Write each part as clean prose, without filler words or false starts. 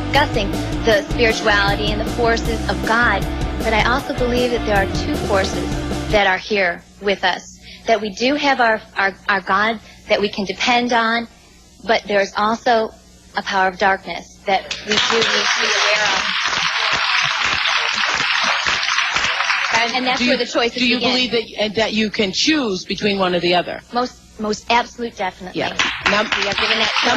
discussing the spirituality and the forces of God. But I also believe that there are two forces that are here with us, that we do have our God that we can depend on, but there's also a power of darkness that we do need to be aware of. And that's where the choices begin. Do you believe that you can choose between one or the other? Most absolute, definitely. Yeah. Now,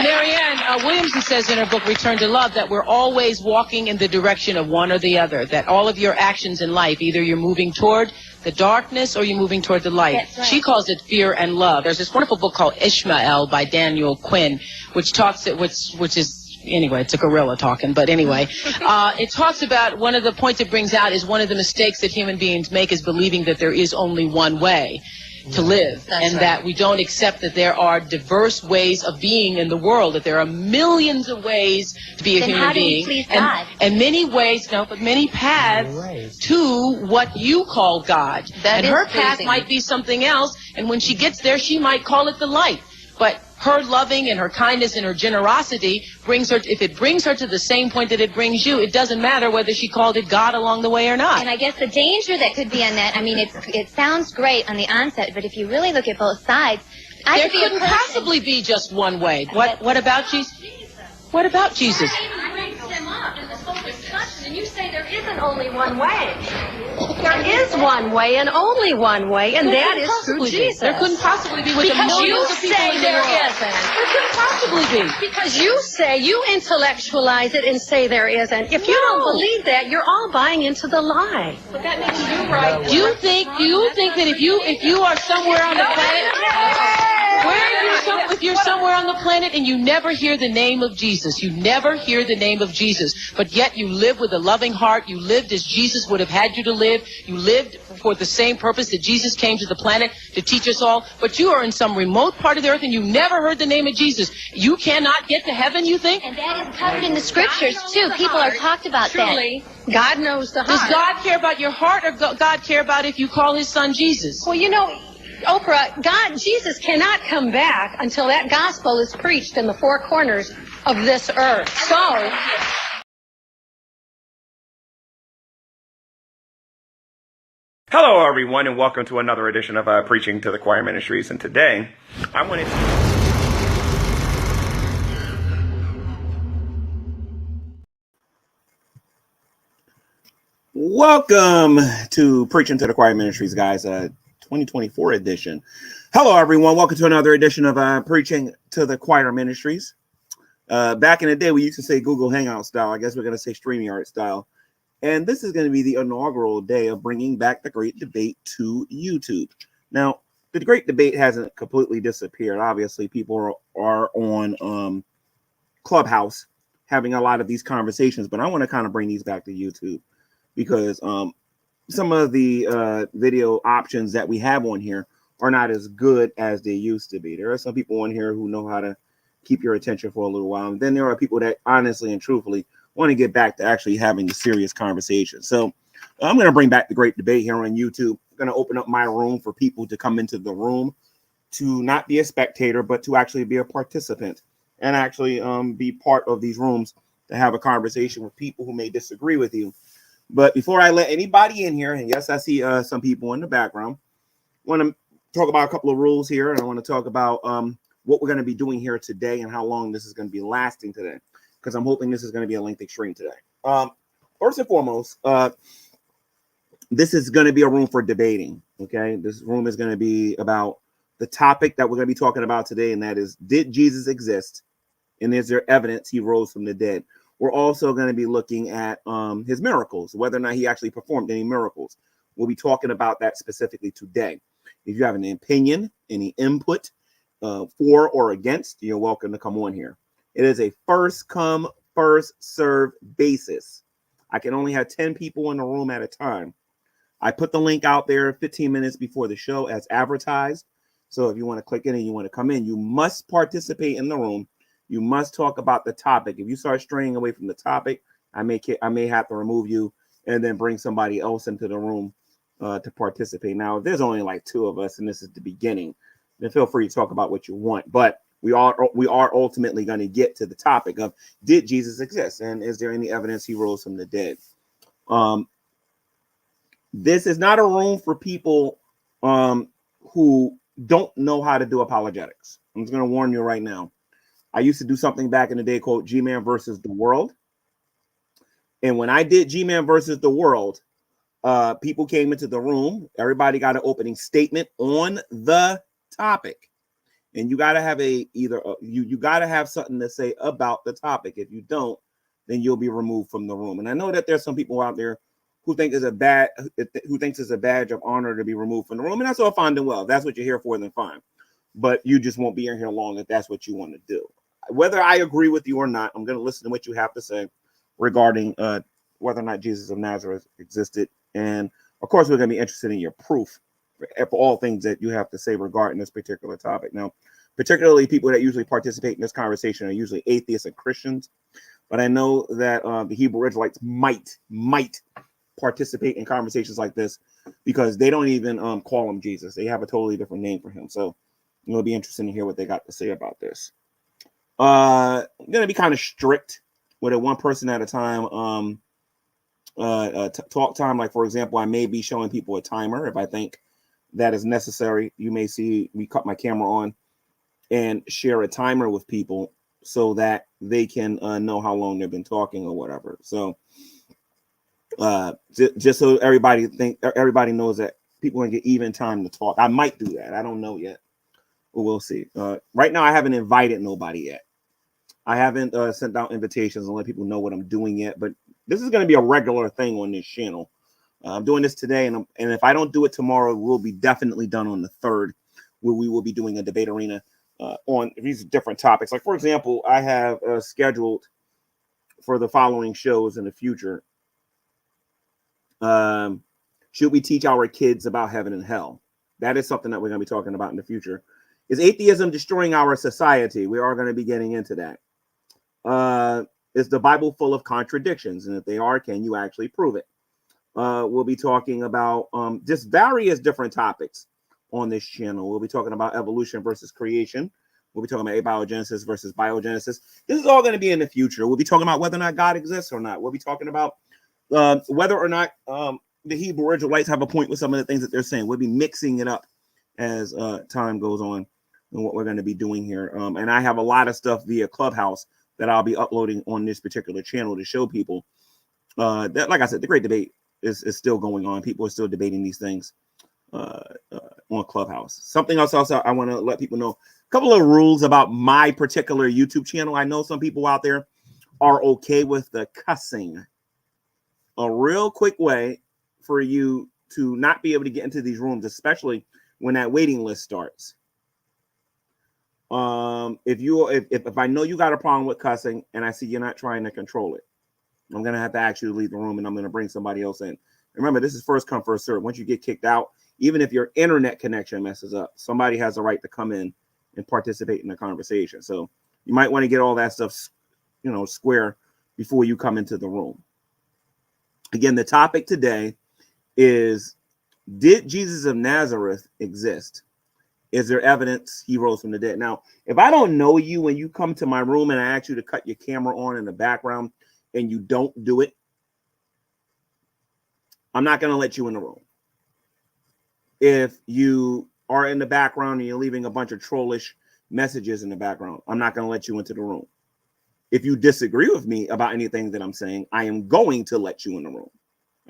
Marianne Williamson says in her book, Return to Love, that we're always walking in the direction of one or the other, that all of your actions in life, either you're moving toward the darkness or you're moving toward the light. That's right. She calls it fear and love. There's this wonderful book called Ishmael by Daniel Quinn, which is, anyway, it's a gorilla talking, but anyway, it talks about, one of the points it brings out is one of the mistakes that human beings make is believing that there is only one way to live. That's and right. That we don't accept that there are diverse ways of being in the world, that there are millions of ways to be a human being. Please God? And many ways, but many paths to what you call God. And her path might be something else, and when she gets there, she might call it the light. But her loving and her kindness and her generosity brings her, if it brings her to the same point that it brings you, it doesn't matter whether she called it God along the way or not. And I guess the danger that could be on that, I mean, it sounds great on the onset, but if you really look at both sides, there couldn't possibly be just one way. What about Jesus? What about Jesus? And you say there isn't only one way. There is one way and only one way, and that is through Jesus. There couldn't possibly be with the millions of people in the world. There couldn't possibly be. Because you say, you intellectualize it and say there isn't. If you don't believe that, you're all buying into the lie. But that makes you right. Do you think that if you are somewhere on the planet, if you're somewhere on the planet and you never hear the name of Jesus, you never hear the name of Jesus, but yet you live with a loving heart, you lived as Jesus would have had you to live, you lived for the same purpose that Jesus came to the planet to teach us all, but you are in some remote part of the earth and you never heard the name of Jesus. You cannot get to heaven, you think? And that is covered in the scriptures, too. People are talked about Truly, that. God knows the heart. Does God care about your heart, or God care about if you call his son Jesus? Well, you know, Oprah, Jesus cannot come back until that gospel is preached in the four corners of this earth. So, hello, everyone, and welcome to another edition of Preaching to the Choir Ministries. And today, I wanted to... Welcome to Preaching to the Choir Ministries, guys. 2024 edition. Hello, everyone. Welcome to another edition of Preaching to the Choir Ministries. Back in the day, we used to say Google Hangout style. I guess we're going to say StreamYard style. And this is going to be the inaugural day of bringing back the Great Debate to YouTube. Now, the Great Debate hasn't completely disappeared. Obviously, people are on Clubhouse having a lot of these conversations, but I want to kind of bring these back to YouTube because some of the video options that we have on here are not as good as they used to be. There are some people on here who know how to keep your attention for a little while. And then there are people that honestly and truthfully want to get back to actually having the serious conversation. So I'm going to bring back the Great Debate here on YouTube. I'm going to open up my room for people to come into the room to not be a spectator, but to actually be a participant and actually be part of these rooms to have a conversation with people who may disagree with you. But before I let anybody in here, and yes, I see some people in the background, I want to talk about a couple of rules here, and I want to talk about what we're going to be doing here today and how long this is going to be lasting today, because I'm hoping this is going to be a lengthy stream today. First and foremost, this is going to be a room for debating, okay? This room is going to be about the topic that we're going to be talking about today, and that is, did Jesus exist, and is there evidence he rose from the dead? We're also going to be looking at his miracles, whether or not he actually performed any miracles. We'll be talking about that specifically today. If you have an opinion, any input for or against, you're welcome to come on here. It is a first come, first serve basis. I can only have 10 people in the room at a time. I put the link out there 15 minutes before the show as advertised. So if you want to click in and you want to come in, you must participate in the room. You must talk about the topic. If you start straying away from the topic, I may have to remove you and then bring somebody else into the room to participate. Now, if there's only like 2 of us and this is the beginning, then feel free to talk about what you want. But we are ultimately going to get to the topic of, did Jesus exist, and is there any evidence he rose from the dead? This is not a room for people who don't know how to do apologetics. I'm just going to warn you right now. I used to do something back in the day called G-Man versus the world. And when I did G-Man versus the world, people came into the room. Everybody got an opening statement on the topic. And you got to have you got to have something to say about the topic. If you don't, then you'll be removed from the room. And I know that there's some people out there who thinks it's a badge of honor to be removed from the room. And that's all fine and well. If that's what you're here for, then fine. But you just won't be in here long if that's what you want to do. Whether I agree with you or not, I'm going to listen to what you have to say regarding whether or not Jesus of Nazareth existed. And of course, we're going to be interested in your proof for all things that you have to say regarding this particular topic. Now, particularly people that usually participate in this conversation are usually atheists and Christians. But I know that the Hebrew Israelites might participate in conversations like this because they don't even call him Jesus. They have a totally different name for him. So it'll be interesting to hear what they got to say about this. I'm going to be kind of strict with it, one person at a time. Talk time, like for example, I may be showing people a timer if I think that is necessary. You may see me cut my camera on and share a timer with people so that they can know how long they've been talking or whatever. So just so everybody knows that people can get even time to talk. I might do that. I don't know yet, but we'll see. Right now, I haven't invited nobody yet. I haven't sent out invitations and let people know what I'm doing yet, but this is going to be a regular thing on this channel. I'm doing this today, and if I don't do it tomorrow, we'll be definitely done on the 3rd, where we will be doing a debate arena on these different topics. Like, for example, I have scheduled for the following shows in the future. Should we teach our kids about heaven and hell? That is something that we're going to be talking about in the future. Is atheism destroying our society? We are going to be getting into that. Is the Bible full of contradictions? And if they are, can you actually prove it? We'll be talking about just various different topics on this channel. We'll be talking about evolution versus creation. We'll be talking about abiogenesis versus biogenesis. This is all going to be in the future. We'll be talking about whether or not God exists or not. We'll be talking about whether or not the Hebrew Israelites have a point with some of the things that they're saying. We'll be mixing it up as time goes on and what we're going to be doing here. And I have a lot of stuff via Clubhouse that I'll be uploading on this particular channel to show people that, like I said, the great debate is still going on. People are still debating these things on Clubhouse. Something else also I want to let people know, a couple of rules about my particular YouTube channel. I know some people out there are okay with the cussing. A real quick way for you to not be able to get into these rooms, especially when that waiting list starts. If I know you got a problem with cussing and I see you're not trying to control it, I'm going to have to ask you to leave the room and I'm going to bring somebody else in. Remember, this is first come, first serve. Once you get kicked out, even if your internet connection messes up, somebody has a right to come in and participate in the conversation. So you might want to get all that stuff, square before you come into the room. Again, the topic today is, did Jesus of Nazareth exist? Is there evidence he rose from the dead? Now, if I don't know you when you come to my room and I ask you to cut your camera on in the background and you don't do it, I'm not going to let you in the room. If you are in the background and you're leaving a bunch of trollish messages in the background, I'm not going to let you into the room. If you disagree with me about anything that I'm saying, I am going to let you in the room.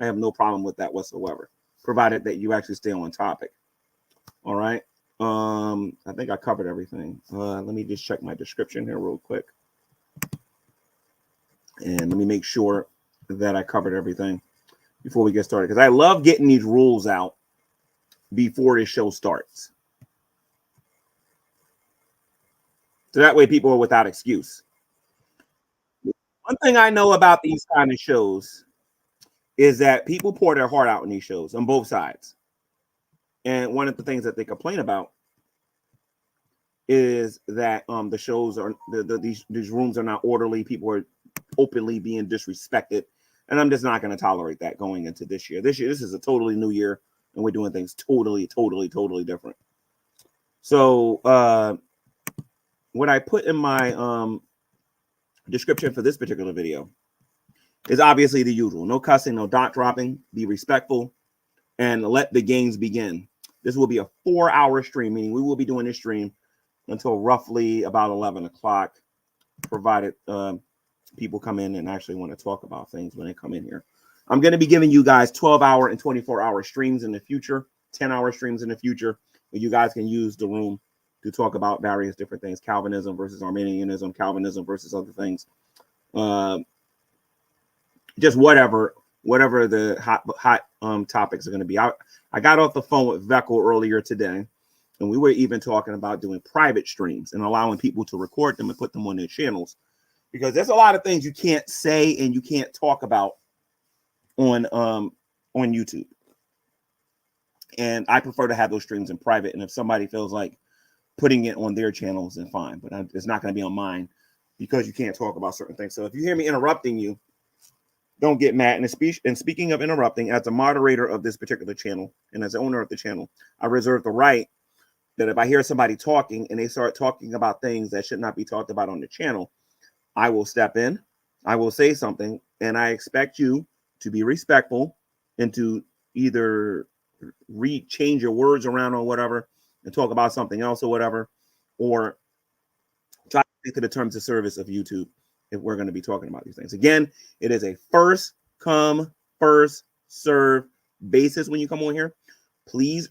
I have no problem with that whatsoever, provided that you actually stay on topic. All right. I think I covered everything. Let me just check my description here real quick. And let me make sure that I covered everything before we get started, because I love getting these rules out before the show starts. So that way people are without excuse. One thing I know about these kind of shows is that people pour their heart out in these shows on both sides. And one of the things that they complain about is that the shows are these rooms are not orderly. People are openly being disrespected, and I'm just not going to tolerate that going into this year. This is a totally new year, and we're doing things totally different. So what I put in my description for this particular video is obviously the usual. No cussing, no dot dropping, be respectful, and let the games begin. This will be a 4-hour stream, meaning we will be doing this stream until roughly about 11 o'clock, provided people come in and actually want to talk about things when they come in here. I'm going to be giving you guys 12-hour and 24-hour streams in the future, 10-hour streams in the future, where you guys can use the room to talk about various different things, Calvinism versus Arminianism, Calvinism versus other things. Just whatever the hot topics are going to be. I got off the phone with Vekel earlier today, and we were even talking about doing private streams and allowing people to record them and put them on their channels, because there's a lot of things you can't say and you can't talk about on YouTube. And I prefer to have those streams in private. And if somebody feels like putting it on their channels, then fine. But it's not going to be on mine, because you can't talk about certain things. So if you hear me interrupting you, don't get mad. And speaking of interrupting, as a moderator of this particular channel and as the owner of the channel, I reserve the right that if I hear somebody talking and they start talking about things that should not be talked about on the channel, I will step in, I will say something, and I expect you to be respectful and to either change your words around or whatever and talk about something else or whatever, or try to stick to the terms of service of YouTube if we're going to be talking about these things. Again, it is a first come, first serve basis when you come on here. Please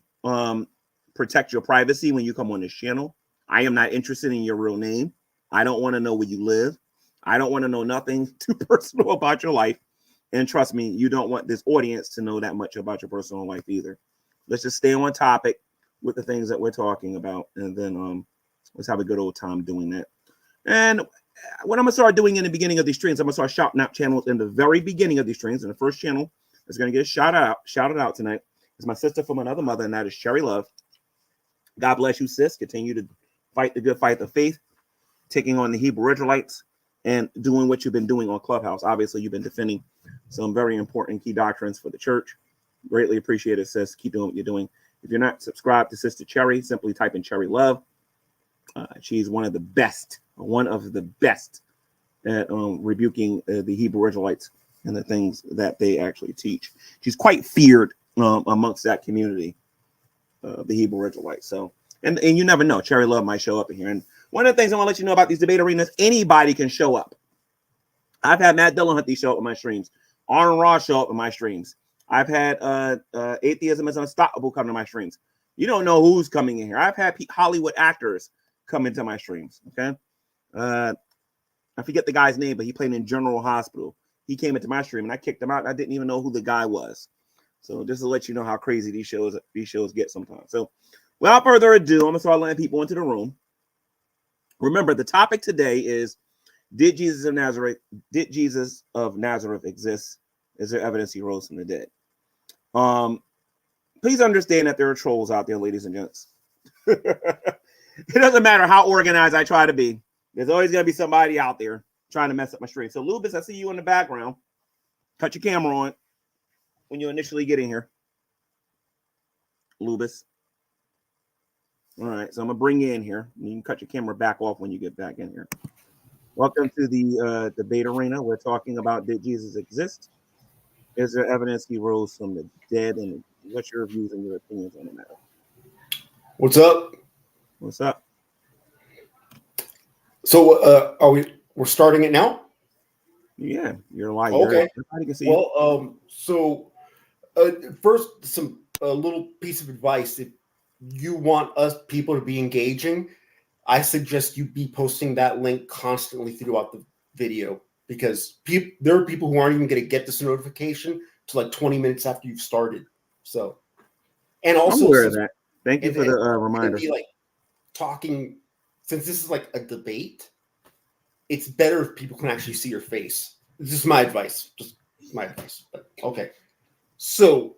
protect your privacy when you come on this channel. I am not interested in your real name. I don't want to know where you live. I don't want to know nothing too personal about your life. And trust me, you don't want this audience to know that much about your personal life either. Let's just stay on topic with the things that we're talking about. And then let's have a good old time doing that. And what I'm going to start doing in the beginning of these streams, I'm going to start shouting out channels in the very beginning of these streams. And the first channel that's going to get shouted out tonight is my sister from another mother, and that is Cherry Love. God bless you, sis. Continue to fight the good fight of faith, taking on the Hebrew Israelites and doing what you've been doing on Clubhouse. Obviously, you've been defending some very important key doctrines for the church. Greatly appreciate it, sis. Keep doing what you're doing. If you're not subscribed to Sister Cherry, simply type in Cherry Love. She's one of the best at rebuking the Hebrew Israelites and the things that they actually teach. She's quite feared amongst that community, the Hebrew Israelites. So, and you never know, Cherry Love might show up in here. And one of the things I want to let you know about these debate arenas, anybody can show up. I've had Matt Dillahunty show up in my streams. Aaron Ross show up in my streams. I've had Atheism is Unstoppable come to my streams. You don't know who's coming in here. I've had Hollywood actors come into my streams. Okay. I forget the guy's name, but he played in General Hospital. He came into my stream and I kicked him out. And I didn't even know who the guy was. So just to let you know how crazy these shows get sometimes. So without further ado, I'm gonna start letting people into the room. Remember, the topic today is: Did Jesus of Nazareth exist? Is there evidence he rose from the dead? Please understand that there are trolls out there, ladies and gents. It doesn't matter how organized I try to be. There's always going to be somebody out there trying to mess up my stream. So, Lubis, I see you in the background. Cut your camera on when you initially get in here. Lubis. All right, so I'm going to bring you in here. You can cut your camera back off when you get back in here. Welcome to the debate arena. We're talking about, did Jesus exist? Is there evidence he rose from the dead? And what's your views and your opinions on the matter? What's up? What's up? So we're starting it now? Yeah, you're live. Okay. Everybody can see you. So first, a little piece of advice. If you want us people to be engaging, I suggest you be posting that link constantly throughout the video, because there are people who aren't even going to get this notification till like 20 minutes after you've started. So, and also, I'm aware of that. Thank you for the reminder. Be like talking, since this is like a debate, it's better if people can actually see your face. This is my advice. Just my advice. But okay. So,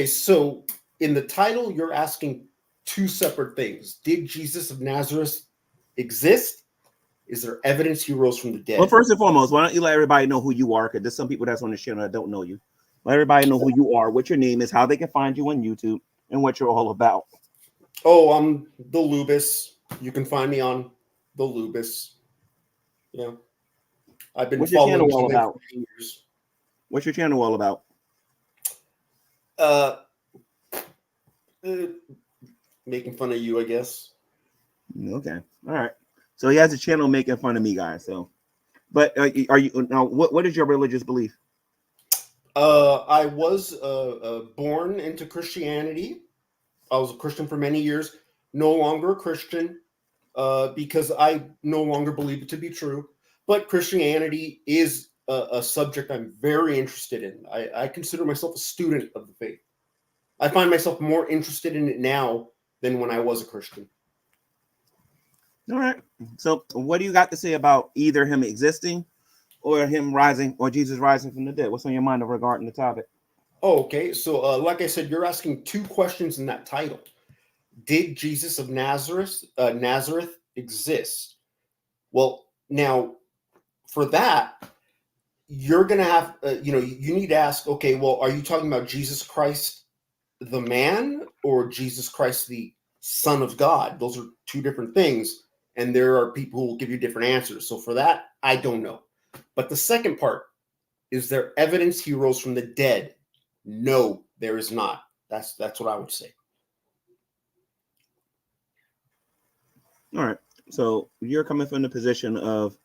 so in the title, you're asking two separate things. Did Jesus of Nazareth exist? Is there evidence he rose from the dead? Well, first and foremost, why don't you let everybody know who you are? Because there's some people that's on the channel that don't know you. Let everybody know who you are, what your name is, how they can find you on YouTube, and what you're all about. Oh, I'm the Lubis. You can find me on the Lubis. You know, I've been What's your following channel all G-Men about? for years. What's your channel all about? Making fun of you, I guess. Okay, all right. So he has a channel making fun of me, guys. So, but are you now? What is your religious belief? I was born into Christianity. I was a Christian for many years. No longer a Christian because I no longer believe it to be true. But Christianity is a subject I'm very interested in. I consider myself a student of the faith. I find myself more interested in it now than when I was a Christian. All right. So, what do you got to say about either him existing or him rising or Jesus rising from the dead? What's on your mind regarding the topic? Oh, okay. So, like I said, you're asking two questions in that title. Did Jesus of Nazareth exist? Well, now for that, you're going to have, you need to ask, okay, well, are you talking about Jesus Christ, the man, or Jesus Christ, the Son of God? Those are two different things. And there are people who will give you different answers. So for that, I don't know. But the second part, is there evidence he rose from the dead? No, there is not. That's what I would say. All right. So you're coming from the position of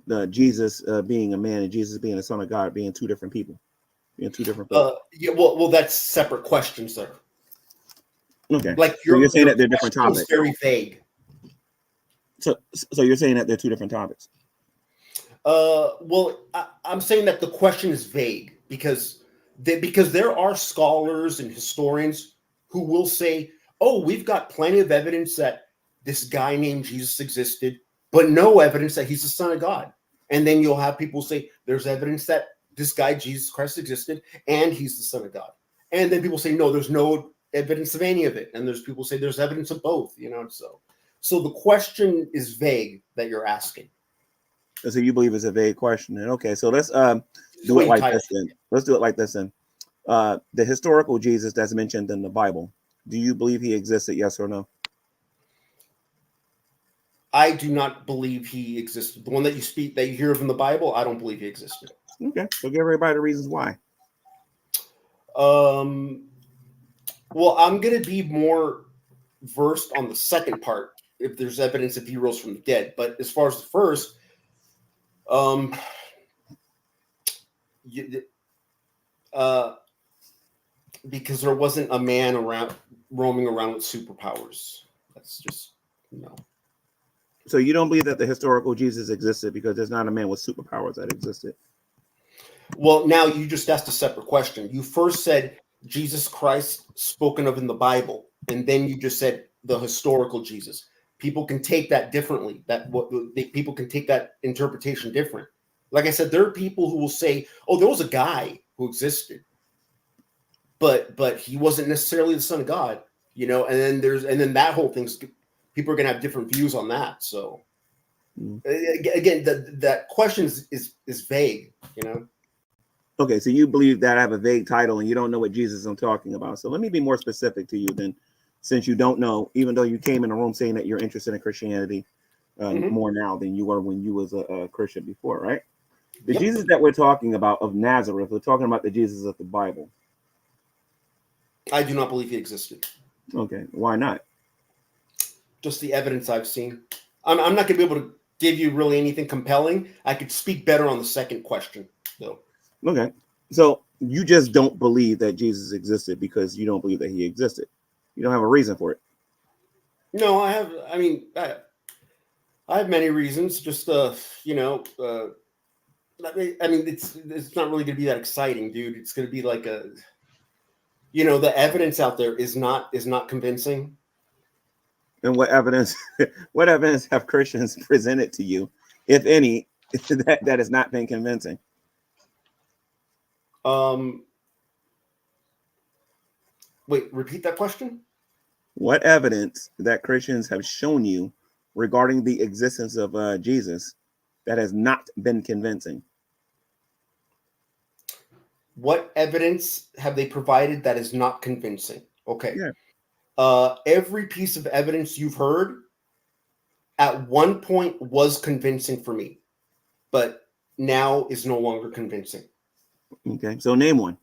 the Jesus being a man and Jesus being the Son of God being two different people, being two different folks. Yeah, well, that's separate questions there. Okay. Like So you're saying your that they're different question topics. is very vague. So you're saying that they're two different topics. Well, I'm saying that the question is vague because there are scholars and historians who will say, "Oh, we've got plenty of evidence that this guy named Jesus existed, but no evidence that he's the Son of God." And then you'll have people say, "There's evidence that this guy Jesus Christ existed and he's the Son of God." And then people say, "No, there's no evidence of any of it." And there's people say there's evidence of both. So the question is vague that you're asking. So you believe it's a vague question. And okay, so let's do it like this then. Let's do it like this then. The historical Jesus that's mentioned in the Bible, do you believe he existed, yes or no? I do not believe he existed. The one that you hear of in the Bible, I don't believe he existed. Okay, so give everybody the reasons why. Well, I'm going to be more versed on the second part, if there's evidence that he rose from the dead. But as far as the first, because there wasn't a man roaming around with superpowers. That's just no. So you don't believe that the historical Jesus existed because there's not a man with superpowers that existed? Well, now you just asked a separate question. You first said Jesus Christ spoken of in the Bible, and then you just said the historical Jesus. People can take that differently. People can take that interpretation different. Like I said, there are people who will say, "Oh, there was a guy who existed, but he wasn't necessarily the Son of God," and then that whole thing's people are going to have different views on that. So again, that question is vague, Okay, so you believe that I have a vague title and you don't know what Jesus I'm talking about. So let me be more specific to you then, since you don't know, even though you came in the room saying that you're interested in Christianity more now than you were when you was a Christian before, right? The Jesus that we're talking about of Nazareth, we're talking about the Jesus of the Bible. I do not believe he existed. Okay, why not? Just the evidence I've seen. I'm not going to be able to give you really anything compelling. I could speak better on the second question, though. Okay, so you just don't believe that Jesus existed because you don't believe that he existed. You don't have a reason for it. No, I have. I mean, I have many reasons. Just I mean, it's not really going to be that exciting, dude. It's going to be like the evidence out there is not convincing. And what evidence have Christians presented to you, if any, that has not been convincing? Wait, repeat that question. What evidence that Christians have shown you regarding the existence of Jesus that has not been convincing? What evidence have they provided that is not convincing? Okay. Yeah. Every piece of evidence you've heard at one point was convincing for me, but now is no longer convincing. Okay, so name one.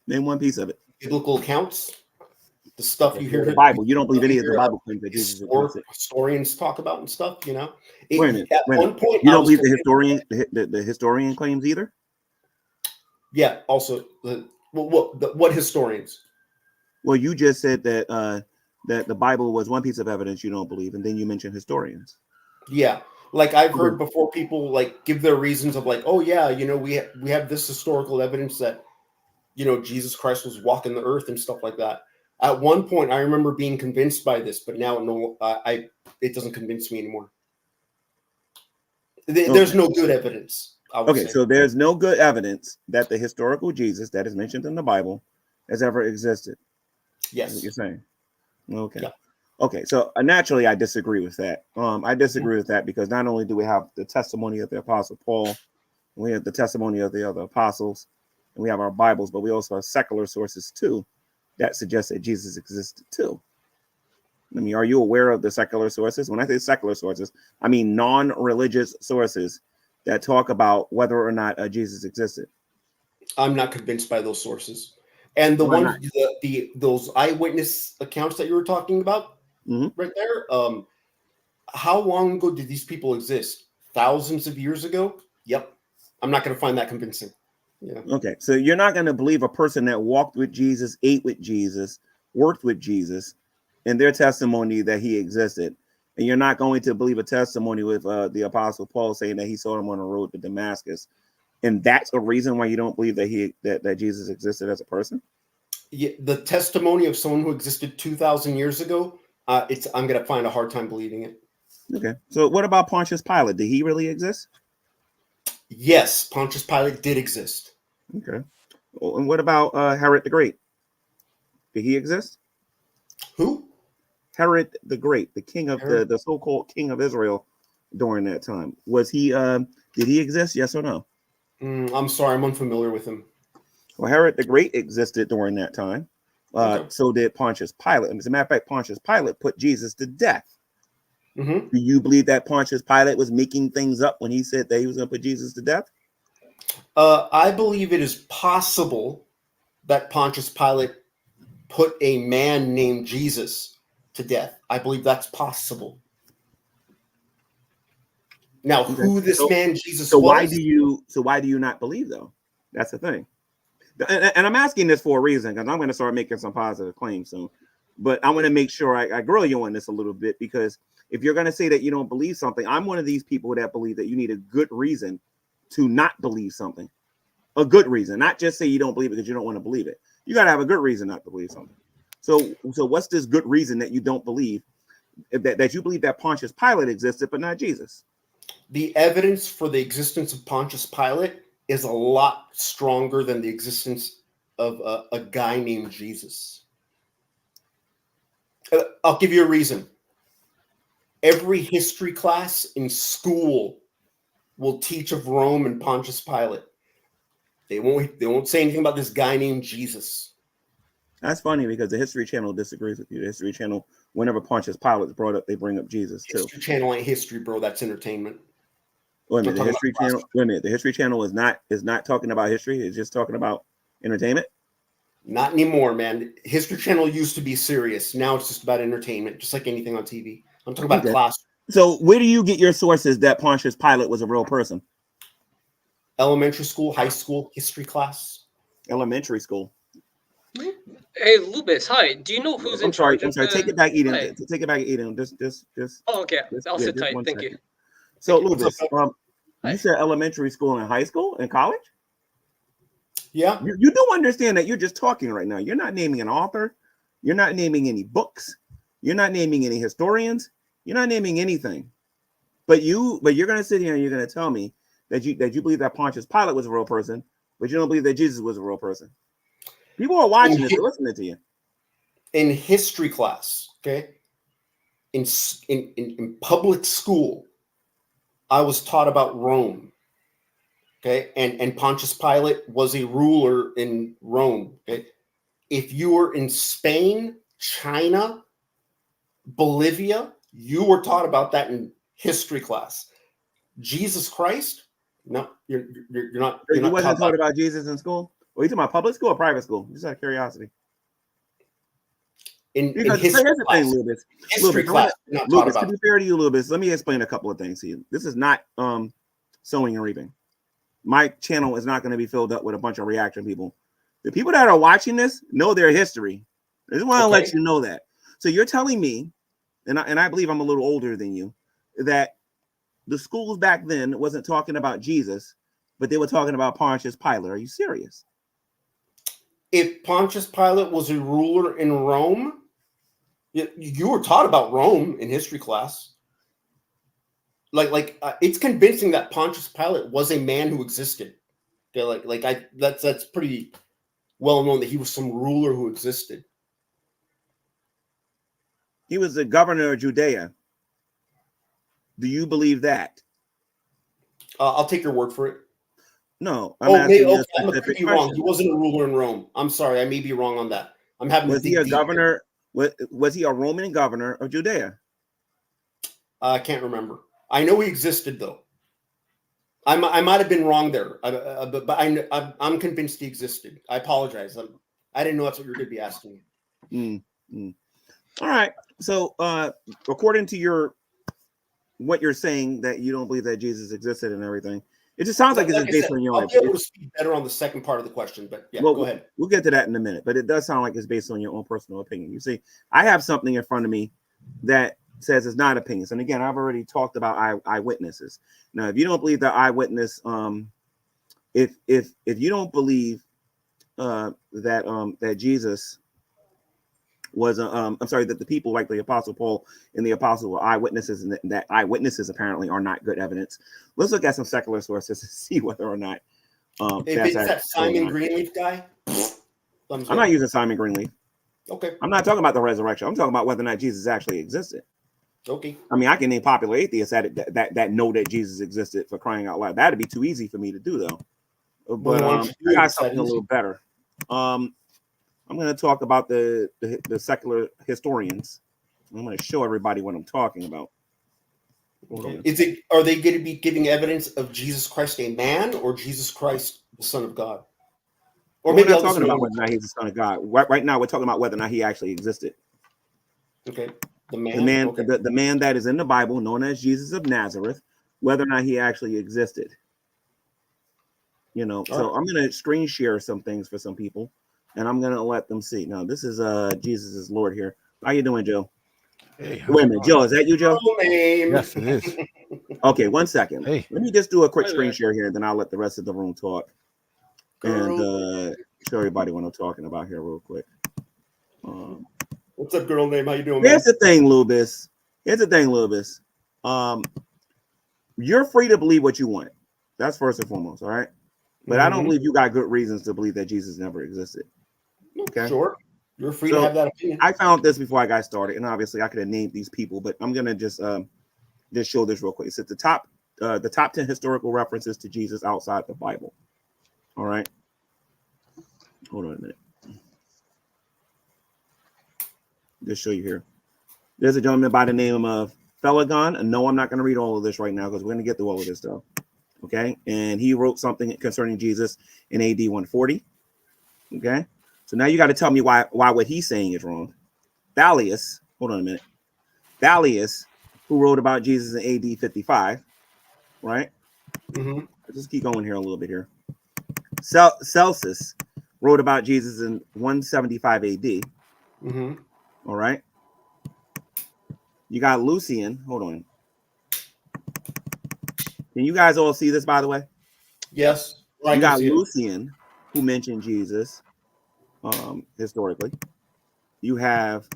Name one piece of it. Biblical accounts, the stuff you hear The Bible. You don't believe any of the Bible claims that Jesus existed. historians talk about and stuff. You know, Wait a minute. At one point, you don't believe the historian claims either. Yeah. Also, what historians? Well, you just said that that the Bible was one piece of evidence you don't believe, and then you mentioned historians. Yeah, like I've heard before, people like give their reasons of like, oh yeah, you know, we have this historical evidence that, you know, Jesus Christ was walking the earth and stuff like that. At one point, I remember being convinced by this, but now no, it doesn't convince me anymore. There's no good evidence. Okay, so there's no good evidence that the historical Jesus that is mentioned in the Bible has ever existed. Yes, that's what you're saying. Okay. Yeah. Okay, so naturally I disagree with that. I disagree with that because not only do we have the testimony of the Apostle Paul, we have the testimony of the other apostles, and we have our Bibles, but we also have secular sources too that suggest that Jesus existed too. I mean, are you aware of the secular sources? When I say secular sources, I mean non-religious sources that talk about whether or not Jesus existed. I'm not convinced by those sources. And those eyewitness accounts that you were talking about right there, how long ago did these people exist? Thousands of years ago? Yep. I'm not going to find that convincing. Yeah. Okay, so you're not going to believe a person that walked with Jesus, ate with Jesus, worked with Jesus, and their testimony that he existed. And you're not going to believe a testimony with the Apostle Paul saying that he saw him on the road to Damascus. And that's a reason why you don't believe that that Jesus existed as a person? Yeah, the testimony of someone who existed 2,000 years ago, I'm going to find a hard time believing it. Okay. So what about Pontius Pilate? Did he really exist? Yes, Pontius Pilate did exist. Okay. Well, and what about Herod the Great? Did he exist? Who? Herod the Great, the king of the so-called king of Israel during that time. Was he did he exist? Yes or no? I'm sorry, I'm unfamiliar with him. Well, Herod the Great existed during that time. So did Pontius Pilate. And as a matter of fact, Pontius Pilate put Jesus to death. Do you believe that Pontius Pilate was making things up when he said that he was going to put Jesus to death? I believe it is possible that Pontius Pilate put a man named Jesus to death. I believe that's possible. Now, who this man Jesus was? Why do you not believe though? That's the thing. And I'm asking this for a reason because I'm going to start making some positive claims soon. But I want to make sure I grill you on this a little bit, because if you're going to say that you don't believe something, I'm one of these people that believe that you need a good reason to not believe something. A good reason, not just say you don't believe it because you don't want to believe it. You got to have a good reason not to believe something. So what's this good reason that you don't believe, that you believe that Pontius Pilate existed but not Jesus? The evidence for the existence of Pontius Pilate is a lot stronger than the existence of a guy named Jesus. I'll give you a reason. Every history class in school will teach of Rome and Pontius Pilate. They won't say anything about this guy named Jesus. That's funny because the History Channel disagrees with you. The History Channel, whenever Pontius Pilate is brought up, they bring up Jesus too. History Channel ain't history, bro. That's entertainment. Wait a minute. The History Channel. Wait a minute. The History Channel is not talking about history. It's just talking about entertainment. Not anymore, man. History Channel used to be serious. Now it's just about entertainment, just like anything on TV. I'm talking about class. So where do you get your sources that Pontius Pilate was a real person? Elementary school, high school, history class. Elementary school. Hey, Lubis, hi. Do you know who's in charge? I'm sorry. Take it back, Eden. Take it back, Eden. Just. Oh, okay. I'll sit tight. Thank you. So, Lubis, you said elementary school and high school and college? Yeah. You do understand that you're just talking right now. You're not naming an author. You're not naming any books. You're not naming any historians. You're not naming anything. But you're going to sit here and you're going to tell me that you believe that Pontius Pilate was a real person, but you don't believe that Jesus was a real person. People are watching this and listening to you. In history class, okay, in public school, I was taught about Rome, okay, and Pontius Pilate was a ruler in Rome. Okay, if you were in Spain, China, Bolivia, You were taught about that in history class. Jesus Christ? No, you're not. You're You not wasn't taught taught about Jesus in school? Or you talking about public school or private school? Just out of curiosity. in Because history here's the thing, class. Lucas. History class. You're not taught Lucas, to about. be fair to you, Lucas, let me explain a couple of things to you. This is not sowing and reaping. My channel is not going to be filled up with a bunch of reaction people. The people that are watching this know their history. I just want to let you know that. So you're telling me, and I believe I'm a little older than you, that the schools back then wasn't talking about Jesus, but they were talking about Pontius Pilate. Are you serious? If Pontius Pilate was a ruler in Rome, you were taught about Rome in history class. It's convincing that Pontius Pilate was a man who existed. Okay, that's pretty well known that he was some ruler who existed. He was the governor of Judea. Do you believe that? I'll take your word for it. No, I'm asking you a specific question. Wrong. He wasn't a ruler in Rome. I'm sorry, I may be wrong on that. I'm having. Was he a governor? Was he a Roman governor of Judea? I can't remember. I know he existed though. I might have been wrong there, but I'm convinced he existed. I apologize. I didn't know that's what you were going to be asking me. All right. So, according to what you're saying, that you don't believe that Jesus existed and everything, it just sounds like it's based on your own. I'll be able to speak better on the second part of the question, but yeah, go ahead. We'll get to that in a minute, but it does sound like it's based on your own personal opinion. You see, I have something in front of me that says it's not opinions, and again, I've already talked about eyewitnesses. Now, if you don't believe the eyewitness, if you don't believe that Jesus was that the people like the Apostle Paul and the Apostle were eyewitnesses, and that eyewitnesses apparently are not good evidence. Let's look at some secular sources to see whether or not if it's that Simon Greenleaf guy. I'm not using Simon Greenleaf. Okay. I'm not talking about the resurrection. I'm talking about whether or not Jesus actually existed. Okay. I mean, I can name popular atheists that know that Jesus existed, for crying out loud. That'd be too easy for me to do, though. But I got something a little better. I'm going to talk about the secular historians. I'm going to show everybody what I'm talking about. Okay. Are they going to be giving evidence of Jesus Christ a man or Jesus Christ the Son of God? Or maybe I'm talking about whether or not he's the Son of God. Right now, we're talking about whether or not he actually existed. Okay. The man that is in the Bible, known as Jesus of Nazareth, whether or not he actually existed. So I'm going to screen share some things for some people, and I'm going to let them see. Now, this is Jesus is Lord here. How you doing, Joe? Hey, wait a minute, Joe. Is that you, Joe? Yes, it is. Okay, 1 second. Hey. Let me just do a quick screen share here, and then I'll let the rest of the room talk and show everybody what I'm talking about here real quick. What's up, girl name? How you doing, Here's the thing, Lubis. You're free to believe what you want. That's first and foremost, all right? But I don't believe you got good reasons to believe that Jesus never existed. Okay? Sure. You're free to have that opinion. I found this before I got started, and obviously I could have named these people, but I'm gonna just show this real quick. It's at the top 10 historical references to Jesus outside the Bible. All right. Hold on a minute. Just show you here. There's a gentleman by the name of Phlegon. And no, I'm not going to read all of this right now because we're going to get through all of this stuff. Okay. And he wrote something concerning Jesus in AD 140. Okay. So now you got to tell me why what he's saying is wrong. Thalius, hold on a minute. Thalius, who wrote about Jesus in AD 55. Right. I'll just keep going here a little bit here. Celsus wrote about Jesus in 175 AD. All right. You got Lucian. Hold on. Can you guys all see this, by the way? Yes. You got Lucian, who mentioned Jesus historically. You have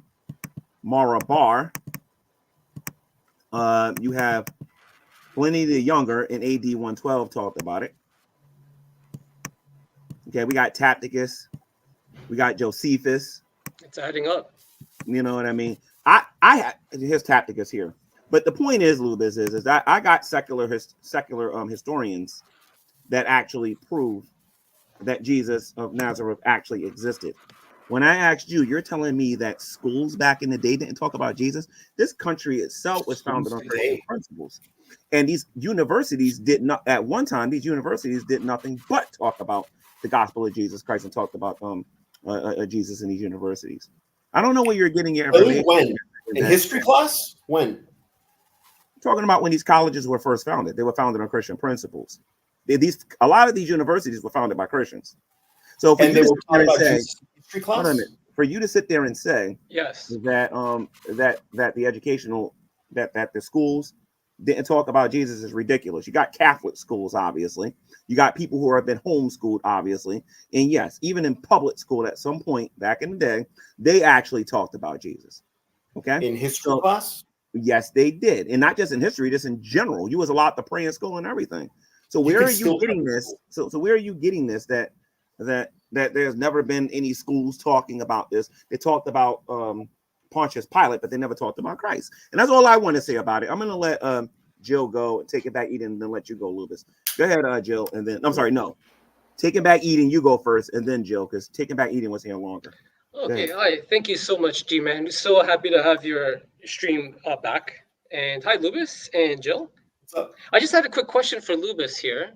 Marabar. You have Pliny the Younger in AD 112 talked about it. Okay, we got Tacitus. We got Josephus. It's adding up. You know what I mean? Here's Tacitus here. But the point is, Lubis, is that I got secular historians that actually prove that Jesus of Nazareth actually existed. When I asked you, you're telling me that schools back in the day didn't talk about Jesus. This country itself was founded on Christian principles. And these universities did not, at one time, these universities did nothing but talk about the gospel of Jesus Christ and talked about Jesus in these universities. I don't know where you're getting your information. When? In history class? When? Talking about when these colleges were first founded. They were founded on Christian principles. A lot of these universities were founded by Christians. So for you to sit there and say, history class? For you to sit there and say Yes. that that the educational that the schools didn't talk about Jesus is ridiculous. You got Catholic schools, obviously. You got people who have been homeschooled, obviously. And yes, even in public school at some point back in the day, they actually talked about Jesus. Okay. In history class? Yes, they did. And not just in history, just in general. You was allowed to pray in school and everything. So where are you getting this? So where are you getting this that there's never been any schools talking about this? They talked about Pontius Pilate, but they never talked about Christ. And that's all I want to say about it. I'm going to let Jill go and take it back, Eden, and then let you go, Lucas. Go ahead, Jill, and then I'm sorry, no. Taking back Eden, you go first, and then Jill, because taking back Eden was here longer. Okay, hi. Thank you so much, G-Man. So happy to have your stream back. And hi, Lubis and Jill. What's up? I just had a quick question for Lubis here.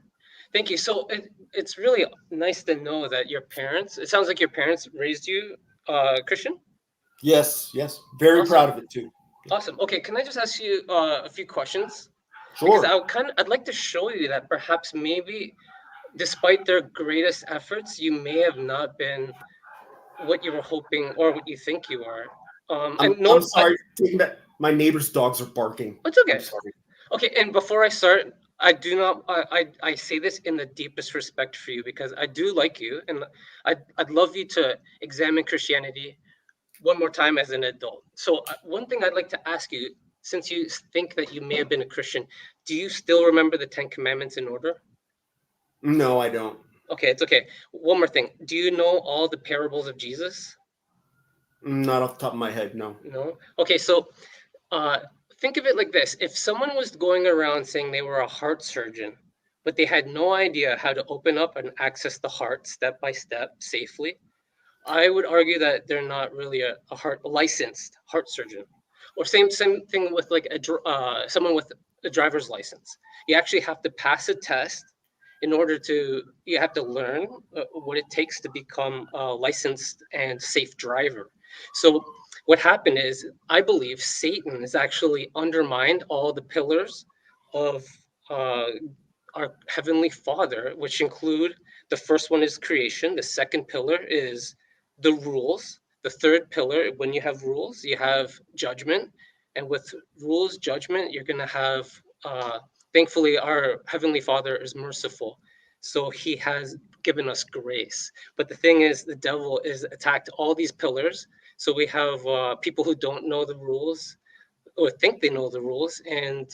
Thank you. So it's really nice to know that your parents, it sounds like your parents raised you Christian? Yes. Very Awesome. proud of it, too. Awesome. Okay, can I just ask you a few questions? Sure. Because I'd like to show you that perhaps maybe despite their greatest efforts, you may have not been what you were hoping or what you think you are. I'm sorry. My neighbor's dogs are barking. It's okay. Okay, and before I start, I say this in the deepest respect for you because I do like you, and I'd love you to examine Christianity one more time as an adult. So one thing I'd like to ask you, since you think that you may have been a Christian, do you still remember the 10 Commandments in order? No, I don't. Okay, it's okay. One more thing. Do you know all the parables of Jesus? Not off the top of my head, no. No? Okay, so think of it like this. If someone was going around saying they were a heart surgeon, but they had no idea how to open up and access the heart step by step safely, I would argue that they're not really a licensed heart surgeon. Or same thing with like someone with a driver's license. You actually have to pass a test you have to learn what it takes to become a licensed and safe driver. So what happened is, I believe Satan has actually undermined all the pillars of our Heavenly Father, which include, the first one is creation. The second pillar is the rules. The third pillar, when you have rules, you have judgment. And with rules, judgment, you're going to have, thankfully, our Heavenly Father is merciful. So he has given us grace. But the thing is, the devil is attacked all these pillars. So we have people who don't know the rules or think they know the rules. And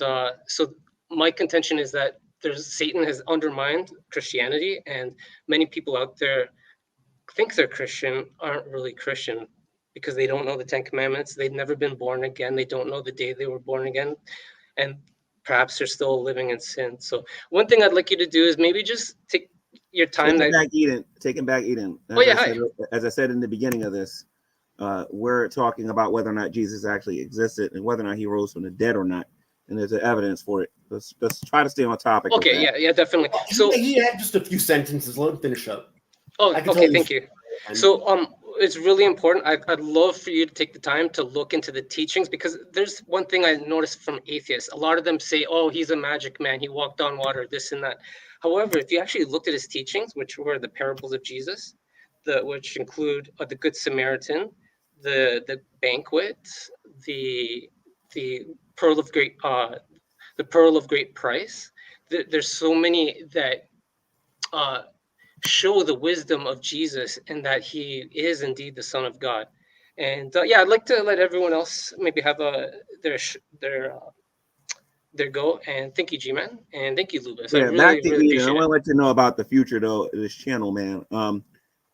so my contention is that Satan has undermined Christianity, and many people out there think they're Christian aren't really Christian because they don't know the 10 Commandments. They've never been born again. They don't know the day they were born again. And perhaps they're still living in sin. So one thing I'd like you to do is maybe just take your time. Taking back Eden. As I said in the beginning of this, we're talking about whether or not Jesus actually existed and whether or not he rose from the dead or not. And there's evidence for it. Let's try to stay on topic. Okay, yeah, definitely. So he had just a few sentences. Let him finish up. Oh, okay, thank you. So it's really important. I'd love for you to take the time to look into the teachings, because there's one thing I noticed from atheists. A lot of them say, oh, he's a magic man. He walked on water, this and that. However, if you actually looked at his teachings, which were the parables of Jesus, which include the Good Samaritan, the banquet, the pearl of great price. There's so many that show the wisdom of Jesus and that he is indeed the Son of God. And I'd like to let everyone else maybe have their go. And thank you, G-Man, and thank you, Lubis. Yeah, back to Eden. I want to let you know about the future though of this channel, man.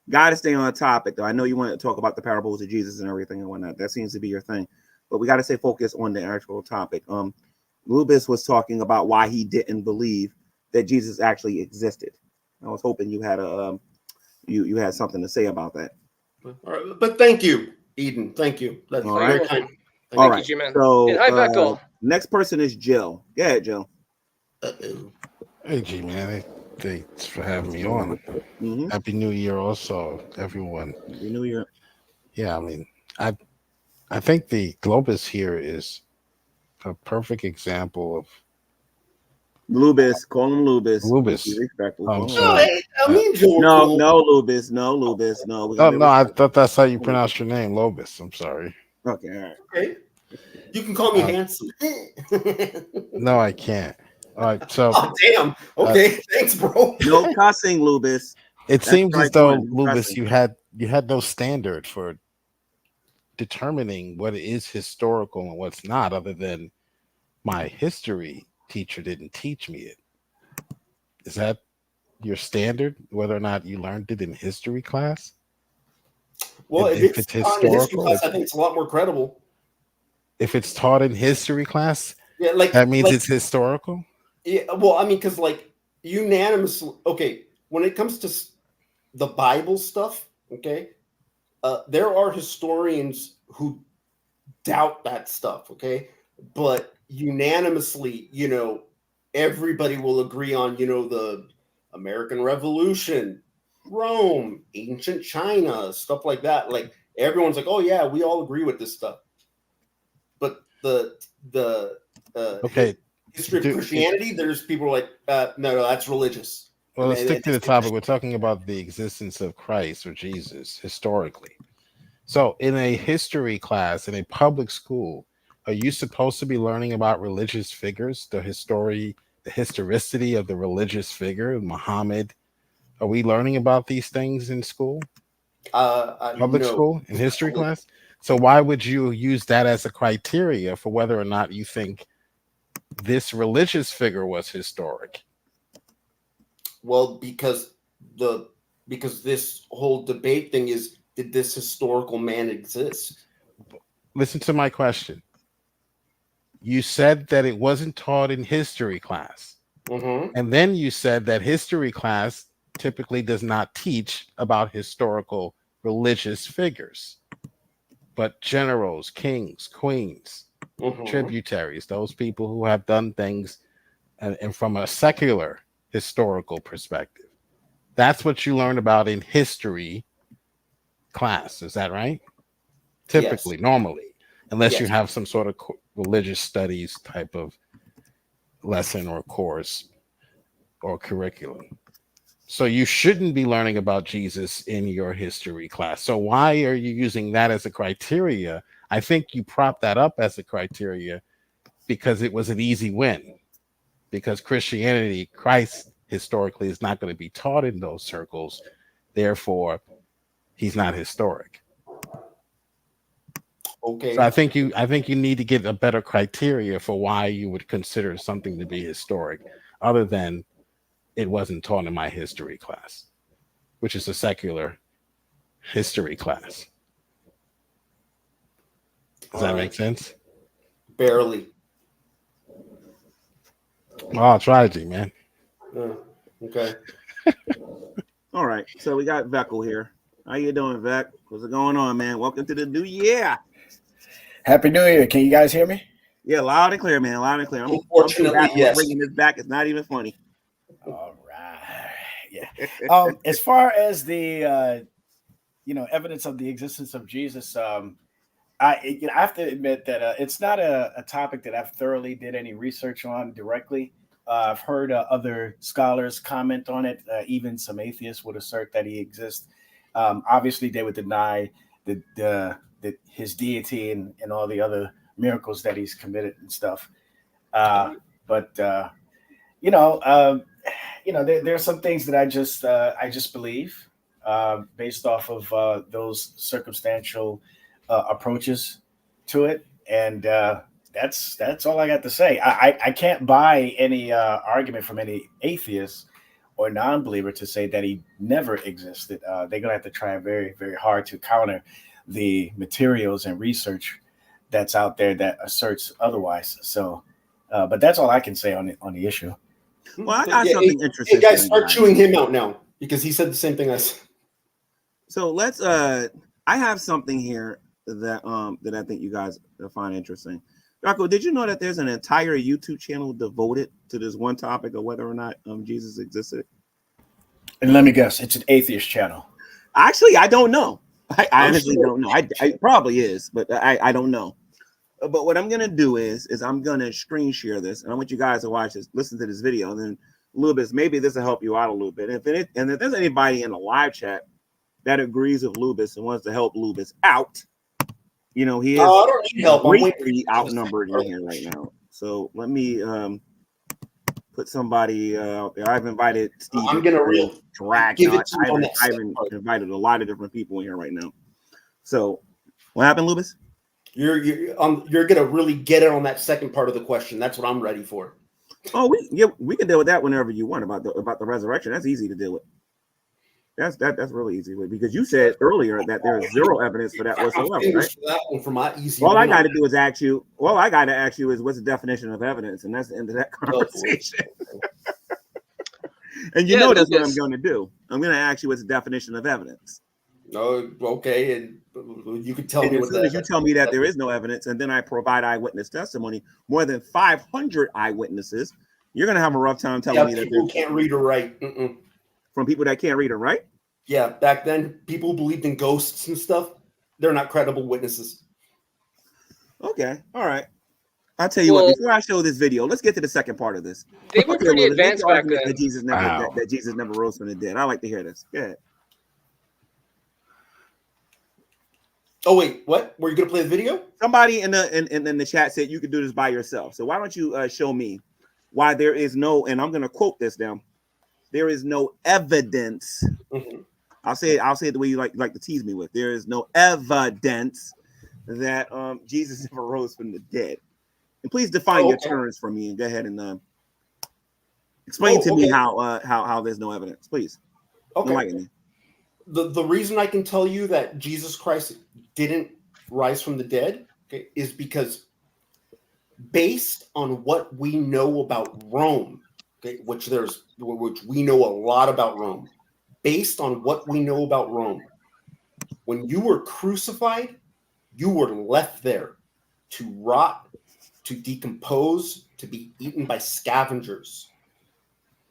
Got to stay on topic though. I know you want to talk about the parables of Jesus and everything and whatnot. That seems to be your thing, but we got to stay focused on the actual topic. Lubis was talking about why he didn't believe that Jesus actually existed. I was hoping you had you had something to say about that. All right, but thank you, Eden. Thank you. That's All very right. kind. All Thank right. you, G-Man. So And hi, Beckel. next person is Jill. Go ahead, Jill. Uh-oh. Hey, G man. Thanks for having me on. Mm-hmm. Happy New Year, also, everyone. Happy New Year. Yeah, I mean, I think the Globus here is a perfect example of Lubis, call him Lubis. Lubis. Be respectful. I'm Call him No, sorry. Lubis. I mean, Joel. No, Cool. no, Lubis. No, Lubis. No. We're Oh gonna be no, I respectful. thought that's how you pronounce your name, Lobus. I'm sorry. Okay, all right. Okay. You can call me Uh, handsome. No, I can't. All right, so Oh, damn. Okay, thanks, bro. No cussing, Lubis. it That's seems as strike though one. No Lubis, cussing. you had no standard for determining what is historical and what's not, other than my history teacher didn't teach me it. Is that your standard, whether or not you learned it in history class? Well, And if if it's it's taught in history historical, class, I think it's a lot more credible. if it's taught in history class, Yeah, like that means like, it's historical. yeah. Well, I mean, because like unanimously, okay, when it comes to the Bible stuff, okay, there are historians who doubt that stuff, okay, but unanimously, everybody will agree on, the American Revolution, Rome, ancient China, stuff like that. Like everyone's like, oh yeah, we all agree with this stuff. But the Okay, history of Christianity, there's people like, no, that's religious. well, let's stick to the it's topic. We're talking about the existence of Christ or Jesus historically. So, in a history class in a public school, are you supposed to be learning about religious figures, the historicity of the religious figure, Muhammad? Are we learning about these things in school, public no. school, in history class? So, why would you use that as a criteria for whether or not you think this religious figure was historic? Well, because this whole debate thing is, did this historical man exist? Listen to my question. You said that it wasn't taught in history class. Mm-hmm. And then you said that history class typically does not teach about historical religious figures, but generals, kings, queens, tributaries, those people who have done things and from a secular historical perspective. That's what you learn about in history class. Is that right? Typically, Yes. normally, unless you Yes. have some sort of religious studies type of lesson or course or curriculum. So you shouldn't be learning about Jesus in your history class. So why are you using that as a criteria? I think you prop that up as a criteria because it was an easy win. Because Christianity, Christ historically is not going to be taught in those circles. Therefore, he's not historic. Okay. So I think you need to get a better criteria for why you would consider something to be historic, other than it wasn't taught in my history class, which is a secular history class. Does that make sense? Barely. Oh, I'll try to, man. Okay. All right. So we got Veckel here. How you doing, Vec? What's going on, man? Welcome to the new year. Happy New Year. Can you guys hear me? Yeah, loud and clear, man. Loud and clear. I'm Unfortunately, yes. bringing this back. It's not even funny. All right. Yeah. As far as the evidence of the existence of Jesus, I have to admit that it's not a topic that I've thoroughly did any research on directly. I've heard other scholars comment on it. Even some atheists would assert that he exists. Obviously, they would deny that his deity and all the other miracles that he's committed and stuff. But there are some things that I just believe based off of those circumstantial approaches to it, and that's all I got to say. I can't buy any argument from any atheist or non-believer to say that he never existed. They're gonna have to try very, very hard to counter the materials and research that's out there that asserts otherwise. So, but that's all I can say on the issue. Well, I got something interesting. Hey guys, start chewing him out now because he said the same thing I said. So let's I have something here that I think you guys will find interesting. Rocco, did you know that there's an entire YouTube channel devoted to this one topic of whether or not Jesus existed? And let me guess, it's an atheist channel. Actually, I don't know. I honestly don't know. I probably is, but I don't know. But what I'm gonna do is I'm gonna screen share this, and I want you guys to watch this, listen to this video, and then Lubis, maybe this will help you out a little bit. And if there's anybody in the live chat that agrees with Lubis and wants to help Lubis out, you know, he is I don't need help. greatly outnumbered in here right now. So let me put somebody out there. I've invited Steve. I'm gonna drag. I've invited a lot of different people in here right now. So what happened, Lubis? You're gonna really get it on that second part of the question. That's what I'm ready for. Oh, we can deal with that whenever you want about the resurrection. That's easy to deal with. That's really easy with, because you said earlier that there is zero evidence for that whatsoever, right? That one for my easy. All I got to do is ask you. All I got to ask you is what's the definition of evidence, and that's the end of that conversation. And you know that's what I'm going to do. I'm going to ask you what's the definition of evidence. No, okay, and you can tell me. As soon as you tell me that there is no evidence, and then I provide eyewitness testimony, more than 500 eyewitnesses, you're going to have a rough time telling me that people can't read or write. From people that can't read or write? Yeah, back then, people who believed in ghosts and stuff, they're not credible witnesses. Okay, all right. I'll tell you what, before I show this video, let's get to the second part of this. They were pretty advanced back then. That Jesus never rose from the dead. I like to hear this. Go ahead. Oh wait, what? Were you gonna play the video? Somebody in the chat said you could do this by yourself. So why don't you show me why there is no, and I'm gonna quote this down. There is no evidence. Mm-hmm. I'll say it the way you like to tease me with. There is no evidence that Jesus never rose from the dead. And please define your terms for me and go ahead and explain to me how there's no evidence, please. Okay. Enlighten me. The reason I can tell you that Jesus Christ didn't rise from the dead, okay, is because based on what we know about Rome, okay, which we know a lot about Rome, based on what we know about Rome, when you were crucified, you were left there to rot, to decompose, to be eaten by scavengers.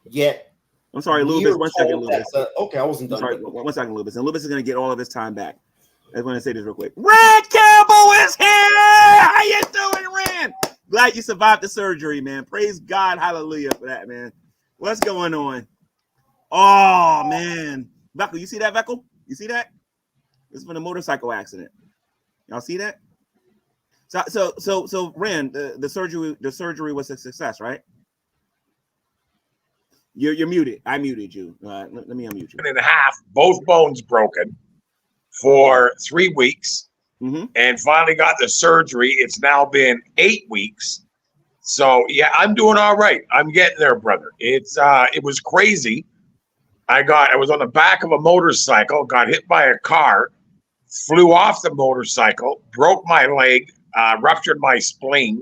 Yet, I'm sorry, Lubis. 1 second, Lubis. Okay, I wasn't done. Sorry, 1 second, Lubis. And Lubis is going to get all of his time back. I just want to say this real quick. Rand Campbell is here. How you doing, Rand? Glad you survived the surgery, man. Praise God, hallelujah for that, man. What's going on? Oh man, Veckle, you see that, Veckle? You see that? This is from a motorcycle accident. Y'all see that? So, Rand, the surgery was a success, right? You're muted. I muted you. Let me unmute you. And half, both bones broken for 3 weeks, and finally got the surgery. It's now been 8 weeks. So yeah, I'm doing all right. I'm getting there, brother. It was crazy. I was on the back of a motorcycle, got hit by a car, flew off the motorcycle, broke my leg, ruptured my spleen,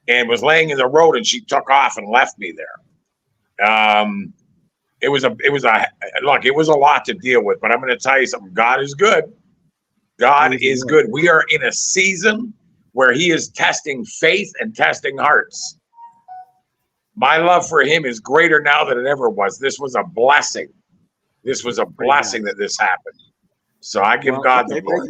and was laying in the road, and she took off and left me there. It was a lot to deal with, but I'm going to tell you something. God is good. God is good. We are in a season where he is testing faith and testing hearts. My love for him is greater now than it ever was. This was a blessing. This was a blessing that this happened. So I give God the glory.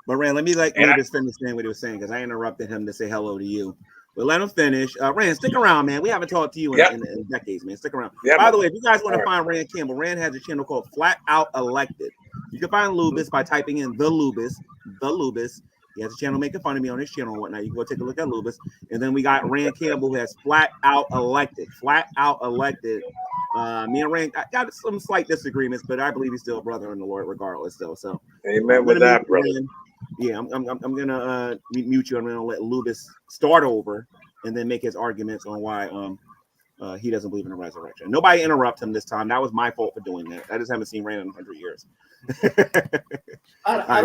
But Rand, let me Lubis finish saying what he was saying, because I interrupted him to say hello to you. But let him finish. Rand, stick around, man. We haven't talked to you in decades, man. Stick around. By the way, if you guys want to find Rand Campbell, Rand has a channel called Flat Out Elected. You can find Lubis by typing in the Lubis. He has a channel making fun of me on his channel and whatnot. You can go take a look at Lubis. And then we got Rand Campbell, who has Flat Out Elected. Flat Out Elected. Me and Rand got some slight disagreements, but I believe he's still a brother in the Lord regardless, though. So amen with that, brother. Yeah, I'm gonna mute you. I'm gonna let Lubis start over and then make his arguments on why he doesn't believe in the resurrection. Nobody interrupt him this time. That was my fault for doing that. I just haven't seen Rand in 100 years. I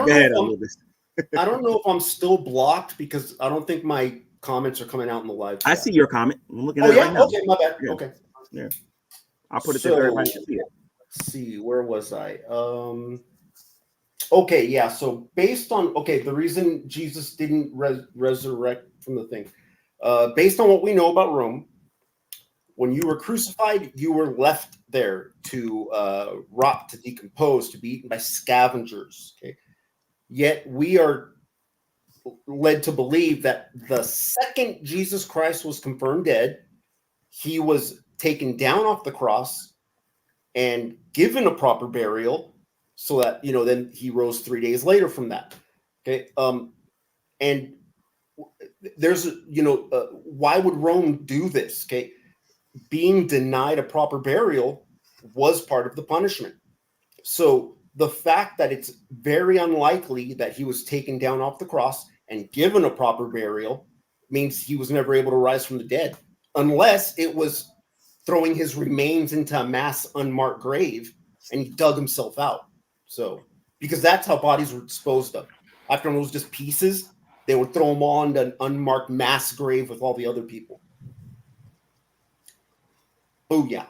don't know if I'm still blocked, because I don't think my comments are coming out in the live chat. I see your comment. I'm looking at it right now. Okay, my bad. Yeah. Okay. Yeah. I'll put it there. Everybody can see it. Let's see, where was I? Okay, yeah. So based on the reason Jesus didn't resurrect from the thing, based on what we know about Rome, when you were crucified, you were left there to rot, to decompose, to be eaten by scavengers. Okay, yet we are led to believe that the second Jesus Christ was confirmed dead, he was taken down off the cross and given a proper burial, so that then he rose 3 days later from that. Okay, and there's why would Rome do this? Okay, being denied a proper burial was part of the punishment. So the fact that it's very unlikely that he was taken down off the cross and given a proper burial means he was never able to rise from the dead, unless it was throwing his remains into a mass unmarked grave and he dug himself out. So, because that's how bodies were disposed of. After it was just pieces, they would throw them all into an unmarked mass grave with all the other people. Oh, yeah.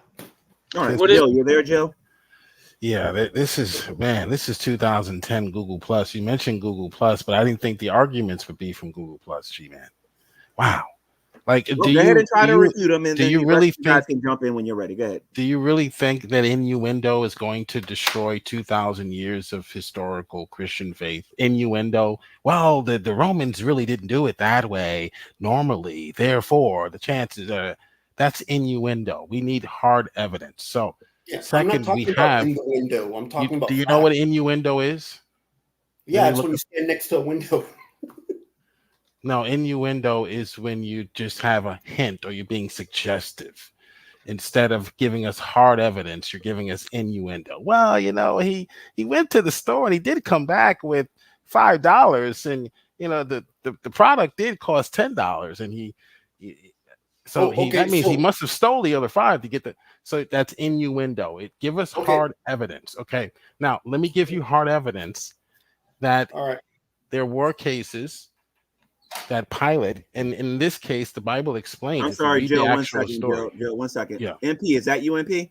All right, Joe, you there, Joe? Yeah, this is 2010 Google Plus. You mentioned Google Plus, but I didn't think the arguments would be from Google Plus, G-Man. Wow. Like, go ahead and try to refute them, and then you guys can jump in when you're ready. Go ahead. Do you really think that innuendo is going to destroy 2,000 years of historical Christian faith? Innuendo? Well, the Romans really didn't do it that way normally. Therefore, the chances are that's innuendo. We need hard evidence. So, yeah, second, I'm not talking about innuendo. I'm talking about. Do you know what innuendo is? Yeah, it's when you stand next to a window. No, innuendo is when you just have a hint or you're being suggestive. Instead of giving us hard evidence, you're giving us innuendo. Well, he went to the store and he did come back with $5, and the product did cost $10, and that means he must have stole the other $5 to get the. So that's innuendo. It give us hard evidence. Okay, now let me give you hard evidence that there were cases that Pilate, and in this case, the Bible explains. I'm sorry, Joe. 1 second, Joe. 1 second. Yeah. MP, is that you, MP?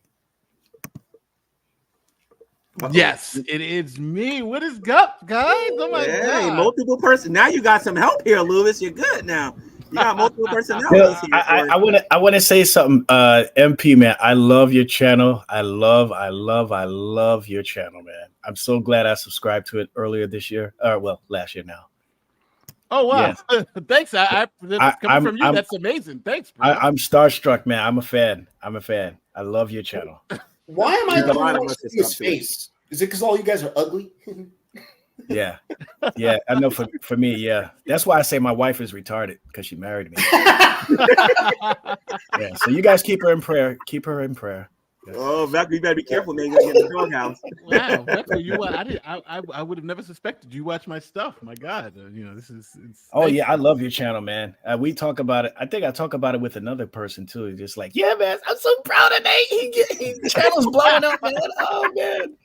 Yes, it is me. What is up, guys? Oh my God! Multiple person. Now you got some help here, Lewis. You're good now. You got multiple personalities here. I want to say something, MP man. I love your channel. I love your channel, man. I'm so glad I subscribed to it earlier this year. Last year now. Oh wow! Yeah. Thanks. Coming from you, that's amazing. Thanks, bro. I'm starstruck, man. I'm a fan. I love your channel. Why am I the one who seeing his face? Is it because all you guys are ugly? Yeah. I know. For me, yeah. That's why I say my wife is retarded, because she married me. Yeah. So you guys keep her in prayer. Keep her in prayer. Oh, Vector, you better be careful, man. You're gonna get in the doghouse. Wow, Vector, I would have never suspected you watch my stuff. My God, this is. Yeah, I love your channel, man. We talk about it. I think I talk about it with another person too. Just like, yeah, man, I'm so proud of Nate. His channel's blowing up, man. Oh man,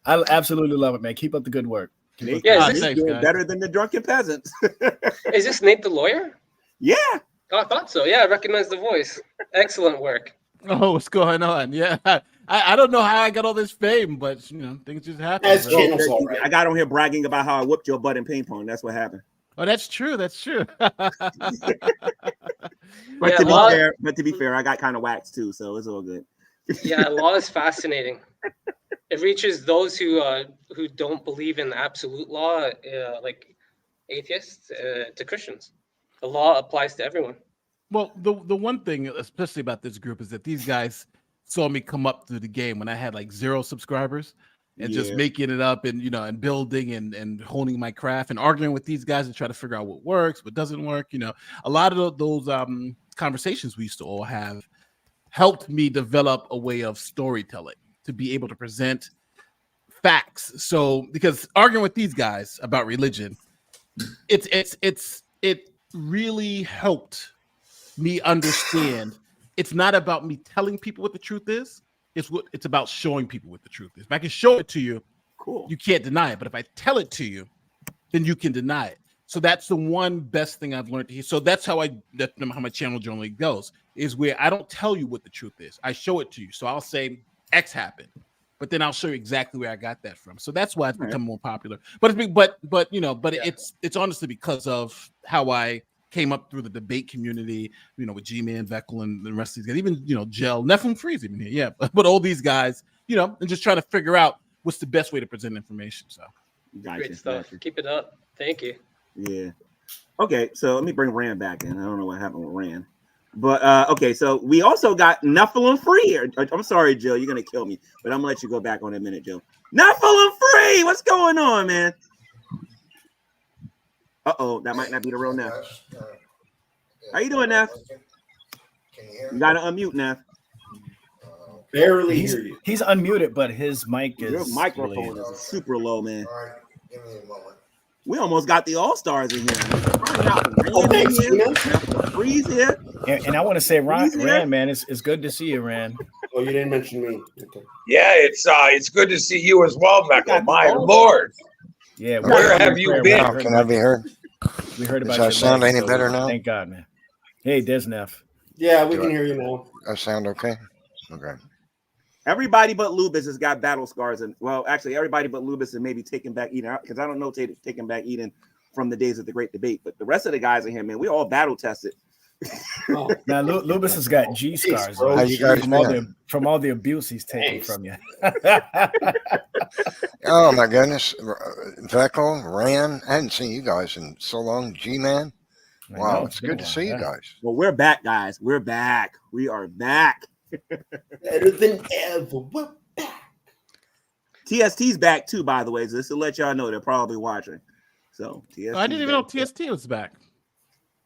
I absolutely love it, man. Keep up the good work. This is doing better than the drunken peasants. Is this Nate the lawyer? Yeah. Oh, I thought so. Yeah, I recognize the voice. Excellent work. Oh, what's going on? Yeah, I don't know how I got all this fame, but things just happen. I got on here bragging about how I whooped your butt in ping pong. That's what happened. Oh, that's true. That's true. But to be fair, I got kind of waxed too, so it's all good. Yeah, law is fascinating. It reaches those who don't believe in absolute law, like atheists, to Christians. The law applies to everyone. Well, the one thing, especially about this group, is that these guys saw me come up through the game when I had like 0 subscribers, and just making it up, and and building and honing my craft and arguing with these guys to try to figure out what works, what doesn't work. A lot of those conversations we used to all have helped me develop a way of storytelling to be able to present facts. So because arguing with these guys about religion, it really helped me understand it's not about me telling people what the truth is. It's about showing people what the truth is. If I can show it to you, cool, you can't deny it. But if I tell it to you, then you can deny it. So that's the one best thing I've learned. So that's how my channel generally goes, is where I don't tell you what the truth is. I show it to you. So I'll say X happened. but then I'll show you exactly where I got that from. So that's why it's become more popular. But it's honestly because of how I came up through the debate community, with G-Man, Veckel, and the rest of these guys, even Gel, Nephilim Freeze even here, but all these guys, and just trying to figure out what's the best way to present information. So great stuff. Keep it up. Thank you. Yeah. Okay, so let me bring Rand back in. I don't know what happened with Rand. But okay, so we also got Nephilim Free here. I'm sorry, Jill, you're gonna kill me, but I'm gonna let you go back on in a minute, Jill. Nephilim Free, what's going on, man? That might not be the real Neff. How you doing, Neff? You gotta unmute, Neff. Barely hear you. He's unmuted, but his mic is. Your microphone is super low, man. All right, give me a moment. We almost got the All-Stars in here. Freeze here. And I want to say, Rand, man, it's good to see you, Rand. Oh, you didn't mention me. Okay. Yeah, it's good to see you as well, Michael. My Lord. Yeah, where have you been? Now, can I be heard? We heard about. Does I sound any better now? Thank God, man. Hey, there's Neff. Yeah, we can hear you now. I sound okay. Okay. Everybody but Lubis has got battle scars, and well, actually, everybody but Lubis is maybe taking back Eden, because I don't know taking back Eden from the days of the Great Debate, but the rest of the guys in here, man, we all battle tested. Now Lubis has got G scars How you guys from all the abuse he's taken from you. Oh my goodness, Veckel, Rand, I hadn't seen you guys in so long. G-Man, wow, it's good to see you guys. Well, we're back, guys. We're back. We are back. Better than ever. We're back. TST's back too, by the way. So just to let y'all know, they're probably watching. So TST. I didn't even know TST was back.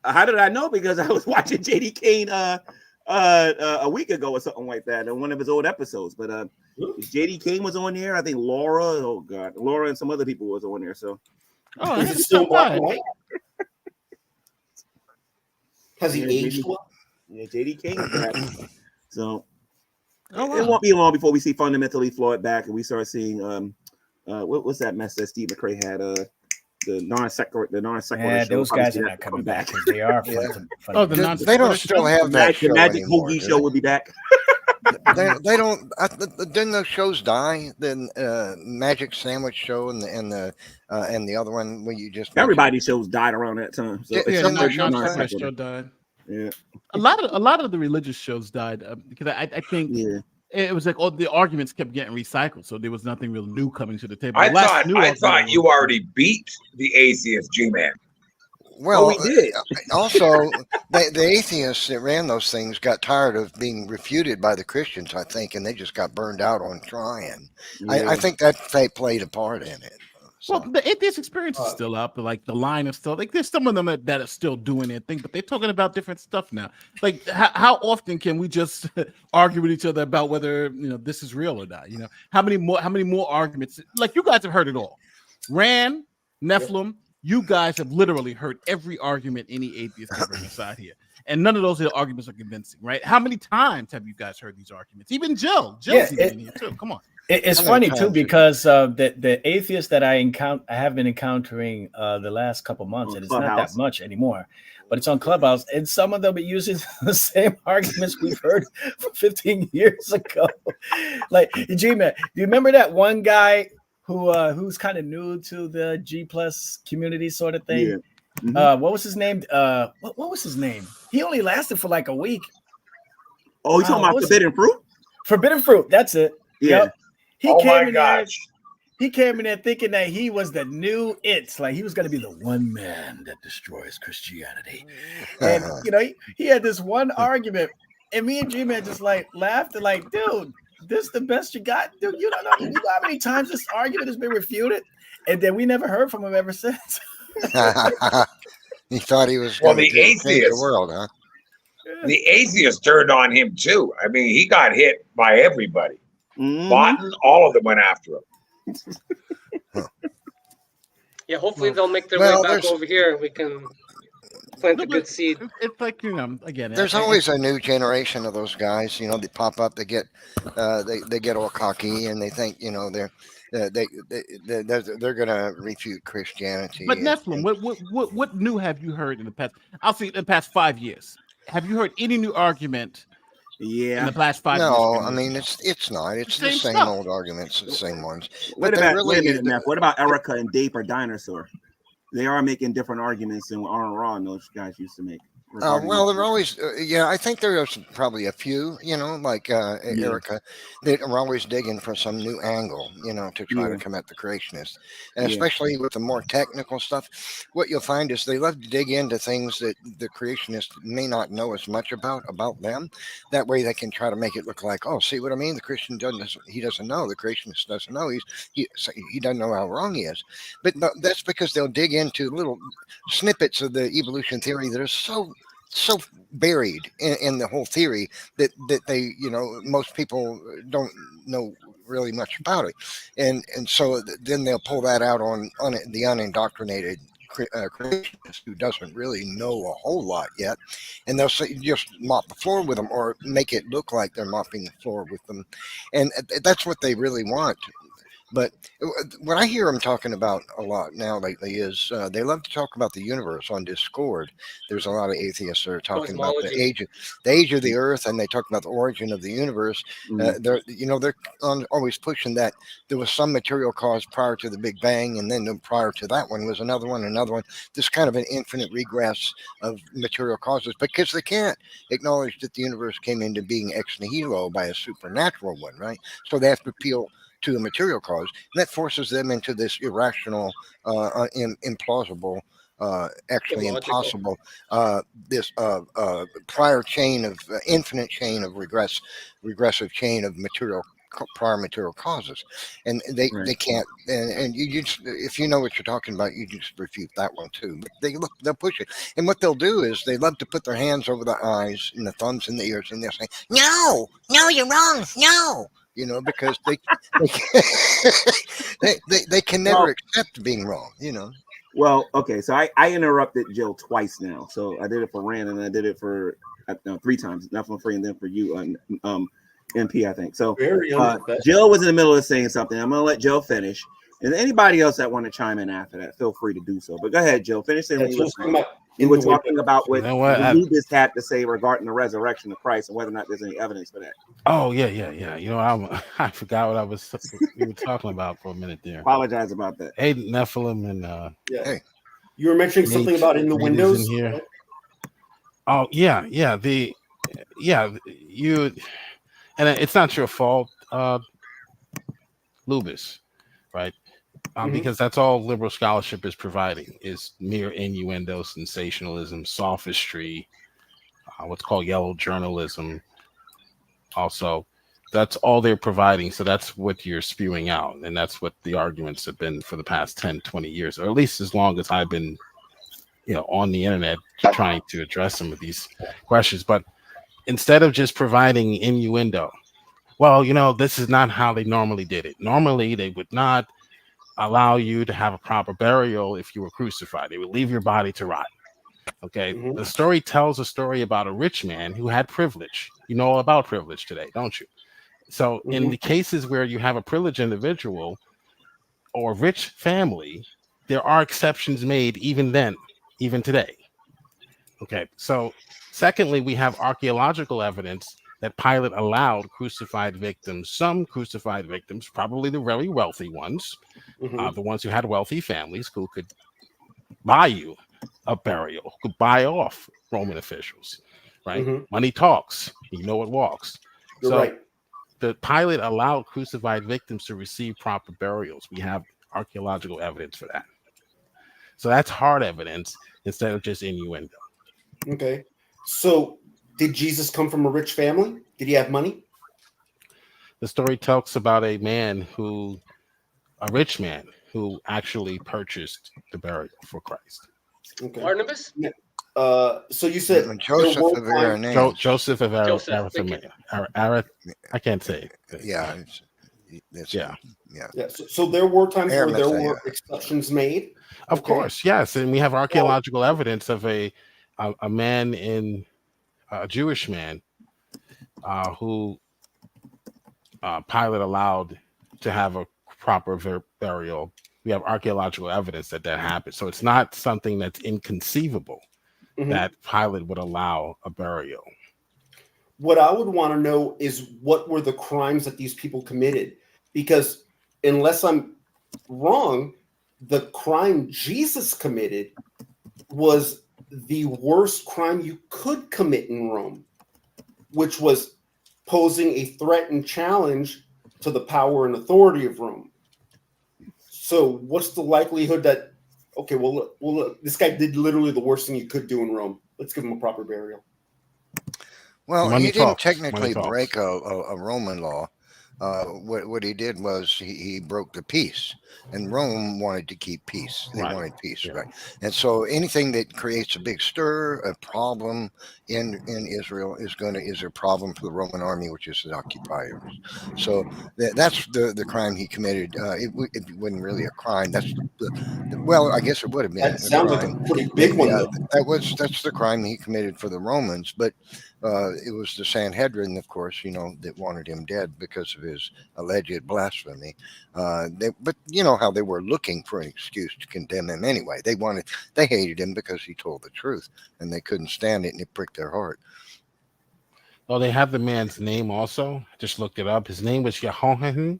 How did I know? Because I was watching JD Kane a week ago or something like that in one of his old episodes. But JD Kane was on there. I think Laura and some other people was on there. So is it still black and white? Has he aged well? Yeah, JD Kane is back. So it won't be long before we see Fundamentally Flawed back, and we start seeing what's that mess that Steve McRae had? The non-sequitur. Yeah, those guys are not coming back because they are. They don't still have that show the Magic anymore, Hoagie show will be back. they don't. Didn't those shows die? Then Magic Sandwich Show and the other one where you just everybody's shows died around that time. So the show died. Yeah, a lot of the religious shows died because I think it was like all the arguments kept getting recycled, so there was nothing real new coming to the table. I thought you already beat the atheist G-Man. Well, we did. Also, the atheists that ran those things got tired of being refuted by the Christians, I think, and they just got burned out on trying. I think that fate played a part in it. So. Well, the atheist experience is still up. Like the line is still like there's some of them that are still doing their thing, but they're talking about different stuff now. Like how often can we just argue with each other about whether this is real or not? How many more arguments? Like you guys have heard it all. Rand, Nephilim, you guys have literally heard every argument any atheist can bring aside here. And none of those arguments are convincing, right? How many times have you guys heard these arguments? Even Jill's even in here too. Come on. It's funny too because the atheists that I have been encountering the last couple months, and it's not that much anymore, but it's on Clubhouse, and some of them are using the same arguments we've heard 15 years ago. Like, G-Man, do you remember that one guy who's kind of new to the G plus community sort of thing? Yeah. Mm-hmm. What was his name? What was his name? He only lasted for like a week. Oh, you talking about Forbidden Fruit? Forbidden Fruit. That's it. Yeah. Yep. He came in there thinking that he was the new like he was going to be the one man that destroys Christianity. And he had this one argument, and me and G-Man just like laughed and like, dude, this is the best you got, dude. You don't know how many times this argument has been refuted, and then we never heard from him ever since. He thought he was the atheist the world, huh? The atheist turned on him too. I mean, he got hit by everybody. Barton, all of them went after him. Yeah, hopefully they'll make their way back over here and we can plant a good seed. It's like, again, there's always a new generation of those guys, they pop up, they get all cocky and they think, they're gonna refute Christianity. But Nephilim, what new have you heard in the past? I'll say in the past 5 years. Have you heard any new argument in the Yeah. past 5 years. No, 10 I years mean ago. it's not. It's the Same same stuff. old arguments, the same ones. What But they about, wait a really, minute, Neff. What about Erica and Dape or Dinosaur? They are making different arguments than on Raw and those guys used to make regarding well, this. there are always, yeah, I think there are probably a few, like Erica, that are always digging for some new angle, to try to come at the creationists. And especially with the more technical stuff, what you'll find is they love to dig into things that the creationists may not know as much about them. That way they can try to make it look like, oh, see what I mean? The Christian doesn't know. The creationist doesn't know. He doesn't know how wrong he is. But no, that's because they'll dig into little snippets of the evolution theory that are so buried in the whole theory that they most people don't know really much about it, and so then they'll pull that out on the unindoctrinated creationist who doesn't really know a whole lot yet, and they'll say just mop the floor with them or make it look like they're mopping the floor with them, and that's what they really want. But what I hear them talking about a lot now lately is they love to talk about the universe on Discord. There's a lot of atheists that are talking about the age of the earth, and they talk about the origin of the universe. They're always pushing that there was some material cause prior to the Big Bang, and then prior to that one was another one. This kind of an infinite regress of material causes, because they can't acknowledge that the universe came into being ex nihilo by a supernatural one, right? So they have to appeal to a material cause, and that forces them into this irrational, implausible, actually impossible, this prior chain of infinite chain of regressive chain of prior material causes, and they can't. And you just, if you know what you're talking about, you just refute that one too. But they'll push it, and what they'll do is they love to put their hands over the eyes and the thumbs in the ears, and they'll say, "No, you're wrong, no." Because they they can never accept being wrong. Well, okay, so I interrupted Jill twice now. So I did it for Rand and I did it for 3 times, not for free, and then for you, MP, I think. So Jill was in the middle of saying something. I'm gonna let Jill finish, and anybody else that want to chime in after that, feel free to do so. But go ahead, Jill. Finish saying you were talking about what Anubis had to say regarding the resurrection of Christ and whether or not there's any evidence for that. Oh yeah. I forgot what we were talking about for a minute there. Apologize about that. Hey, Nephilim and hey, you were mentioning something about in the windows in here. Oh yeah. And it's not your fault, Lubis, right? Because that's all liberal scholarship is providing, is mere innuendo, sensationalism, sophistry, what's called yellow journalism. Also, that's all they're providing. So that's what you're spewing out. And that's what the arguments have been for the past 10, 20 years, or at least as long as I've been, on the internet trying to address some of these questions. But instead of just providing innuendo, well, this is not how they normally did it. Normally, they would not allow you to have a proper burial if you were crucified. They would leave your body to rot. Okay. The story tells a story about a rich man who had privilege. You know all about privilege today, don't you? So in the cases where you have a privileged individual or rich family, there are exceptions made even today. Okay. So secondly, we have archaeological evidence that Pilate allowed some crucified victims, probably the very wealthy ones, the ones who had wealthy families who could buy you a burial, could buy off Roman officials, right? Money talks, it walks. The Pilate allowed crucified victims to receive proper burials. We have archaeological evidence for that. So that's hard evidence instead of just innuendo. Okay. So did Jesus come from a rich family? Did he have money? The story talks about a rich man who actually purchased the burial for Christ. Okay. Barnabas? So you said Joseph of Arimathea. Joseph of Arimathea. I can't say it. Yeah. So there were times where there were exceptions made. Of course, yes, and we have archaeological evidence of a man a Jewish man who Pilate allowed to have a proper burial. We have archaeological evidence that happened. So it's not something that's inconceivable that Pilate would allow a burial. what I would want to know is what were the crimes that these people committed? Because unless I'm wrong, the crime Jesus committed was the worst crime you could commit in Rome, which was posing a threat and challenge to the power and authority of Rome. So what's the likelihood that, okay, well, this guy did literally the worst thing you could do in Rome. Let's give him a proper burial. Well, Money he didn't talks. technically Money talks. break a Roman law. What he did was he broke the peace, and Rome wanted to keep peace. They Right. wanted peace, Yeah. right? And so anything that creates a big stir, a problem in Israel is a problem for the Roman army, which is the occupiers. So that's the crime he committed. It wasn't really a crime. That's well, I guess it would have been. That sounds like a pretty big one, though. That's the crime he committed for the Romans, but it was the Sanhedrin, of course, that wanted him dead because of his alleged blasphemy. But you know how they were looking for an excuse to condemn him anyway. They hated him because he told the truth, and they couldn't stand it, and it pricked their heart. Oh, they have the man's name also. Just looked it up. His name was Yehohanan.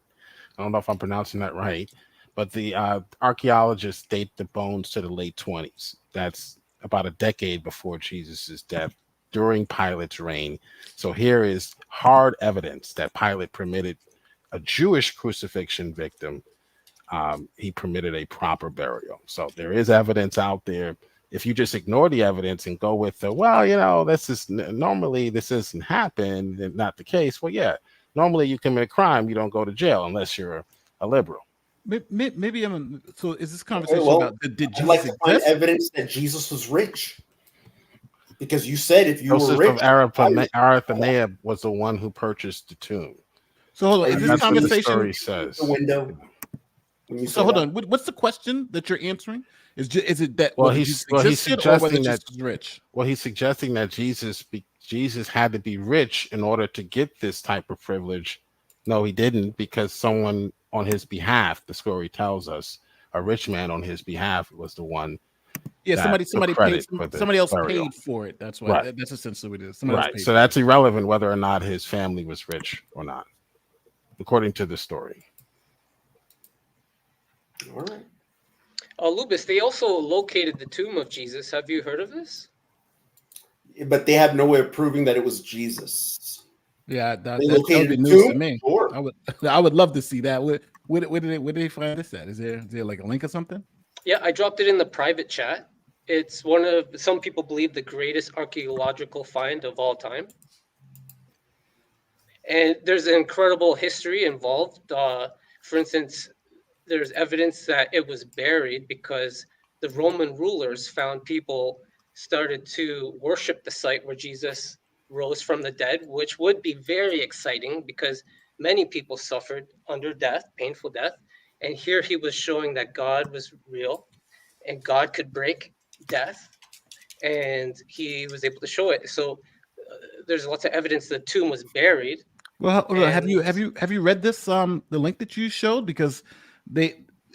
I don't know if I'm pronouncing that right, but the archaeologists date the bones to the late 20s. That's about a decade before Jesus' death, during Pilate's reign. So here is hard evidence that Pilate permitted a Jewish crucifixion victim. He permitted a proper burial. So there is evidence out there. If you just ignore the evidence and go with this is normally this doesn't happen, and not the case. Well, yeah, normally you commit a crime, you don't go to jail unless you're a liberal. Maybe so is this conversation about did Jesus I'd like to find exist? evidence that Jesus was rich. Because you said if you Joseph were rich, of Arimathea was the one who purchased the tomb. So hold on, is this That's what the conversation story says. the window. So hold on, what's the question that you're answering? Is it that He's suggesting that Jesus was rich? Well, he's suggesting that Jesus had to be rich in order to get this type of privilege. No, he didn't, because someone on his behalf, the story tells us, a rich man on his behalf was the one. Yeah, somebody paid. Somebody else burial. paid for it. That's why. Right. That's essentially what it is. Somebody else paid So that's irrelevant whether or not his family was rich or not, according to the story. All right. Lubis, they also located the tomb of Jesus. Have you heard of this? But they have no way of proving that it was Jesus. Yeah, that They would located be the news to tomb? me. Sure. I would love to see that. Where did they find this at? Is there like a link or something? Yeah, I dropped it in the private chat. It's one of, some people believe, the greatest archaeological find of all time. And there's an incredible history involved. For instance, there's evidence that it was buried because the Roman rulers found people started to worship the site where Jesus rose from the dead, which would be very exciting because many people suffered under death, painful death. And here he was showing that God was real and God could break death, and he was able to show it. So there's lots of evidence the tomb was buried. Well, have you read this the link that you showed? Because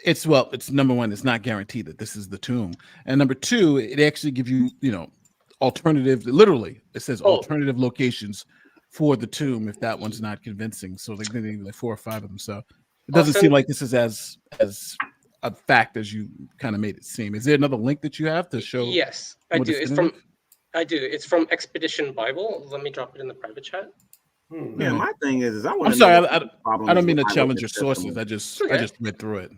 it's number one, it's not guaranteed that this is the tomb, and number two, it actually gives you alternative, literally it says alternative locations for the tomb if that one's not convincing. So like maybe like 4 or 5 of them. So it doesn't seem like this is as a fact as you kind of made it seem. Is there another link that you have to show? Yes, I do. It's from Expedition Bible. Let me drop it in the private chat. Yeah, my thing is I want. I'm sorry, I don't mean to challenge your sources. I just read through it.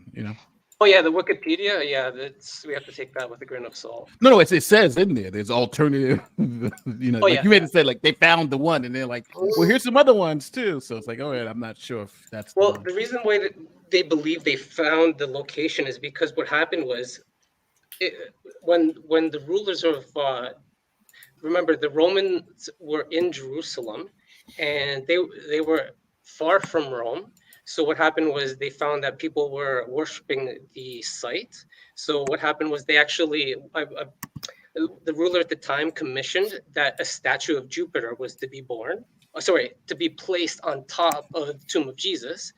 Oh yeah, the Wikipedia. Yeah, we have to take that with a grain of salt. No, it says in there. There's alternative. You made it say like they found the one, and they're like, well, here's some other ones too. So it's like, all right, I'm not sure if that's. Well, the reason why that they believe they found the location is because what happened was, when the rulers of remember the Romans were in Jerusalem, and they were far from Rome. So what happened was they found that people were worshiping the site. So what happened was they actually, the ruler at the time commissioned that a statue of Jupiter was to be to be placed on top of the tomb of Jesus.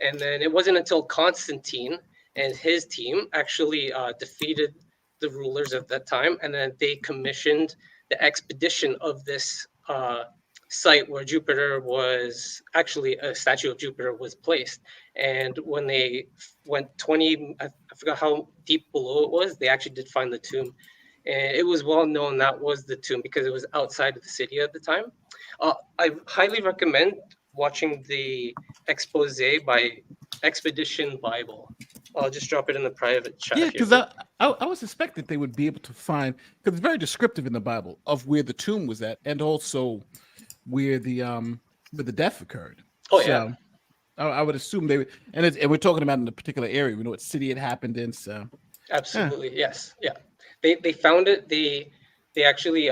And then it wasn't until Constantine and his team actually defeated the rulers of that time. And then they commissioned the expedition of this site where Jupiter was actually a statue of Jupiter was placed. And when they went 20, I forgot how deep below it was, they actually did find the tomb. And it was well known that was the tomb because it was outside of the city at the time. I highly recommend watching the expose by Expedition Bible. I'll just drop it in the private chat. Yeah, because I was suspecting they would be able to find, because it's very descriptive in the Bible of where the tomb was at, and also where the death occurred. Oh yeah. I would assume they would, and we're talking about in a particular area. We know what city it happened in. So absolutely, yes, yeah. They found it. They actually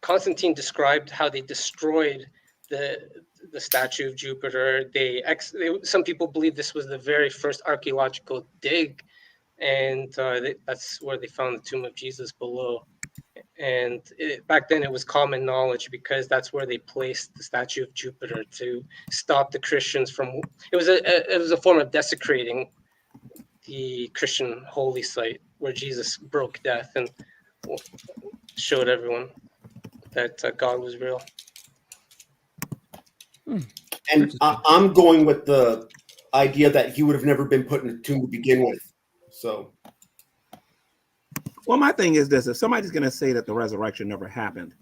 Constantine described how they destroyed the statue of Jupiter. Some people believe this was the very first archaeological dig, and that's where they found the tomb of Jesus below. And back then it was common knowledge because that's where they placed the statue of Jupiter to stop the Christians from. It was a form of desecrating the Christian holy site where Jesus broke death and showed everyone that God was real. And I'm going with the idea that he would have never been put in a tomb to begin with. So, well, my thing is this: if somebody's going to say that the resurrection never happened,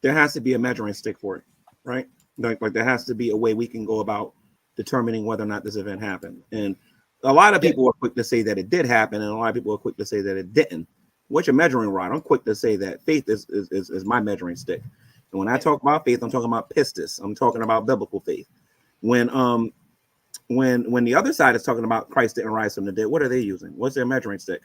there has to be a measuring stick for it, right? Like there has to be a way we can go about determining whether or not this event happened. And a lot of people are quick to say that it did happen, and a lot of people are quick to say that it didn't. What's your measuring rod? I'm quick to say that faith is my measuring stick. And when I talk about faith, I'm talking about pistis. I'm talking about biblical faith. When the other side is talking about Christ didn't rise from the dead, what are they using? What's their measuring stick?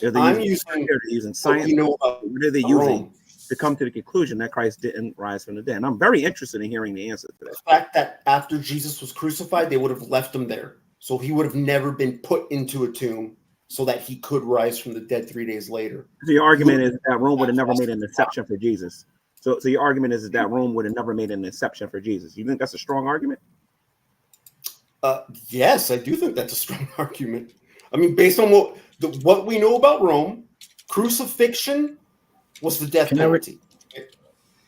I'm using science. What are they using to come to the conclusion that Christ didn't rise from the dead? And I'm very interested in hearing the answer to that. The fact that after Jesus was crucified, they would have left him there. So he would have never been put into a tomb so that he could rise from the dead 3 days later. So your argument is that Rome would have never made an exception for Jesus. So your argument is that Rome would have never made an exception for Jesus. You think that's a strong argument? Yes, I do think that's a strong argument. I mean, based on what we know about Rome, crucifixion was the death penalty.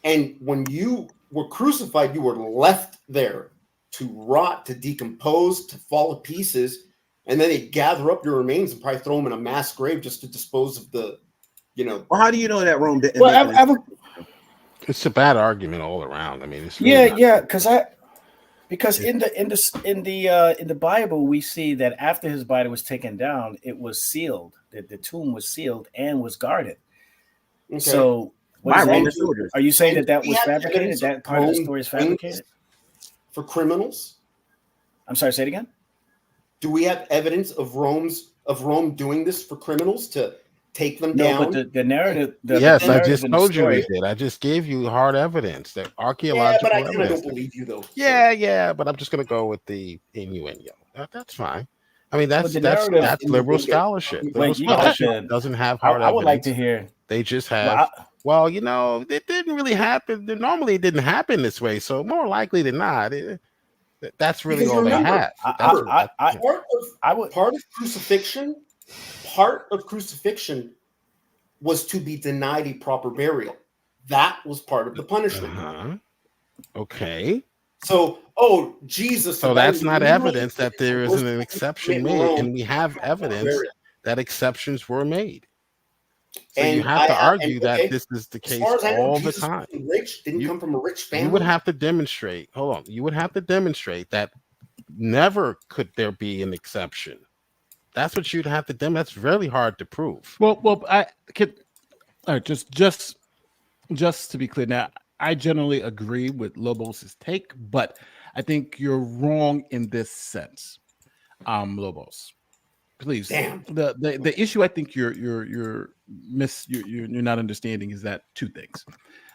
And when you were crucified, you were left there to rot, to decompose, to fall to pieces, and then they gather up your remains and probably throw them in a mass grave just to dispose of the, Well, how do you know that Rome didn't? Well, it's a bad argument all around. I mean, it's really because in the Bible we see that after his body was taken down, it was sealed. The tomb was sealed and was guarded. Okay. So, are you saying that was fabricated? That part of the story is fabricated for criminals? I'm sorry. Say it again. Do we have evidence of Rome doing this for criminals to take them down? But the narrative. I just told you we did. I just gave you hard evidence, that archaeological evidence. I don't believe you though. Yeah, but I'm just going to go with the innuendo. That's fine. I mean, that's liberal scholarship. Liberal scholarship doesn't have hard evidence. I would like to hear. They just have. Well, it didn't really happen. Normally, it didn't happen this way. So more likely than not, that's really all they have. Part of crucifixion was to be denied a proper burial. That was part of the punishment. Okay. So, Jesus. So that's not evidence that there isn't an exception made, and we have evidence that exceptions were made. So you have to argue that this is the case all the time. Didn't come from a rich family. You would have to demonstrate. Hold on. You would have to demonstrate that never could there be an exception. That's what you'd have to demonstrate. That's really hard to prove. Well, I could. All right, just to be clear, now I generally agree with Lobos's take, but I think you're wrong in this sense, Lobos. Please, the issue I think you're not understanding is that two things.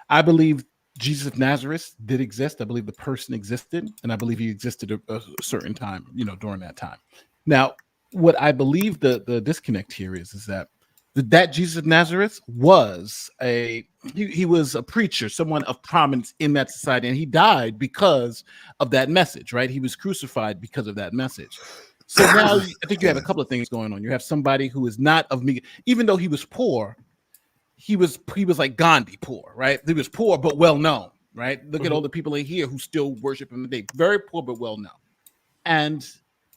I believe Jesus of Nazareth did exist. I believe the person existed, and I believe he existed a certain time, during that time. Now, what I believe the disconnect here is that Jesus of Nazareth was he was a preacher, someone of prominence in that society, and he died because of that message, right? He was crucified because of that message. So now I think you have a couple of things going on. You have somebody who is not of me, even though he was poor, he was like Gandhi poor, right? He was poor but well known, right? Look at all the people in here who still worship him today. Very poor, but well known. And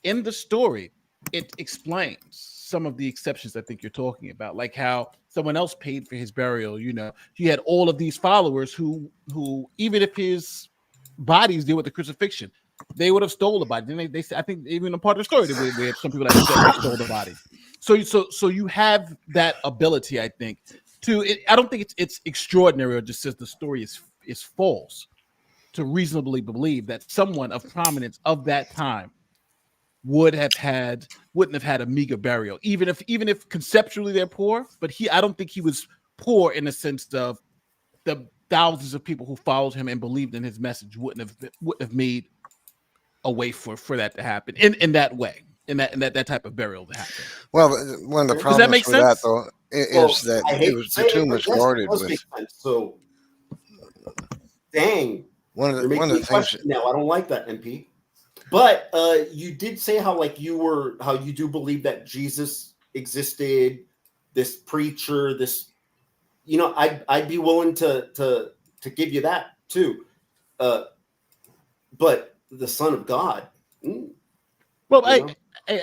in the story, it explains some of the exceptions I think you're talking about, like how someone else paid for his burial. You know, he had all of these followers who even if his body's there with the crucifixion, they would have stole the body. Then they I think even a part of the story that we have some people that said they stole the body. So you have that ability, I think, to. I don't think it's extraordinary or just says the story is false, to reasonably believe that someone of prominence of that time wouldn't have had a meager burial, even if conceptually they're poor. But I don't think he was poor in the sense of the thousands of people who followed him and believed in his message wouldn't have made a way for that to happen in that way, in that type of burial to happen. Well, one of the problems with that though is that the tomb was guarded with. So, dang. One of the things. Now I don't like that, MP. But you did say how you do believe that Jesus existed, this preacher, this, you know, I'd be willing to give you that too. But the Son of God. Well, I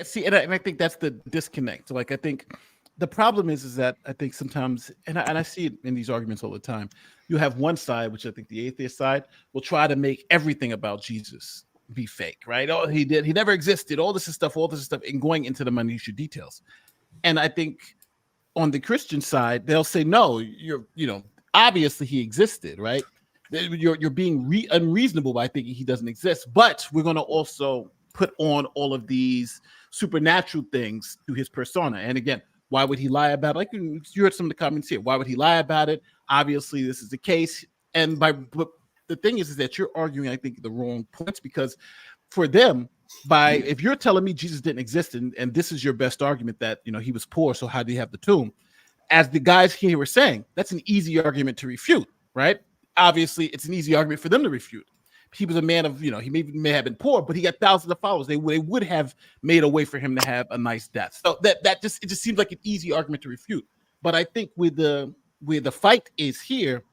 see, and I think that's the disconnect. So, like, I think the problem is that I think sometimes, and I see it in these arguments all the time, you have one side, which I think the atheist side, will try to make everything about Jesus be fake, right? Oh, he never existed, all this stuff, and going into the minutiae details. And I think on the Christian side, they'll say, no, obviously he existed, right? You're being unreasonable by thinking he doesn't exist, but we're going to also put on all of these supernatural things to his persona. And again, why would he lie about it? Like you heard some of the comments here. Why would he lie about it? Obviously, this is the case. And but the thing is that you're arguing, I think, the wrong points, because for them, if you're telling me Jesus didn't exist, and this is your best argument that he was poor, so how do you have the tomb? As the guys here were saying, that's an easy argument to refute, right? Obviously, it's an easy argument for them to refute. He was a man of, he may have been poor, but he got thousands of followers. They would have made a way for him to have a nice death. So it just seems like an easy argument to refute. But I think where the fight is here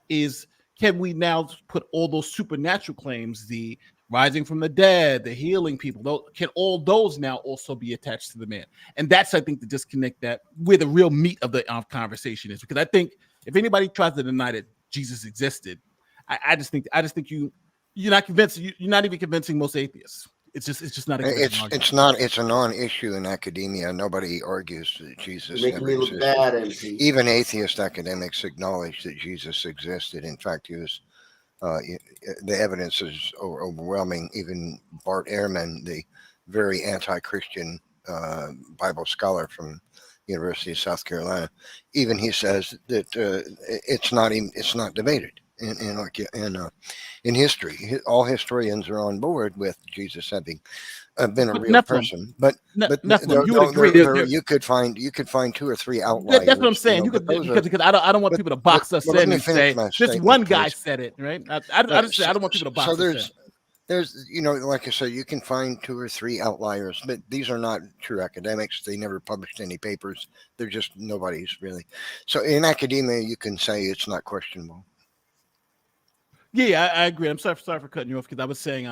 is, can we now put all those supernatural claims, the rising from the dead, the healing people, can all those now also be attached to the man? And that's, I think, the disconnect that where the real meat of the conversation is. Because I think if anybody tries to deny that Jesus existed, I just think you're not convincing. You're not even convincing most atheists. It's just not. It's a non-issue in academia. Nobody argues that Jesus never existed. Even atheist academics acknowledge that Jesus existed. In fact, he was. The evidence is overwhelming. Even Bart Ehrman, the very anti-Christian Bible scholar from University of South Carolina, even he says that it's not debated. In history, all historians are on board with Jesus having been a real person. But you would agree. You could find 2 or 3 outliers. That's what I'm saying. Because I don't want people to box us in and say this one guy said it, right? I don't want people to box us in. There's, like I said, you can find 2 or 3 outliers, but these are not true academics. They never published any papers. They're just nobodies really. So in academia, you can say it's not questionable. Yeah, I agree. I'm sorry for cutting you off, because I was saying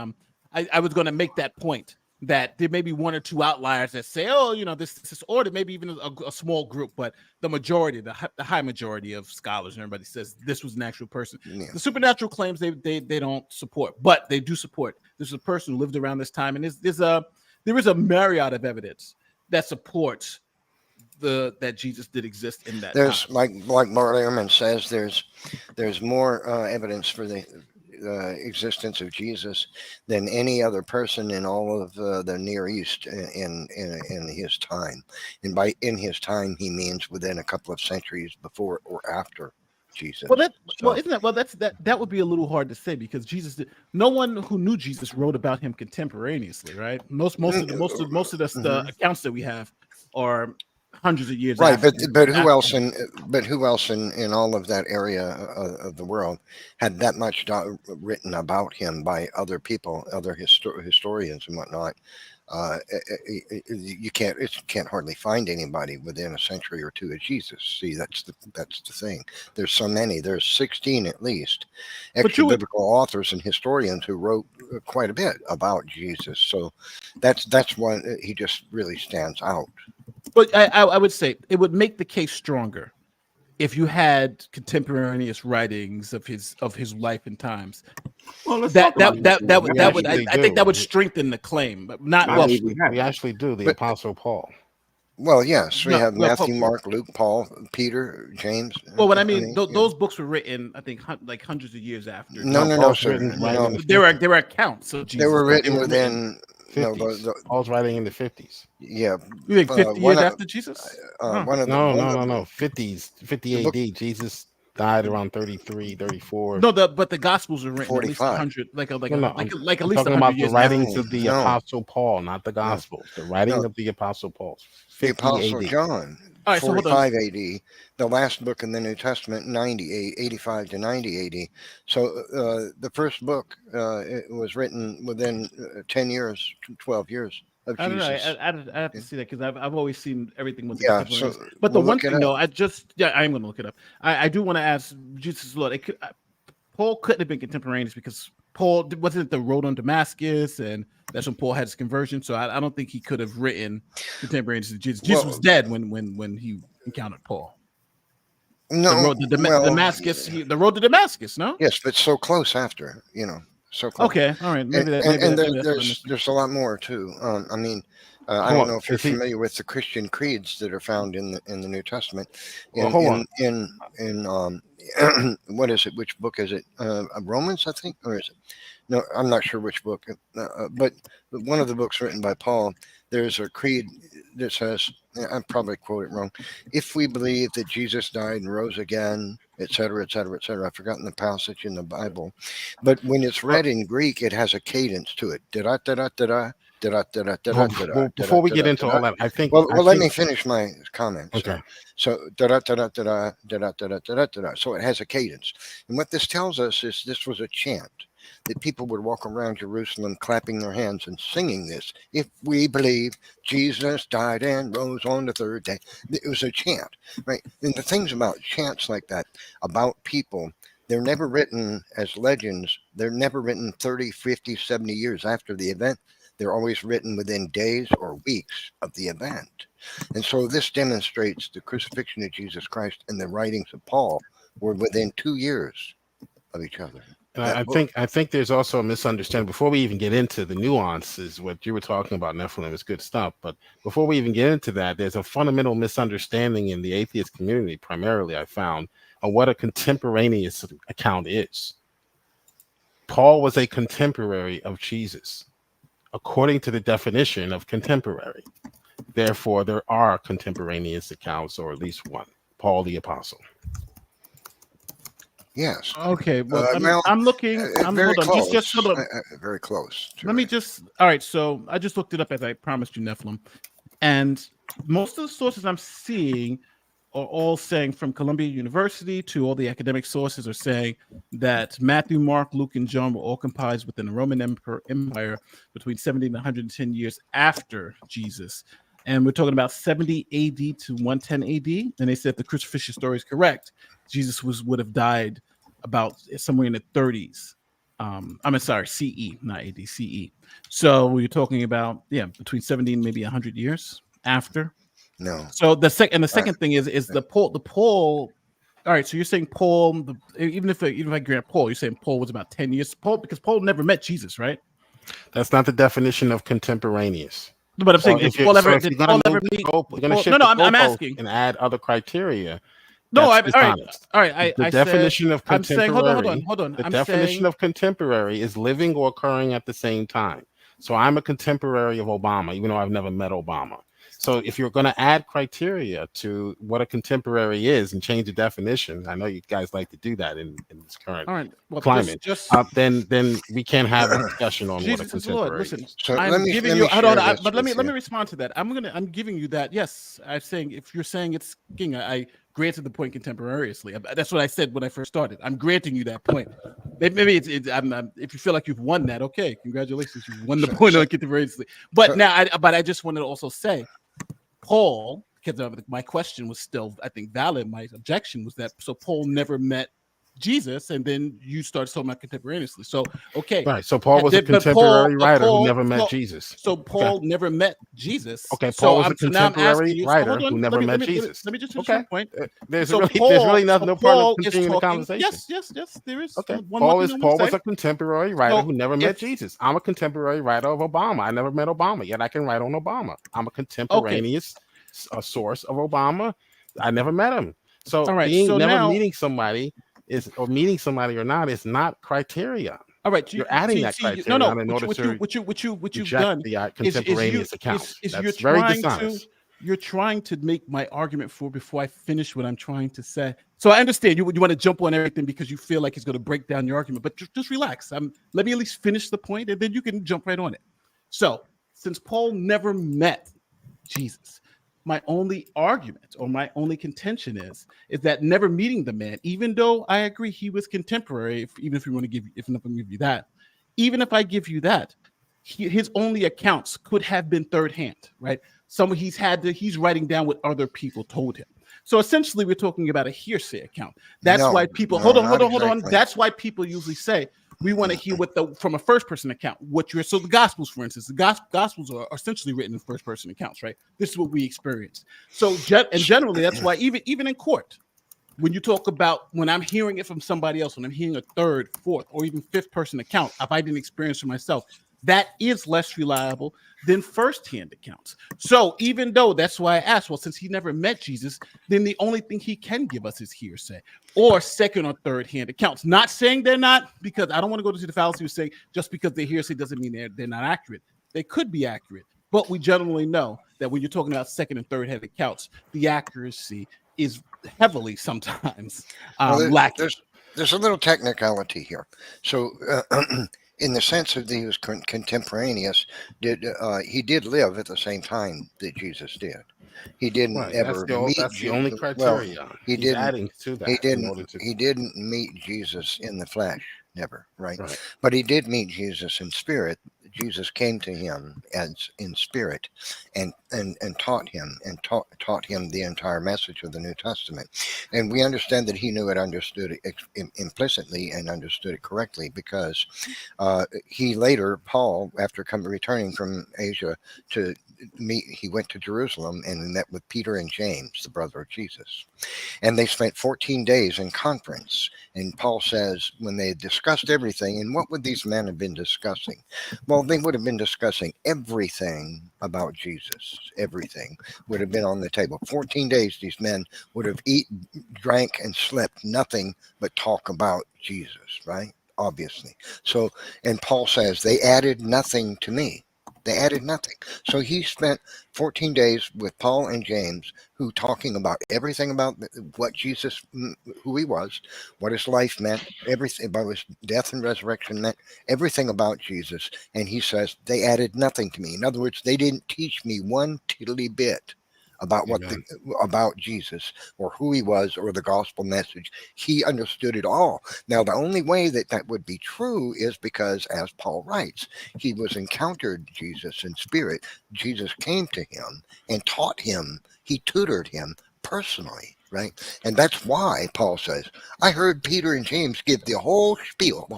I was going to make that point that there may be 1 or 2 outliers that say, oh, this order, maybe even a small group, but the majority, the high majority of scholars and everybody says this was an actual person. Yeah. The supernatural claims they don't support, but they do support this is a person who lived around this time, and there is a myriad of evidence that supports that Jesus did exist in that there's time. like Bart Ehrman says, there's more evidence for the existence of Jesus than any other person in all of the Near East in his time. And by in his time, he means within a couple of centuries before or after Jesus. That would be a little hard to say, because no one who knew Jesus wrote about him contemporaneously, right? Most of the accounts that we have are hundreds of years, right? But who else in all of that area of the world had that much written about him by other people, other historians and whatnot? You can't hardly find anybody within a century or two of Jesus. See, that's the thing. There's so many. There's 16 at least extra biblical authors and historians who wrote quite a bit about Jesus. So that's why he just really stands out. But I would say it would make the case stronger if you had contemporaneous writings of his life and times. Well, I think that would strengthen the claim, but not we actually do the Apostle Paul. Well, yes, we have Matthew, Mark, Luke, Paul, Peter, James. Well, what I mean, those books were written, I think, like hundreds of years after. No, sir. No. There were accounts of Jesus. They were written within. 50s. Paul's writing in the 50s. Yeah. You think 50 years after Jesus? No, 50s, 50 AD. Jesus died around 33, 34. No, but the Gospels are written 45. At least 100, like at I'm least talking 100 about years the writings after. of the Apostle Paul, not the Gospels. The writing of the Apostle Paul. The Apostle John, 45 AD. The last book in the New Testament, 85 to 90 AD. So the first book it was written within 10 years, 12 years of I don't Jesus. know. I have to see that because I've always seen everything with Yeah, the so but the we'll one look it thing, though, up. I am going to look it up. I do want to ask Jesus Lord. Paul couldn't have been contemporaneous because Paul wasn't the road on Damascus, and that's when Paul had his conversion. So I don't think he could have written contemporaneous to Jesus. Jesus was dead when he encountered Paul. No, the road to Damascus. The road to Damascus. No. Yes, but so close after, so close. Okay, all right. Maybe there's a lot more too. I mean, I don't know if you're familiar with the Christian creeds that are found in the New Testament. In what is it? Which book is it? Romans, I think, or is it? No, I'm not sure which book. But one of the books written by Paul, there's a creed that says, I probably quote it wrong, if we believe that Jesus died and rose again, et cetera, et cetera, et cetera. I've forgotten the passage in the Bible. But when it's read in Greek, it has a cadence to it. Before we get into all that, I think. Well, let me finish my comment. Okay. So, so it has a cadence. And what this tells us is this was a chant that people would walk around Jerusalem clapping their hands and singing this. If we believe Jesus died and rose on the third day. It was a chant, right? And the things about chants like that, about people, they're never written as legends. They're never written 30, 50, 70 years after the event. They're always written within days or weeks of the event. And so this demonstrates the crucifixion of Jesus Christ and the writings of Paul were within 2 years of each other. I think there's also a misunderstanding. Before we even get into the nuances, what you were talking about, Nephilim, is good stuff. But before we even get into that, there's a fundamental misunderstanding in the atheist community, primarily, I found, of what a contemporaneous account is. Paul was a contemporary of Jesus, according to the definition of contemporary. Therefore, there are contemporaneous accounts, or at least one, Paul the Apostle. Yes. Okay. Well, I'm looking. Very close. Just hold on. Very close. Let me just. All right. So I just looked it up as I promised you, Nephilim, and most of the sources I'm seeing are all saying, from Columbia University to all the academic sources, are saying that Matthew, Mark, Luke, and John were all compiled within the Roman Empire between 70 and 110 years after Jesus. And we're talking about 70 AD to 110 AD. And they said the crucifixion story is correct. Jesus would have died about somewhere in the 30s. CE, not AD, CE. So we're talking about, between 70 and maybe 100 years after. No. So the second thing is the Paul. All right. So you're saying Paul, even if I grant Paul, you're saying Paul was about 10 years. Because Paul never met Jesus, right? That's not the definition of contemporaneous. No, but I'm saying, did Paul ever meet? I'm asking. And add other criteria. No, all right. The definition of contemporary. I'm saying, hold on. The definition of contemporary is living or occurring at the same time. So I'm a contemporary of Obama, even though I've never met Obama. So if you're going to add criteria to what a contemporary is and change the definition, I know you guys like to do that in this current climate. Then we can't have a discussion on what a contemporary is. So I'm giving you. Hold on, but let me respond to that. I'm giving you that. Yes, I'm saying if you're saying it's king, I granted the point contemporaneously. That's what I said when I first started. I'm granting you that point. Maybe if you feel like you've won that, okay, congratulations, you've won the point on contemporaneously. But I just wanted to also say, Paul, because my question was still, I think, valid. My objection was that Paul never met Jesus, and then you started talking about contemporaneously. So okay, right. So Paul was a contemporary writer who never met Jesus. So Paul never met Jesus. Okay, Paul was a contemporary writer who never met Jesus. Let me just finish my point. There's really no part of continuing the conversation. Yes, there is. Okay, Paul was a contemporary writer who never met Jesus. I'm a contemporary writer of Obama. I never met Obama, yet I can write on Obama. I'm a contemporaneous source of Obama. I never met him. So meeting somebody meeting somebody or not is not criteria. All right, you're adding that criteria. What you've done the contemporaneous account. You're trying to make my argument before I finish what I'm trying to say. So I understand you want to jump on everything because you feel like it's going to break down your argument, but just relax. Let me at least finish the point, and then you can jump right on it. So since Paul never met Jesus, my only argument or my only contention is that never meeting the man, even though I agree he was contemporary, even if I give you that, his only accounts could have been third hand, right? He's writing down what other people told him. So essentially, we're talking about a hearsay account. That's why people hold on. That's why people usually say we want to hear from a first person account. So the Gospels, for instance, the Gospels are essentially written in first person accounts, right? This is what we experience. So generally, that's why even in court, when you talk about when I'm hearing it from somebody else, when I'm hearing a third, fourth, or even fifth person account, if I didn't experience it myself, that is less reliable than first-hand accounts. So even though that's why I asked, well, since he never met Jesus, then the only thing he can give us is hearsay or second or third-hand accounts. Not saying they're not, because I don't want to go to the fallacy of saying just because they're hearsay doesn't mean they're not accurate. They could be accurate, but we generally know that when you're talking about second and third-hand accounts, the accuracy is heavily sometimes lacking. There's a little technicality here. So in the sense that he was contemporaneous, he did live at the same time that Jesus did. He didn't ever meet. That's the only criteria. Well, he didn't. Adding to that. He didn't meet Jesus in the flesh, never, right? But he did meet Jesus in spirit. Jesus came to him as in spirit, and taught him taught him the entire message of the New Testament. And we understand that he knew it, understood it implicitly, and understood it correctly, because he later, Paul, after returning from Asia to meet, he went to Jerusalem and met with Peter and James, the brother of Jesus, and they spent 14 days in conference. And Paul says, when they had discussed everything, and what would these men have been discussing? Well, they would have been discussing everything about Jesus. Everything would have been on the table. 14 days, these men would have eaten, drank, and slept nothing but talk about Jesus, right? Obviously. So, and Paul says, they added nothing to me. They added nothing. So he spent 14 days with Paul and James, who talking about everything about what Jesus, who he was, what his life meant, everything about his death and resurrection meant, everything about Jesus. And he says, they added nothing to me. In other words, they didn't teach me one tiddly bit about about Jesus or who he was or the gospel message. He understood it all. Now, the only way that would be true is because, as Paul writes, he encountered Jesus in spirit. Jesus came to him and taught him. He tutored him personally, right? And that's why Paul says, I heard Peter and James give the whole spiel, the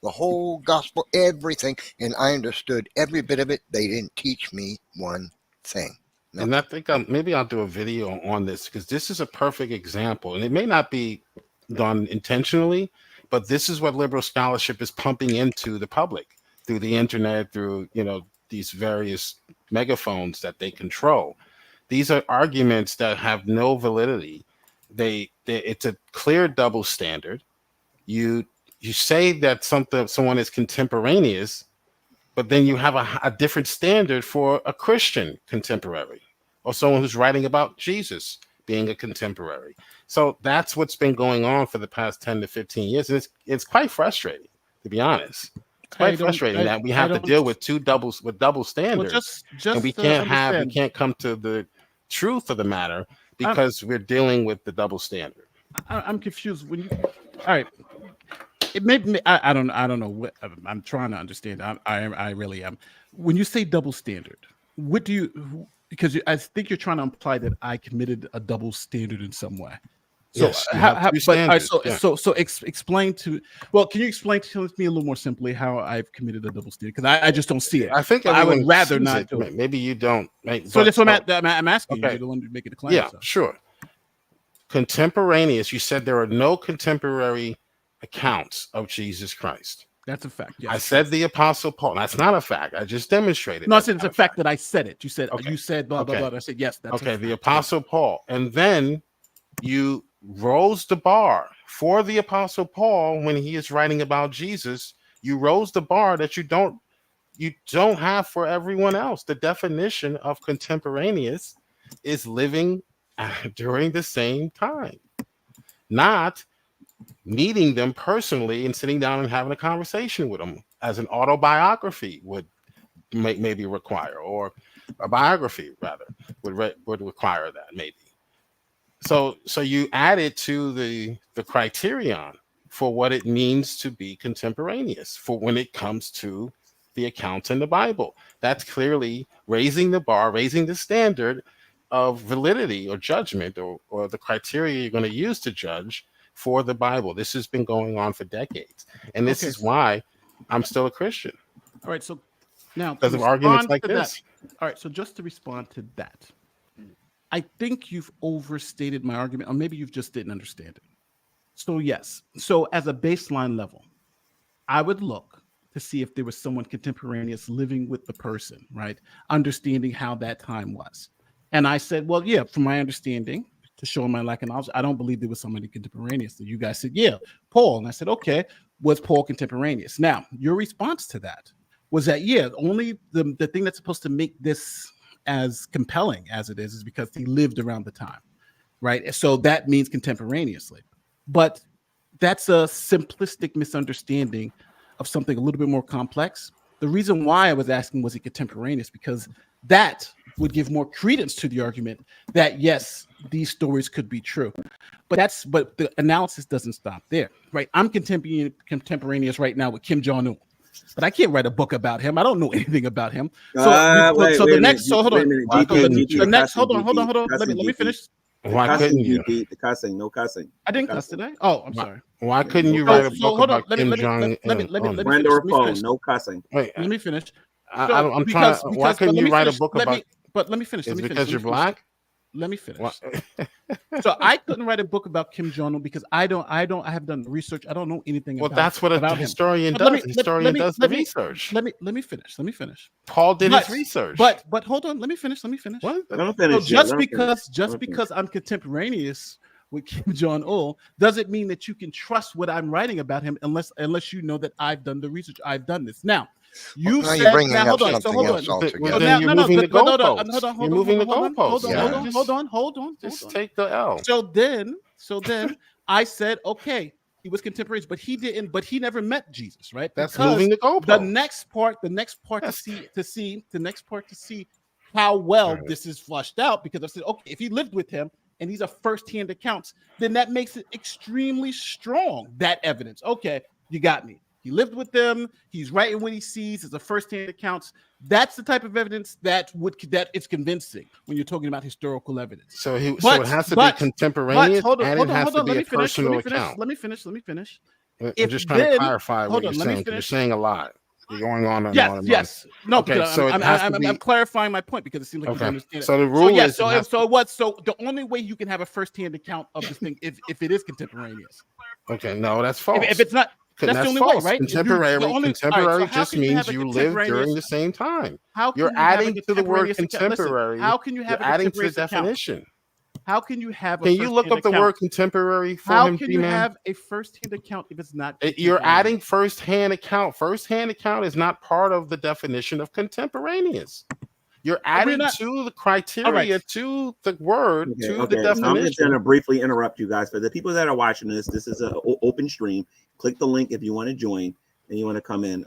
whole gospel, everything, and I understood every bit of it. They didn't teach me one thing. No. And I think maybe I'll do a video on this, because this is a perfect example, and it may not be done intentionally, but this is what liberal scholarship is pumping into the public through the internet, through these various megaphones that they control. These are arguments that have no validity. It's a clear double standard. You say that someone is contemporaneous, but then you have a different standard for a Christian contemporary or someone who's writing about Jesus being a contemporary. So that's what's been going on for the past 10 to 15 years. And it's quite frustrating, to be honest. It's quite frustrating that we have to deal with double standards. Well, just and we can't come to the truth of the matter because we're dealing with the double standard. I'm confused. When you, all right, it may I don't know what I'm trying to understand. I really am. When you say double standard, what do you? Because I think you're trying to imply that I committed a double standard in some way. So Yes, you have two standards. So explain to. Well, can you explain to me a little more simply how I've committed a double standard? Because I just don't see it. I think I would rather not do it. Maybe you don't. So that's what I'm asking. Okay. You're the one making the claim. Yeah, sure. Contemporaneous. You said there are no contemporary accounts of Jesus Christ. That's a fact. Yes. I said the Apostle Paul. That's not a fact. I just demonstrated. No, I said it's a fact that I said it. You said you said blah blah blah. I said yes. That's okay. The Apostle Paul, and then you rose the bar for the Apostle Paul when he is writing about Jesus. You rose the bar that you don't have for everyone else. The definition of contemporaneous is living during the same time, not meeting them personally and sitting down and having a conversation with them, as an autobiography would maybe require, or a biography rather would require that maybe. So you added to the criterion for what it means to be contemporaneous for when it comes to the accounts in the Bible. That's clearly raising the bar, raising the standard of validity or judgment, or the criteria you're going to use to judge for the Bible. This has been going on for decades, and this is why I'm still a Christian. All right, so now because of arguments like this. All right, so just to respond to that, I think you've overstated my argument, or maybe you just didn't understand it. So yes, so as a baseline level, I would look to see if there was someone contemporaneous living with the person, right? Understanding how that time was. And I said, well, yeah, from my understanding, to show my lack of knowledge, I don't believe there was somebody contemporaneous. So you guys said, yeah, Paul. And I said, okay, was Paul contemporaneous? Now, your response to that was that, yeah, only the thing that's supposed to make this as compelling as it is because he lived around the time, right? So that means contemporaneously. But that's a simplistic misunderstanding of something a little bit more complex. The reason why I was asking, was it contemporaneous? Because that would give more credence to the argument that yes, these stories could be true. But the analysis doesn't stop there, right? I'm contemporaneous right now with Kim Jong-un, but I can't write a book about him. I don't know anything about him. Hold on. Let me finish. Why couldn't you? The cussing, no cussing. I didn't cuss today. Oh, I'm sorry. Why couldn't you write a book about Kim Jong-un? Friend or foe, no cussing. Wait, let me finish. I'm trying. Why couldn't you write a book about? But let me finish. Is it because you're black? Let me finish. So I couldn't write a book about Kim Jong-un because I have done research. I don't know anything about. Well, that's what a historian does. A historian does the research. Let me finish. Paul did his research. But hold on. Let me finish. What? So just because I'm contemporaneous with Kim Jong-un doesn't mean that you can trust what I'm writing about him unless you know that I've done the reresearch. I've done this. Now, you're moving the goalposts. Hold on. Just take the L. So then I said, okay, he was contemporaneous, but he didn't. But he never met Jesus, right? That's moving the goalposts. The next part to see how well this is flushed out, because I said, okay, if he lived with him and these are first-hand accounts, then that makes it extremely strong. That evidence, okay, you got me. He lived with them. He's writing what he sees. It's a first-hand accounts. That's the type of evidence that it's convincing when you're talking about historical evidence. So it has to be contemporaneous, and it has to be a personal account. Let me finish. I'm just trying to clarify what you're saying. You're saying a lot. You're going on and on. Yes. No. Okay. So I'm clarifying my point because it seems like you understand. So the rule is. So the only way you can have a first-hand account of this thing if it is contemporaneous. Okay. No, that's false. If it's not. That's the only false. way, right? Contemporary just means you live during the same time. You're adding to the word contemporary. How can you have adding to the definition? How can you have? Can you look up the word contemporary for him? How can you have a first-hand account if it's not? You're adding first-hand account. First-hand account is not part of the definition of contemporaneous. You're adding to the criteria, to the word, to the definition. So I'm just going to briefly interrupt you guys. For the people that are watching this is an open stream. Click the link if you want to join. and you want to come in,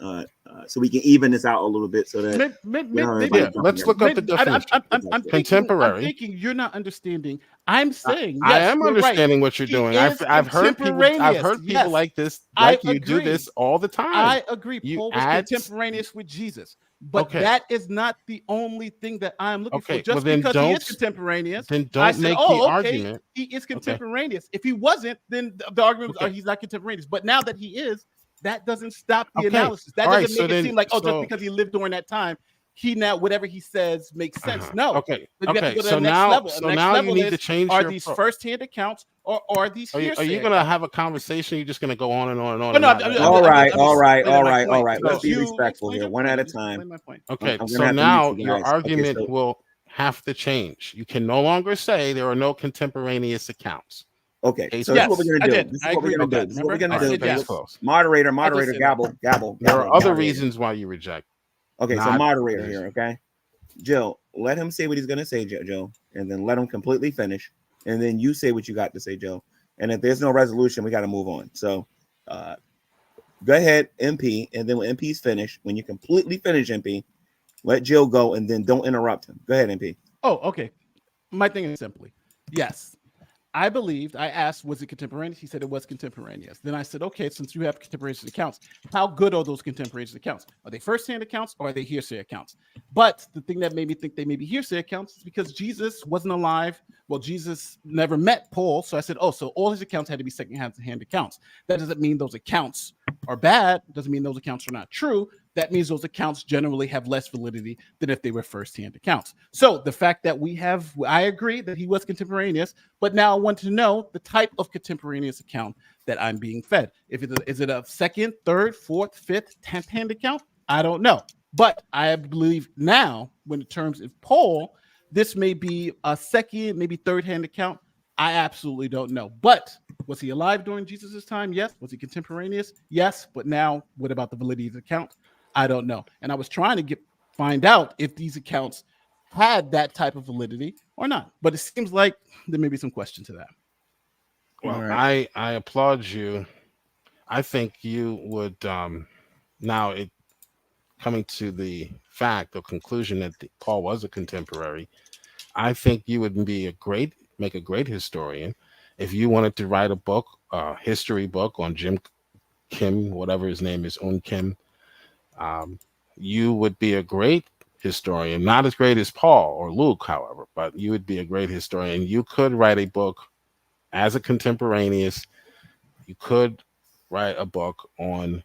so we can even this out a little bit, so that let's look up the definition. Contemporary. I'm thinking you're not understanding. I'm saying I am understanding what you're doing. I've heard people like this, like you do this all the time. I agree. Paul was contemporaneous with Jesus, but that is not the only thing that I'm looking for. Just because he is contemporaneous, then don't make the argument. He is contemporaneous. If he wasn't, then the argument was, he's not contemporaneous. But now that he is, that doesn't stop the analysis. That doesn't make it seem like, just because he lived during that time, he now whatever he says makes sense. No. Okay. So now you need to change. Are these first-hand accounts or are these hearsay? Are you going to have a conversation? You're just going to go on and on and on? All right. Let's be respectful here, one at a time. Okay. So now your argument will have to change. You can no longer say there are no contemporaneous accounts. Okay, so that's what we're gonna do. This is what we're gonna do. Moderator, gavel. There are other reasons why you reject. Okay, so moderator here. Okay, Jill, let him say what he's gonna say, Joe, and then let him completely finish, and then you say what you got to say, Joe. And if there's no resolution, we got to move on. So, go ahead, MP, and then when MP's finished, when you completely finish, MP, let Jill go, and then don't interrupt him. Go ahead, MP. Oh, okay. My thing is simply, yes. I asked, was it contemporaneous? He said it was contemporaneous. Then I said, okay, since you have contemporaneous accounts, how good are those contemporaneous accounts? Are they first-hand accounts or are they hearsay accounts? But the thing that made me think they may be hearsay accounts is because Jesus wasn't alive. Well, Jesus never met Paul. So I said, so all his accounts had to be second-hand accounts. That doesn't mean those accounts are bad. Doesn't mean those accounts are not true. That means those accounts generally have less validity than if they were first-hand accounts. So the fact that I agree that he was contemporaneous, but now I want to know the type of contemporaneous account that I'm being fed. Is it a second, third, fourth, fifth, 10th-hand account? I don't know. But I believe now, when in terms of Paul, this may be a second, maybe third-hand account. I absolutely don't know. But was he alive during Jesus' time? Yes. Was he contemporaneous? Yes. But now, what about the validity of the account? I don't know. And I was trying to find out if these accounts had that type of validity or not. But it seems like there may be some question to that. Well, right. I applaud you. I think you would coming to the fact or conclusion that Paul was a contemporary, I think you would make a great historian if you wanted to write a book, a history book on Jim Kim, whatever his name is, Un Kim. You would be a great historian, not as great as Paul or Luke, however, but you would be a great historian. You could write a book as a contemporaneous. You could write a book on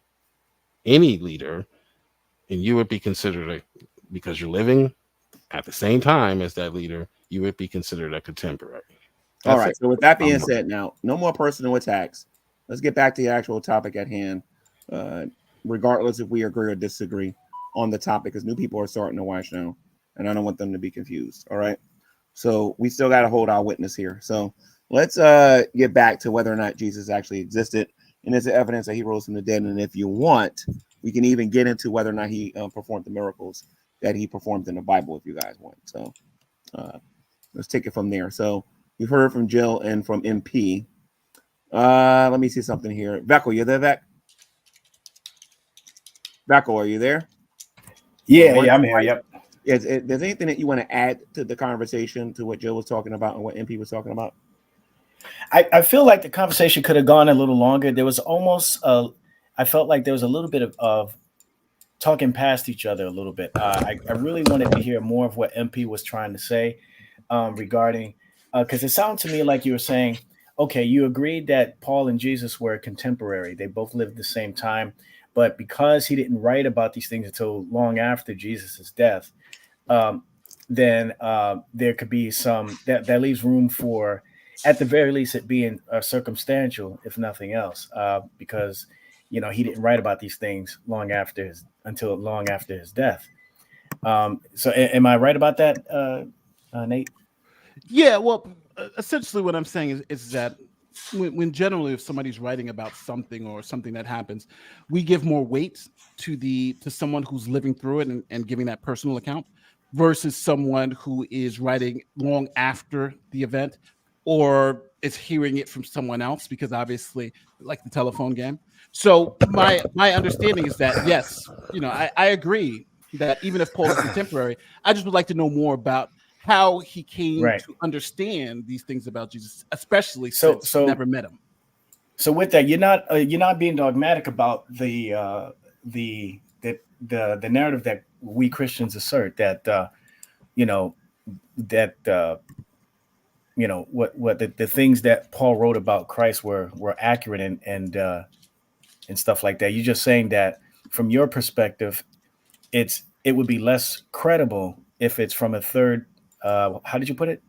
any leader, and you would be considered because you're living at the same time as that leader, you would be considered a contemporary. All right. So with that being said, now no more personal attacks. Let's get back to the actual topic at hand. Regardless if we agree or disagree on the topic, because new people are starting to watch now, and I don't want them to be confused. All right. So we still got to hold our witness here. So let's get back to whether or not Jesus actually existed, and is there evidence that he rose from the dead? And if you want, we can even get into whether or not he performed the miracles that he performed in the Bible, if you guys want. So let's take it from there. So you've heard from Jill and from MP. Let me see something here. Veckel, you there, Vec? Veckel, are you there? Yeah, I'm here. Yep. Is there anything that you want to add to the conversation, to what Jill was talking about and what MP was talking about? I feel like the conversation could have gone a little longer. There was almost I felt like there was a little bit of talking past each other a little bit. I really wanted to hear more of what MP was trying to say regarding, because it sounded to me like you were saying, okay, you agreed that Paul and Jesus were contemporary. They both lived the same time. But because he didn't write about these things until long after Jesus' death, then there could be some that leaves room for, at the very least, it being circumstantial, if nothing else, because he didn't write about these things until long after his death. So, am I right about that, Nate? Yeah. Well, essentially, what I'm saying is that. When generally, if somebody's writing about something or something that happens, we give more weight to someone who's living through it and giving that personal account versus someone who is writing long after the event. or is hearing it from someone else, because obviously, like the telephone game. So my understanding is that, yes, I agree that even if Paul's a contemporary, I just would like to know more about how he came Right. to understand these things about Jesus, especially So since he never met him. So with that, you're not being dogmatic about the narrative that we Christians assert that what the things that Paul wrote about Christ were accurate and stuff like that. You're just saying that from your perspective, it would be less credible if it's from a third. How did you put it?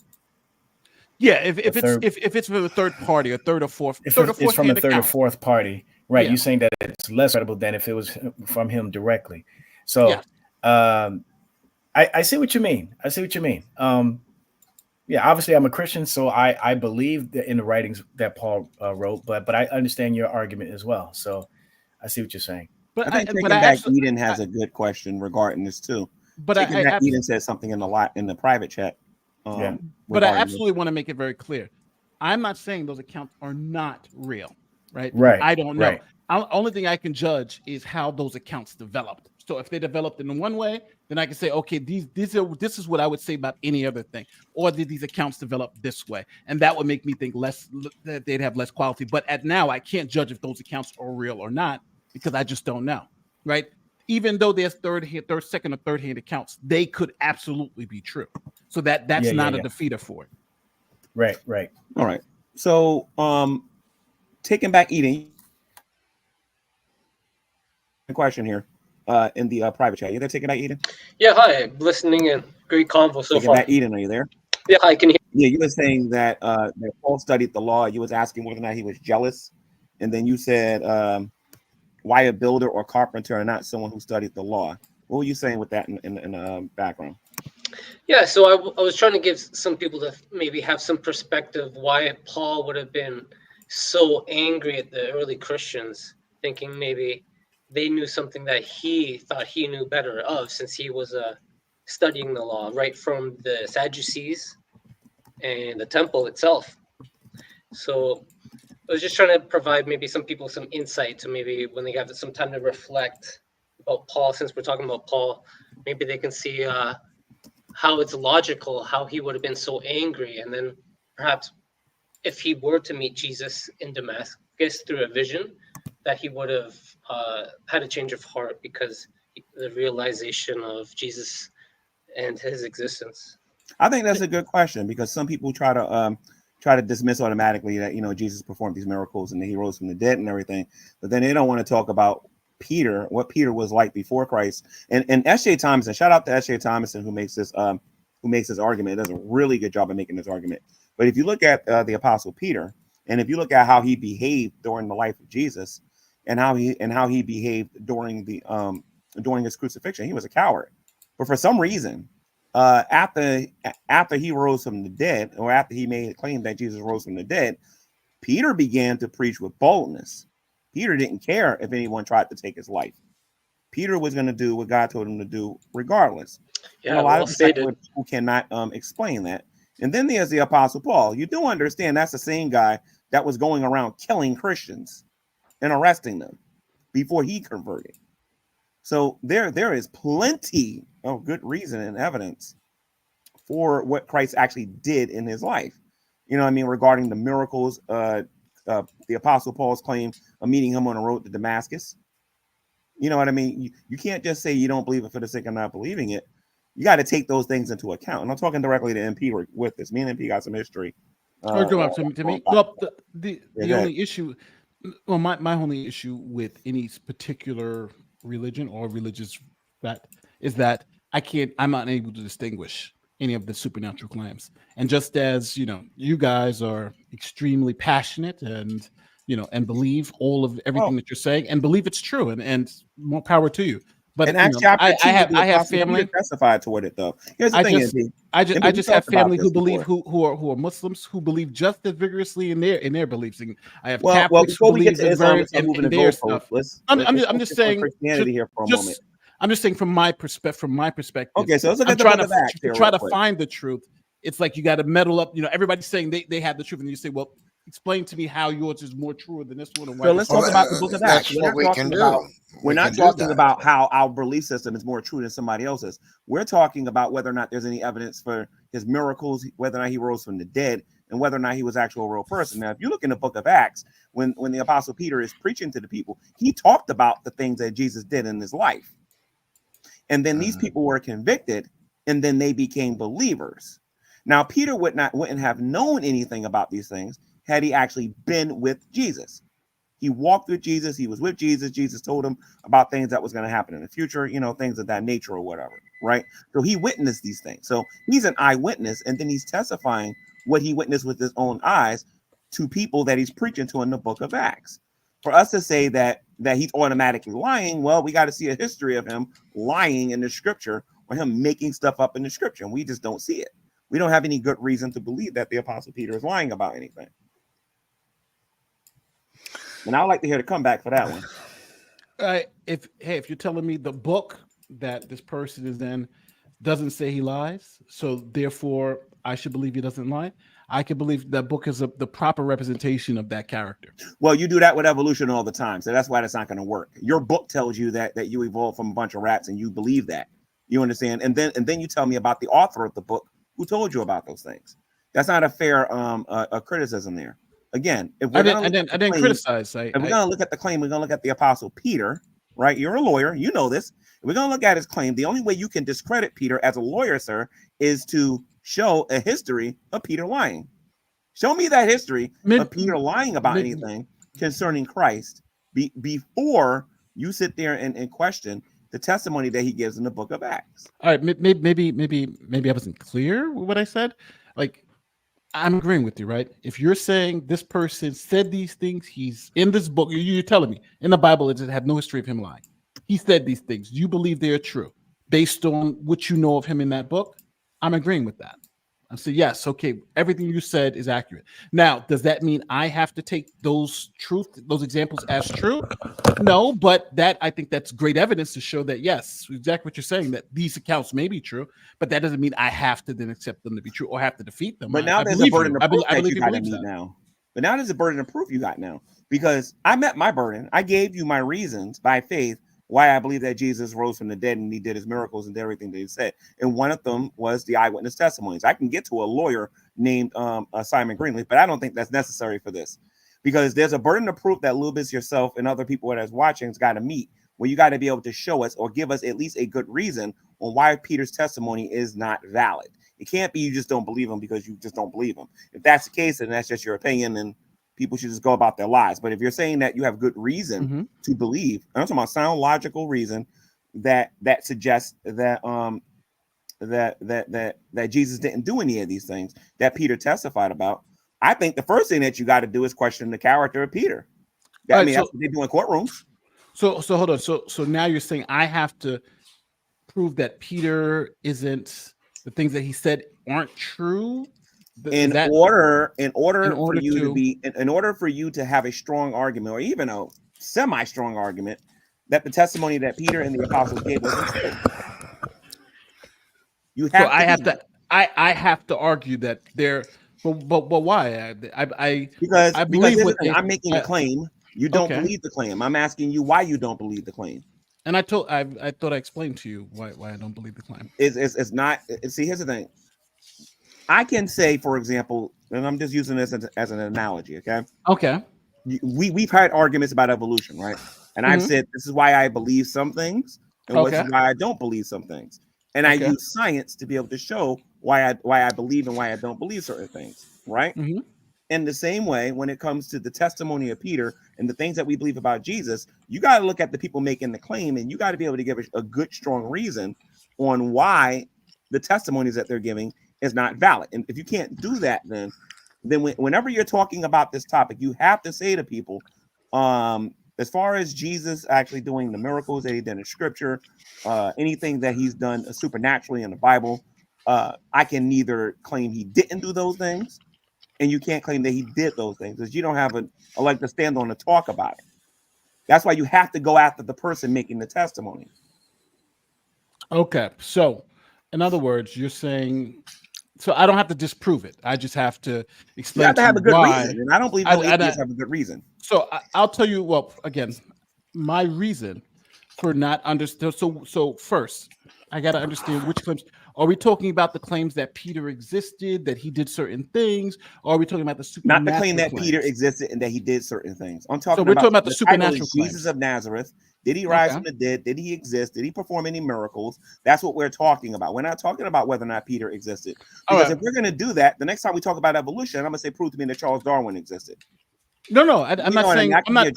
Yeah, if it's from a third party, a third or fourth, if third or it's fourth from a hand third or account. fourth party, right? Yeah. You're saying that it's less credible than if it was from him directly. So, I see what you mean. Yeah, obviously I'm a Christian, so I believe that in the writings that Paul wrote, but I understand your argument as well. So I see what you're saying. I think Taking Back Eden has a good question regarding this too. But Taking Back Eden said something in the private chat. But I absolutely want to make it very clear. I'm not saying those accounts are not real, right? Right. I don't know. Right. Only thing I can judge is how those accounts developed. So if they developed in one way, then I can say, okay, this is what I would say about any other thing. Or did these accounts develop this way? And that would make me think that they'd have less quality. But now I can't judge if those accounts are real or not, because I just don't know, right? Even though there's second or third hand accounts, they could absolutely be true. So that's not a defeater for it. Right. All right. So Taking Back Eden. Question here in the private chat. You there, Taking Back Eden? Yeah, hi. Listening in. Great convo so Taking far. Back Eden, are you there? Yeah, I can hear. Yeah, you were saying that Paul studied the law. You was asking whether or not he was jealous, and then you said why a builder or carpenter and not someone who studied the law. What were you saying with that in the background? Yeah, so I was trying to give some people to maybe have some perspective why Paul would have been so angry at the early Christians, thinking maybe they knew something that he thought he knew better of, since he was studying the law right from the Sadducees and the temple itself. So I was just trying to provide maybe some people some insight to maybe when they have some time to reflect about Paul, since we're talking about Paul, maybe they can see how it's logical, how he would have been so angry. And then perhaps if he were to meet Jesus in Damascus through a vision, that he would have had a change of heart because the realization of Jesus and his existence. I think that's a good question, because some people try to dismiss automatically that Jesus performed these miracles and that he rose from the dead and everything, but then they don't want to talk about Peter, what Peter was like before Christ. And S.J. Thomason, shout out to S.J. Thomason who makes this argument. It does a really good job of making this argument. But if you look at the Apostle Peter, and if you look at how he behaved during the life of Jesus, and how he behaved during his crucifixion, he was a coward. But for some reason, after he rose from the dead, or after he made a claim that Jesus rose from the dead, Peter began to preach with boldness. Peter didn't care if anyone tried to take his life. Peter was going to do what God told him to do regardless. Yeah, and a lot of people cannot explain that. And then there's the Apostle Paul. You do understand that's the same guy that was going around killing Christians and arresting them before he converted. So there is plenty of good reason and evidence for what Christ actually did in his life. Regarding the miracles, the Apostle Paul's claim of meeting him on the road to Damascus. You know what I mean? You can't just say you don't believe it for the sake of not believing it. You got to take those things into account. And I'm talking directly to MP with this. Me and MP got some history. To me. No, the only issue, well, my only issue with any particular religion or religious is that I'm not able to distinguish any of the supernatural claims. And just as you guys are extremely passionate and believe all of everything that you're saying and believe it's true, and more power to you. But I have family testified toward it though. Here's the thing, I just have family who believe who are Muslims who believe just as vigorously in their beliefs. And I have Catholics who believe in their stuff. I'm just saying Christianity here for a moment. I'm just saying from my perspective. Okay, so let's look I'm at trying to find the truth it's like you got to meddle up. Everybody's saying they have the truth, and you say, well, explain to me how yours is more true than this one. And why so let's talk about the book of Acts. That's what we can do. We're not talking about how our belief system is more true than somebody else's. We're talking about whether or not there's any evidence for his miracles, whether or not he rose from the dead, and whether or not he was actually a real person. Now, if you look in the book of Acts, when the Apostle Peter is preaching to the people, he talked about the things that Jesus did in his life. And then these people were convicted, and then they became believers. Now, Peter wouldn't have known anything about these things had he actually been with Jesus. He walked with Jesus. He was with Jesus. Jesus told him about things that was going to happen in the future, things of that nature or whatever, right? So he witnessed these things. So he's an eyewitness, and then he's testifying what he witnessed with his own eyes to people that he's preaching to in the book of Acts. For us to say that he's automatically lying, well, we got to see a history of him lying in the scripture or him making stuff up in the scripture, and we just don't see it. We don't have any good reason to believe that the Apostle Peter is lying about anything. And I'd like to hear the comeback for that one. If you're telling me the book that this person is in doesn't say he lies, so therefore I should believe he doesn't lie, I can believe that book is the proper representation of that character. Well, you do that with evolution all the time, so that's why that's not going to work. Your book tells you that you evolved from a bunch of rats, and you believe that. You understand? And then you tell me about the author of the book who told you about those things. That's not a fair a criticism there. Again, if we're I didn't criticize. If we're going to look at the claim, we're going to look at the Apostle Peter, right? You're a lawyer, you know this. If we're going to look at his claim, the only way you can discredit Peter as a lawyer, sir, is to show a history of Peter lying. Show me that history of Peter lying about anything concerning Christ before you sit there and question the testimony that he gives in the book of Acts. All right, maybe I wasn't clear with what I said. Like, I'm agreeing with you, right? If you're saying this person said these things, he's in this book, you're telling me in the Bible it had no history of him lying. He said these things. You believe they're true based on what you know of him in that book. I'm agreeing with that. I say, yes, okay, everything you said is accurate. Now, does that mean I have to take those examples as true? No, but I think that's great evidence to show that, yes, exactly what you're saying, that these accounts may be true, but that doesn't mean I have to then accept them to be true or have to defeat them. But now there's a burden of proof that you got to meet now. But now there's a burden of proof you got now, because I met my burden. I gave you my reasons by faith why I believe that Jesus rose from the dead and he did his miracles and did everything that he said. And one of them was the eyewitness testimonies. I can get to a lawyer named Simon Greenleaf, but I don't think that's necessary for this, because there's a burden of proof that Lubis, yourself, and other people that's watching has got to meet, where you got to be able to show us or give us at least a good reason on why Peter's testimony is not valid. It can't be you just don't believe him because you just don't believe him. If that's the case, then that's just your opinion, and people should just go about their lives. But if you're saying that you have good reason to believe, I'm talking about sound, logical reason that suggests that that Jesus didn't do any of these things that Peter testified about, I think the first thing that you got to do is question the character of Peter. That's what they do in courtrooms. So hold on. So now you're saying I have to prove that Peter isn't, the things that he said aren't true? In order for you to have a strong argument, or even a semi-strong argument, that the testimony that Peter and the apostles gave was true. You have. So I have to argue that they're. But why? Because I'm making a claim. You don't believe the claim. I'm asking you why you don't believe the claim. And I thought I explained to you why I don't believe the claim. It's not. See, here's the thing. I can say, for example, and I'm just using this as an analogy, okay? Okay. We've had arguments about evolution, right? And I've said this is why I believe some things, and this is why I don't believe some things. And I use science to be able to show why I believe and why I don't believe certain things, right? In the same way, when it comes to the testimony of Peter and the things that we believe about Jesus, you got to look at the people making the claim, and you got to be able to give a good, strong reason on why the testimonies that they're giving is not valid. And if you can't do that, then whenever you're talking about this topic, you have to say to people, as far as Jesus actually doing the miracles that he did in scripture, anything that he's done supernaturally in the Bible, I can neither claim he didn't do those things, and you can't claim that he did those things, because you don't have a leg to stand on to talk about it. That's why you have to go after the person making the testimony. Okay, so in other words, you're saying So I don't have to disprove it. I just have to explain You have to have a good why. reason, and I don't believe no atheists have a good reason. So I'll tell you. Well, again, my reason for not understand. So first, I got to understand which claims. Are we talking about the claims that Peter existed, that he did certain things, or are we talking about the supernatural? Not the claim that claims? Peter existed and that he did certain things. I'm talking so we're talking about the supernatural claims. Jesus of Nazareth. Did he rise from the dead? Did he exist? Did he perform any miracles? That's what we're talking about. We're not talking about whether or not Peter existed. Because if we're going to do that, the next time we talk about evolution, I'm going to say, prove to me that Charles Darwin existed. No, I'm not saying. I'm not.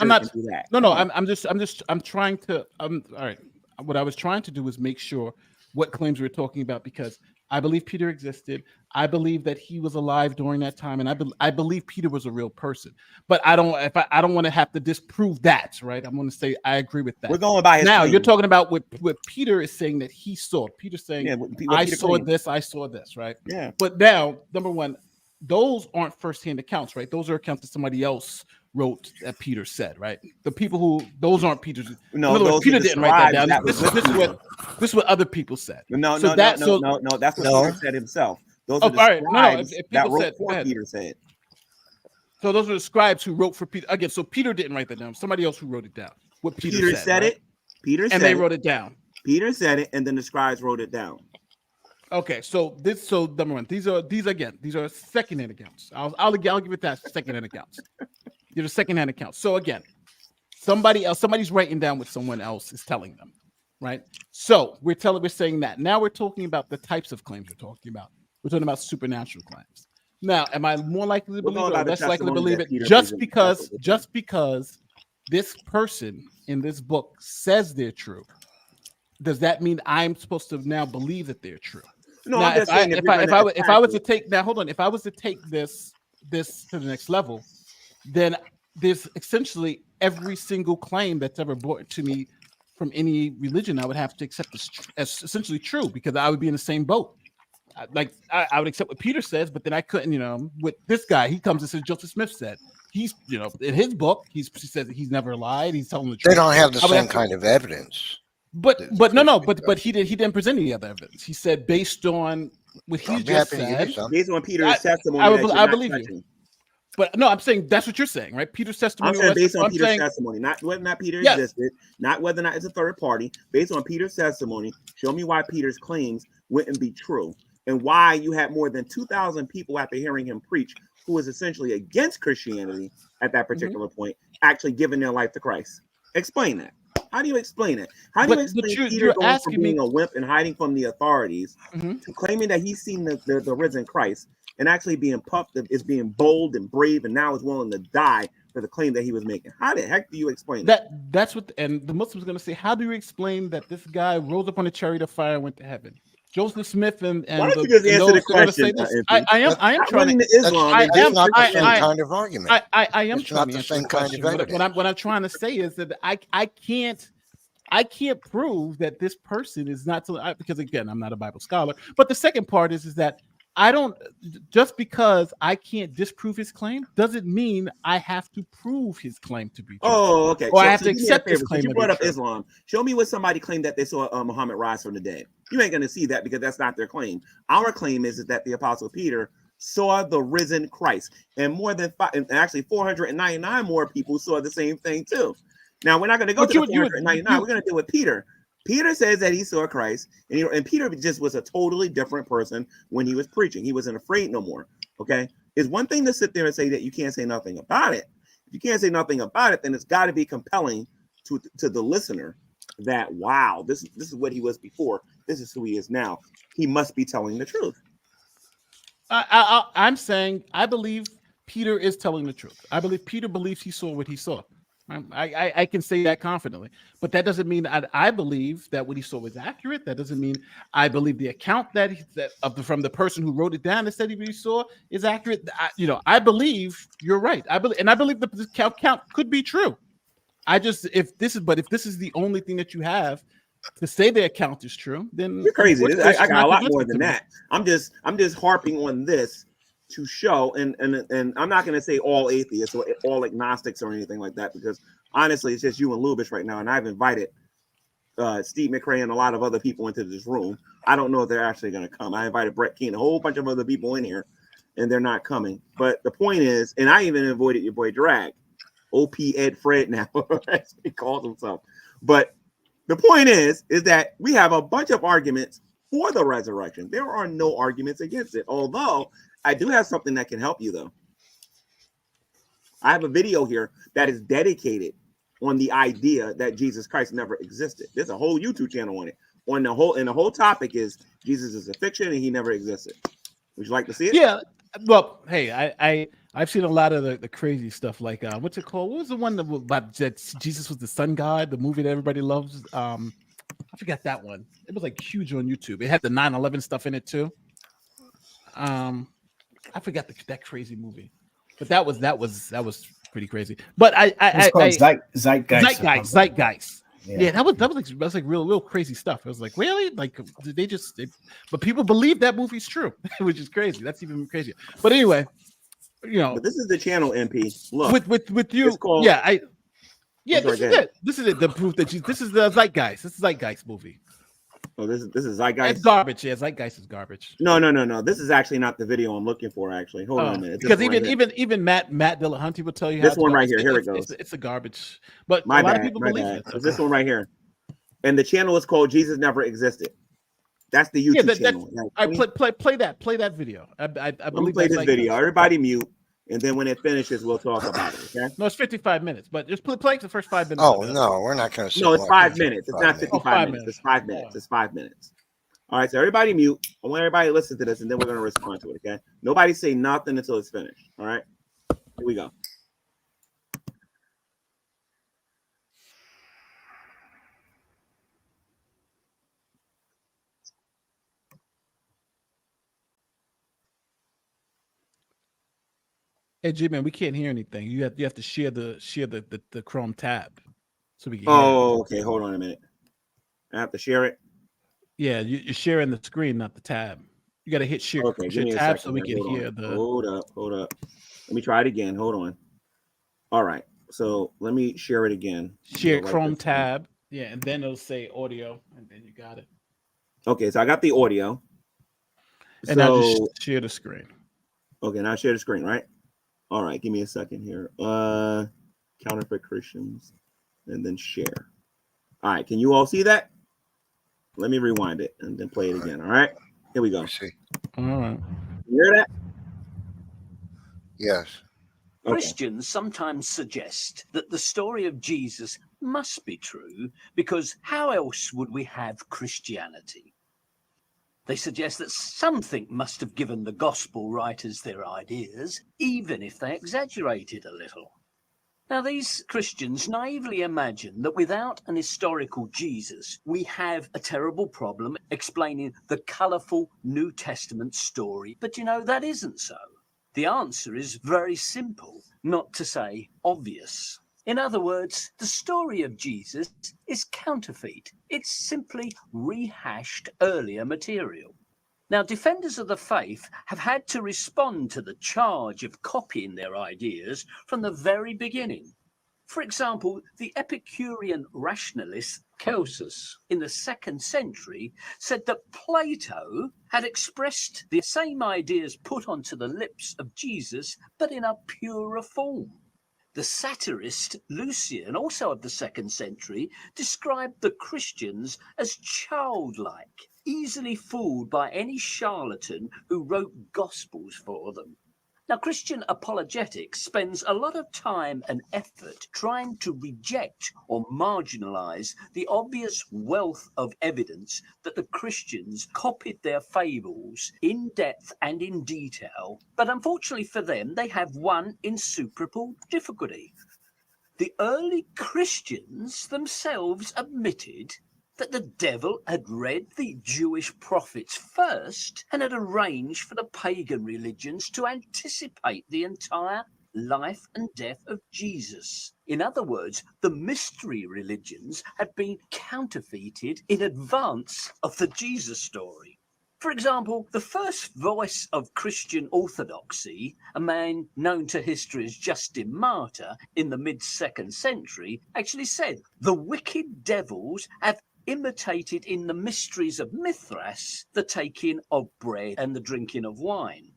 No. I'm trying to. All right. What I was trying to do was make sure what claims we're talking about, because I believe Peter existed. I believe that he was alive during that time, and I believe Peter was a real person. But I don't. I don't want to have to disprove that, right? I'm going to say I agree with that. We're going by his now. claim. You're talking about what Peter is saying that he saw. Peter's saying, I saw this, right? Yeah. But now, number one, those aren't firsthand accounts, right? Those are accounts that somebody else wrote that Peter said, right? The people who those aren't Peter's. No, in other words, Peter didn't write that down. This is what other people said. No. That's what Peter said himself. Those are the scribes that wrote for Peter said. So those are the scribes who wrote for Peter. Again, so Peter didn't write that down. Somebody else who wrote it down. What Peter said right? it. Peter said and they wrote it down. Peter said it, and then the scribes wrote it down. Okay, so number one, these are secondhand accounts. I'll give it that secondhand accounts. These are secondhand accounts. So again, somebody's writing down what someone else is telling them, right? So we're saying that. Now we're talking about the types of claims we're talking about. We're talking about supernatural claims. Now, am I more likely to believe it or less likely to believe it just because this person in this book says they're true? Does that mean I'm supposed to now believe that they're true? No, now, I'm just saying if I was to take this to the next level, then there's essentially every single claim that's ever brought to me from any religion I would have to accept as essentially true, because I would be in the same boat. I would accept what Peter says, but then I couldn't, with this guy, he comes and says Joseph Smith said. He's, in his book, he says that he's never lied. He's telling the truth. They don't have the same kind of evidence. But he didn't present any other evidence. He said based on what he just said, based on Peter's testimony, I believe you. But no, I'm saying that's what you're saying, right? Peter's testimony. I'm saying based on Peter's testimony, not whether or not Peter existed, not whether or not it's a third party. Based on Peter's testimony, show me why Peter's claims wouldn't be true, and why you had more than 2,000 people after hearing him preach, who was essentially against Christianity at that particular point, actually giving their life to Christ. Explain that. How do you explain it? How do you explain Peter going from being a wimp and hiding from the authorities to claiming that he's seen the risen Christ and actually being puffed, is being bold and brave, and now is willing to die for the claim that he was making? How the heck do you explain that? That's what, and the Muslims are going to say, how do you explain that this guy rose up on a chariot of fire and went to heaven? Joseph Smith and why don't you just answer the question? I am trying to. Islam. I am not the same kind of argument. I am trying to answer the question. What I'm trying to say is that I can't prove that this person is not, because again, I'm not a Bible scholar. But the second part is that I don't, just because I can't disprove his claim doesn't mean I have to prove his claim to be true. Oh, okay. Or I have to accept his claim. You brought up Islam. Show me what somebody claimed that they saw Muhammad rise from the dead. You ain't going to see that, because that's not their claim. Our claim is that the Apostle Peter saw the risen Christ, and more than actually 499 more people saw the same thing too. Now we're not going to go to the 499. We're going to deal with Peter. Peter says that he saw Christ, and Peter just was a totally different person when he was preaching. He wasn't afraid no more. Okay, it's one thing to sit there and say that you can't say nothing about it. If you can't say nothing about it, then it's got to be compelling to the listener that, wow, this is what he was before. This is who he is now. He must be telling the truth. I'm saying I believe Peter is telling the truth. I believe Peter believes he saw what he saw. I can say that confidently, but that doesn't mean I believe that what he saw was accurate. That doesn't mean I believe the account from the person who wrote it down that said he saw is accurate. I believe you're right. I believe that this count could be true. If this is the only thing that you have to say the account is true, then you're crazy. I got a lot more than that. I'm just harping on this to show, and I'm not going to say all atheists or all agnostics or anything like that, because honestly, it's just you and Lubitsch right now, and I've invited Steve McRae and a lot of other people into this room. I don't know if they're actually going to come. I invited Brett Keane, a whole bunch of other people in here, and they're not coming. But the point is, and I even avoided your boy Drag, OP Ed Fred now, as he calls himself. But the point is that we have a bunch of arguments for the resurrection. There are no arguments against it. Although I do have something that can help you, though. I have a video here that is dedicated on the idea that Jesus Christ never existed. There's a whole YouTube channel on it. And the whole topic is Jesus is a fiction and he never existed. Would you like to see it? Yeah. Well, hey, I've seen a lot of the crazy stuff, like what's it called? What was the one about that Jesus was the sun god, the movie that everybody loves? I forgot that one. It was like huge on YouTube. It had the 9/11 stuff in it too. I forgot that crazy movie, but that was pretty crazy. But it's called Zeitgeist. Yeah, that was like real crazy stuff. I was like, really? Like, did they but people believe that movie's true, which is crazy. That's even crazier. But anyway, But this is the channel, MP. Look, with you, called, this is it. This is it. The proof that this is the Zeitgeist. This is Zeitgeist movie. Oh, this is Zeitgeist. It's garbage. Yeah, Zeitgeist is garbage. No. This is actually not the video I'm looking for. Actually, hold on a minute. Because even Matt Dillahunty will tell you this one right here. Here it goes. It's a garbage. But a lot of people believe it. It's this one right here, and the channel is called Jesus Never Existed. That's the YouTube channel. I play that video. I believe play this video. Everybody mute. And then when it finishes, we'll talk about it. Okay? No, it's 55 minutes, but just play the first 5 minutes. Oh no, we're not going to. No, it's 5 minutes. It's not 55 minutes. It's 5 minutes. It's 5 minutes. All right, so everybody mute. I want everybody to listen to this, and then we're going to respond to it. Okay? Nobody say nothing until it's finished. All right? Here we go. Hey, G-Man, we can't hear anything. You have to share the Chrome tab so we can. Okay. Hold on a minute. I have to share it. Yeah, you're sharing the screen, not the tab. You got to hit share, share tab so we can hear the. Hold up. Let me try it again. Hold on. All right. So let me share it again. Share Chrome tab. Yeah, and then it'll say audio, and then you got it. Okay, so I got the audio. And now just share the screen. Okay, now share the screen, right? All right, give me a second here. Counterfeit Christians, and then share. All right, can you all see that? Let me rewind it and then play it again. All right, here we go. See. All right. You hear that? Yes. Okay. Christians sometimes suggest that the story of Jesus must be true because how else would we have Christianity? They suggest that something must have given the gospel writers their ideas, even if they exaggerated a little. Now, these Christians naively imagine that without an historical Jesus, we have a terrible problem explaining the colourful New Testament story. But that isn't so. The answer is very simple, not to say obvious. In other words, the story of Jesus is counterfeit. It's simply rehashed earlier material. Now, defenders of the faith have had to respond to the charge of copying their ideas from the very beginning. For example, the Epicurean rationalist Celsus in the 2nd century said that Plato had expressed the same ideas put onto the lips of Jesus, but in a purer form. The satirist Lucian, also of the 2nd century, described the Christians as childlike, easily fooled by any charlatan who wrote gospels for them. Now, Christian apologetics spends a lot of time and effort trying to reject or marginalize the obvious wealth of evidence that the Christians copied their fables in depth and in detail. But unfortunately for them, they have one insuperable difficulty. The early Christians themselves admitted that the devil had read the Jewish prophets first and had arranged for the pagan religions to anticipate the entire life and death of Jesus. In other words, the mystery religions had been counterfeited in advance of the Jesus story. For example, the first voice of Christian orthodoxy, a man known to history as Justin Martyr in the mid-2nd century, actually said, "The wicked devils have imitated in the mysteries of Mithras the taking of bread and the drinking of wine.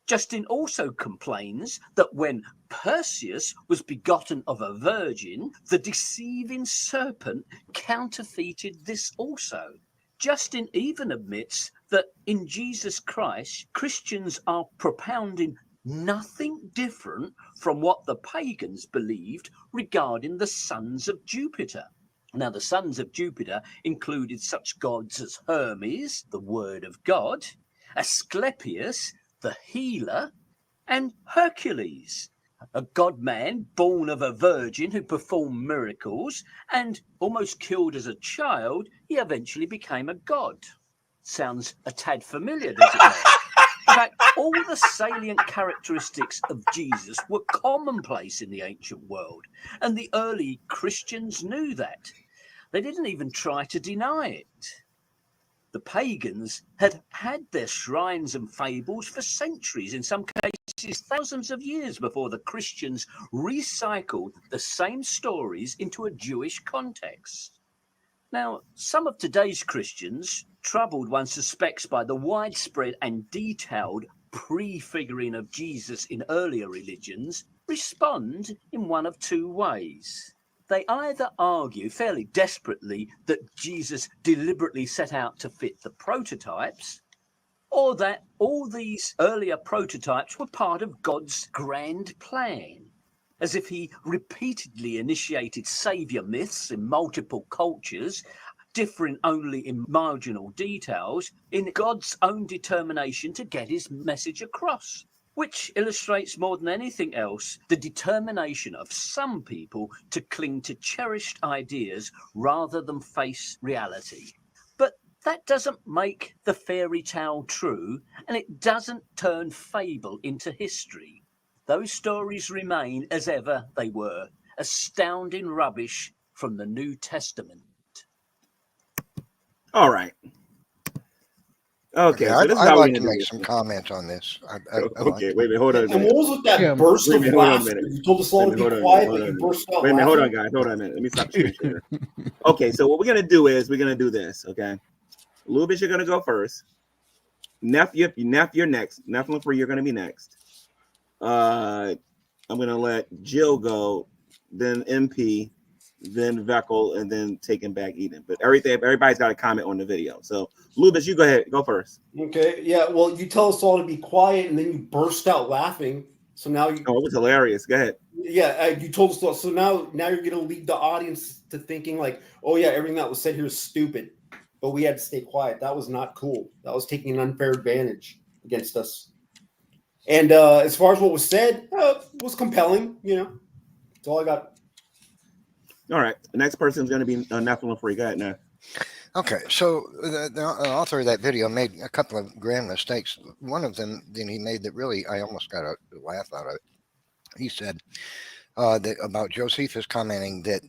Justin also complains that when Perseus was begotten of a virgin, the deceiving serpent counterfeited this also. Justin even admits that in Jesus Christ, Christians are propounding nothing different from what the pagans believed regarding the sons of Jupiter. Now, the sons of Jupiter included such gods as Hermes, the word of God, Asclepius, the healer, and Hercules, a god-man born of a virgin who performed miracles, and almost killed as a child, he eventually became a god. Sounds a tad familiar, does it not? In fact, all the salient characteristics of Jesus were commonplace in the ancient world, and the early Christians knew that. They didn't even try to deny it. The pagans had had their shrines and fables for centuries, in some cases thousands of years before the Christians recycled the same stories into a Jewish context. Now, some of today's Christians, troubled one suspects by the widespread and detailed prefiguring of Jesus in earlier religions, respond in one of two ways. They either argue fairly desperately that Jesus deliberately set out to fit the prototypes, or that all these earlier prototypes were part of God's grand plan, as if he repeatedly initiated saviour myths in multiple cultures, differing only in marginal details, in God's own determination to get his message across, which illustrates more than anything else the determination of some people to cling to cherished ideas rather than face reality. But that doesn't make the fairy tale true, and it doesn't turn fable into history. Those stories remain as ever they were, astounding rubbish from the New Testament. All right. Okay, so this is I'd how like we're to gonna do make this. some comments on this. Okay, wait a minute, hold on a And minute. what was with that burst Wait a of minute, hold on a laughter? minute. You told us all to be Hold on a quiet, minute, but you hold on a burst out minute. Wait a minute, hold on, laughing. guys. Hold on a minute. Let me stop the screen share. Okay, so what we're gonna do is we're gonna do this. Okay, a little bit. You're gonna go first. Neff, you're next. Nephilim free. You're gonna be next. I'm gonna let Jill go, then MP, then Veckel, and then taking back Eden. But everybody's got a comment on the video. So Lubis, you go ahead, go first. Okay, yeah. Well, you tell us all to be quiet, and then you burst out laughing. So now you. Oh, it was hilarious. Go ahead. Yeah, you told us all. So now you're gonna lead the audience to thinking like, oh yeah, everything that was said here is stupid, but we had to stay quiet. That was not cool. That was taking an unfair advantage against us. And as far as what was said, was compelling. You know, that's all I got. All right. The next person is going to be Nephilim free. Go ahead now. Okay, so the author of that video made a couple of grand mistakes. One of them that he made that really I almost got a laugh out of it. He said that about Josephus commenting that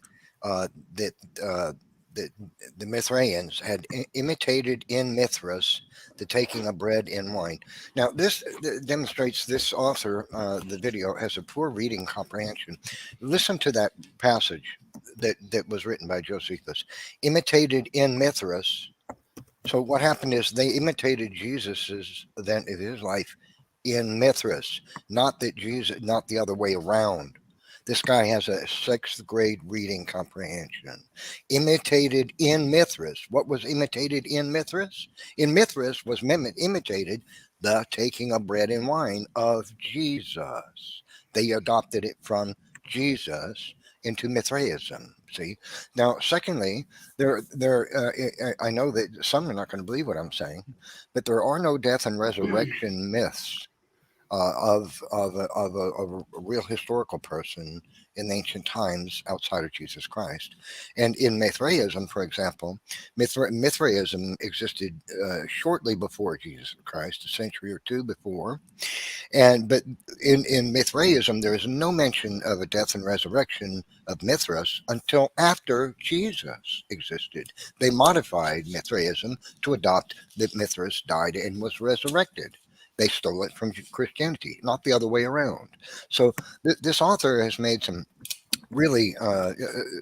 the Mithraeans had imitated in Mithras the taking of bread and wine. Now, this demonstrates this author, the video, has a poor reading comprehension. Listen to that passage that was written by Josephus. Imitated in Mithras. So what happened is they imitated Jesus's event of his life in Mithras, not the other way around. This guy has a 6th grade reading comprehension. Imitated in Mithras. What was imitated in Mithras? In Mithras was imitated the taking of bread and wine of Jesus. They adopted it from Jesus into Mithraism. See? Now, secondly, I know that some are not going to believe what I'm saying, but there are no death and resurrection myths of a real historical person in ancient times outside of Jesus Christ. And in Mithraism, for example, Mithraism existed shortly before Jesus Christ, a century or two before. But in Mithraism, there is no mention of a death and resurrection of Mithras until after Jesus existed. They modified Mithraism to adopt that Mithras died and was resurrected. They stole it from Christianity, not the other way around. So this author has made some really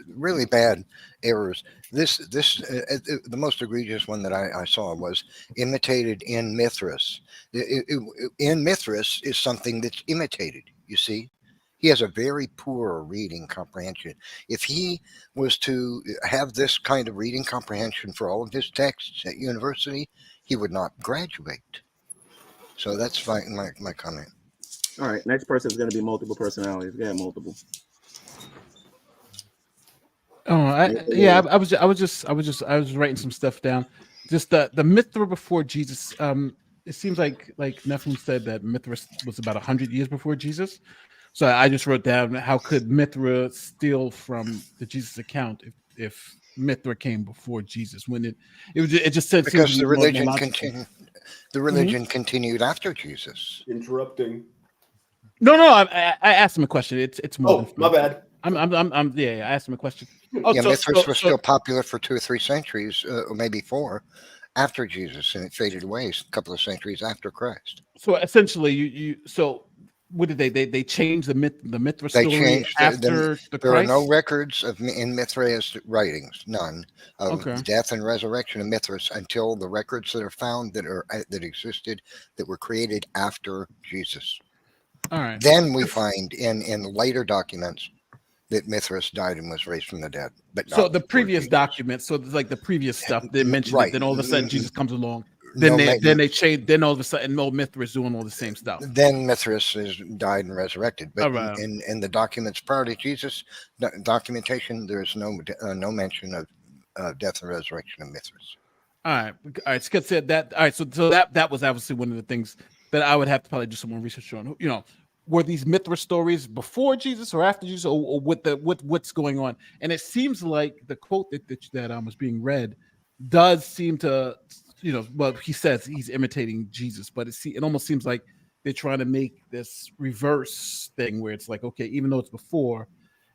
really bad errors. The most egregious one that I saw was imitated in Mithras. In Mithras is something that's imitated, you see. He has a very poor reading comprehension. If he was to have this kind of reading comprehension for all of his texts at university, he would not graduate. So that's my comment. All right, next person is going to be multiple personalities. Yeah, multiple. Oh, I was writing some stuff down. Just the Mithra before Jesus. It seems like Nephilim said that Mithra was about 100 years before Jesus. So I just wrote down, how could Mithra steal from the Jesus account if Mithra came before Jesus? When it just said, because the religion continued. The religion continued after Jesus. Interrupting. No, I asked him a question. It's more. Oh, my bad. I asked him a question. Oh, yeah, Mithras was still popular for 2 or 3 centuries, or maybe 4, after Jesus, and it faded away a couple of centuries after Christ. So essentially, what did they changed the Mithra story? They changed after the There Christ? are no records in Mithra's writings, none of Okay. the death and resurrection of Mithras until the records that are found that existed that were created after Jesus. All right. Then we find in later documents that Mithras died and was raised from the dead. But so the previous documents, so it's like the previous stuff they mentioned right. it, then all of a sudden Jesus comes along. No, Then they change. Then all of a sudden, Mithra is doing all the same stuff. Then Mithras is died and resurrected. But right. in the documents prior to Jesus documentation, there is no mention of death and resurrection of Mithras. All right. Scott said that. All right, so that was obviously one of the things that I would have to probably do some more research on. Were these Mithra stories before Jesus or after Jesus, or what's going on? And it seems like the quote that was being read does seem to, well, he says he's imitating Jesus, but it almost seems like they're trying to make this reverse thing where it's like, okay, even though it's before,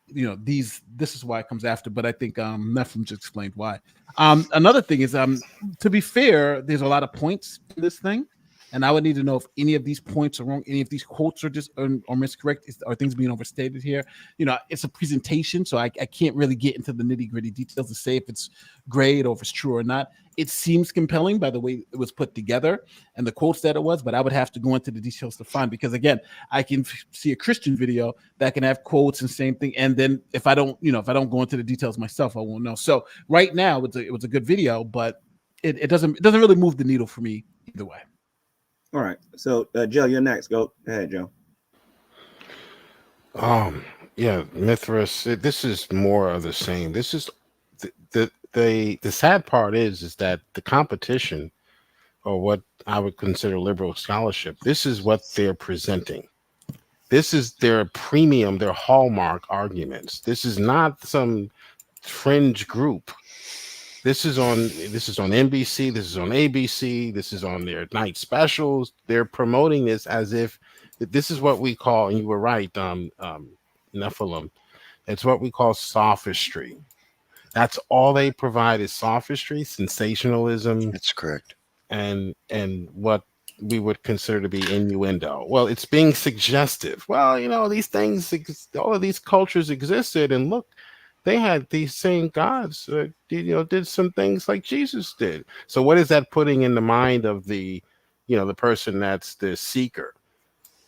this is why it comes after. But I think Nephilim just explained why. Another thing is, to be fair, there's a lot of points to this thing. And I would need to know if any of these points are wrong, any of these quotes are just are miscorrect. Are things being overstated here? It's a presentation, so I can't really get into the nitty gritty details to say if it's great or if it's true or not. It seems compelling by the way it was put together and the quotes that it was, but I would have to go into the details to find, because again, I can see a Christian video that can have quotes and same thing, and then if I don't go into the details myself, I won't know. So right now, it was a good video, but it doesn't really move the needle for me either way. All right. So, Joe, you're next. Go ahead, Joe. Yeah, Mithras. This is more of the same. This is the sad part is that the competition, or what I would consider liberal scholarship, this is what they're presenting. This is their premium, their hallmark arguments. This is not some fringe group. This is on NBC, this is on ABC, this is on their night specials. They're promoting this as if this is what we call, and you were right, Nephilim, it's what we call sophistry. That's all they provide is sophistry, sensationalism. That's correct. And what we would consider to be innuendo. Well, it's being suggestive. Well, these things, all of these cultures existed, and look, they had these same gods, did some things like Jesus did. So what is that putting in the mind of the person that's the seeker?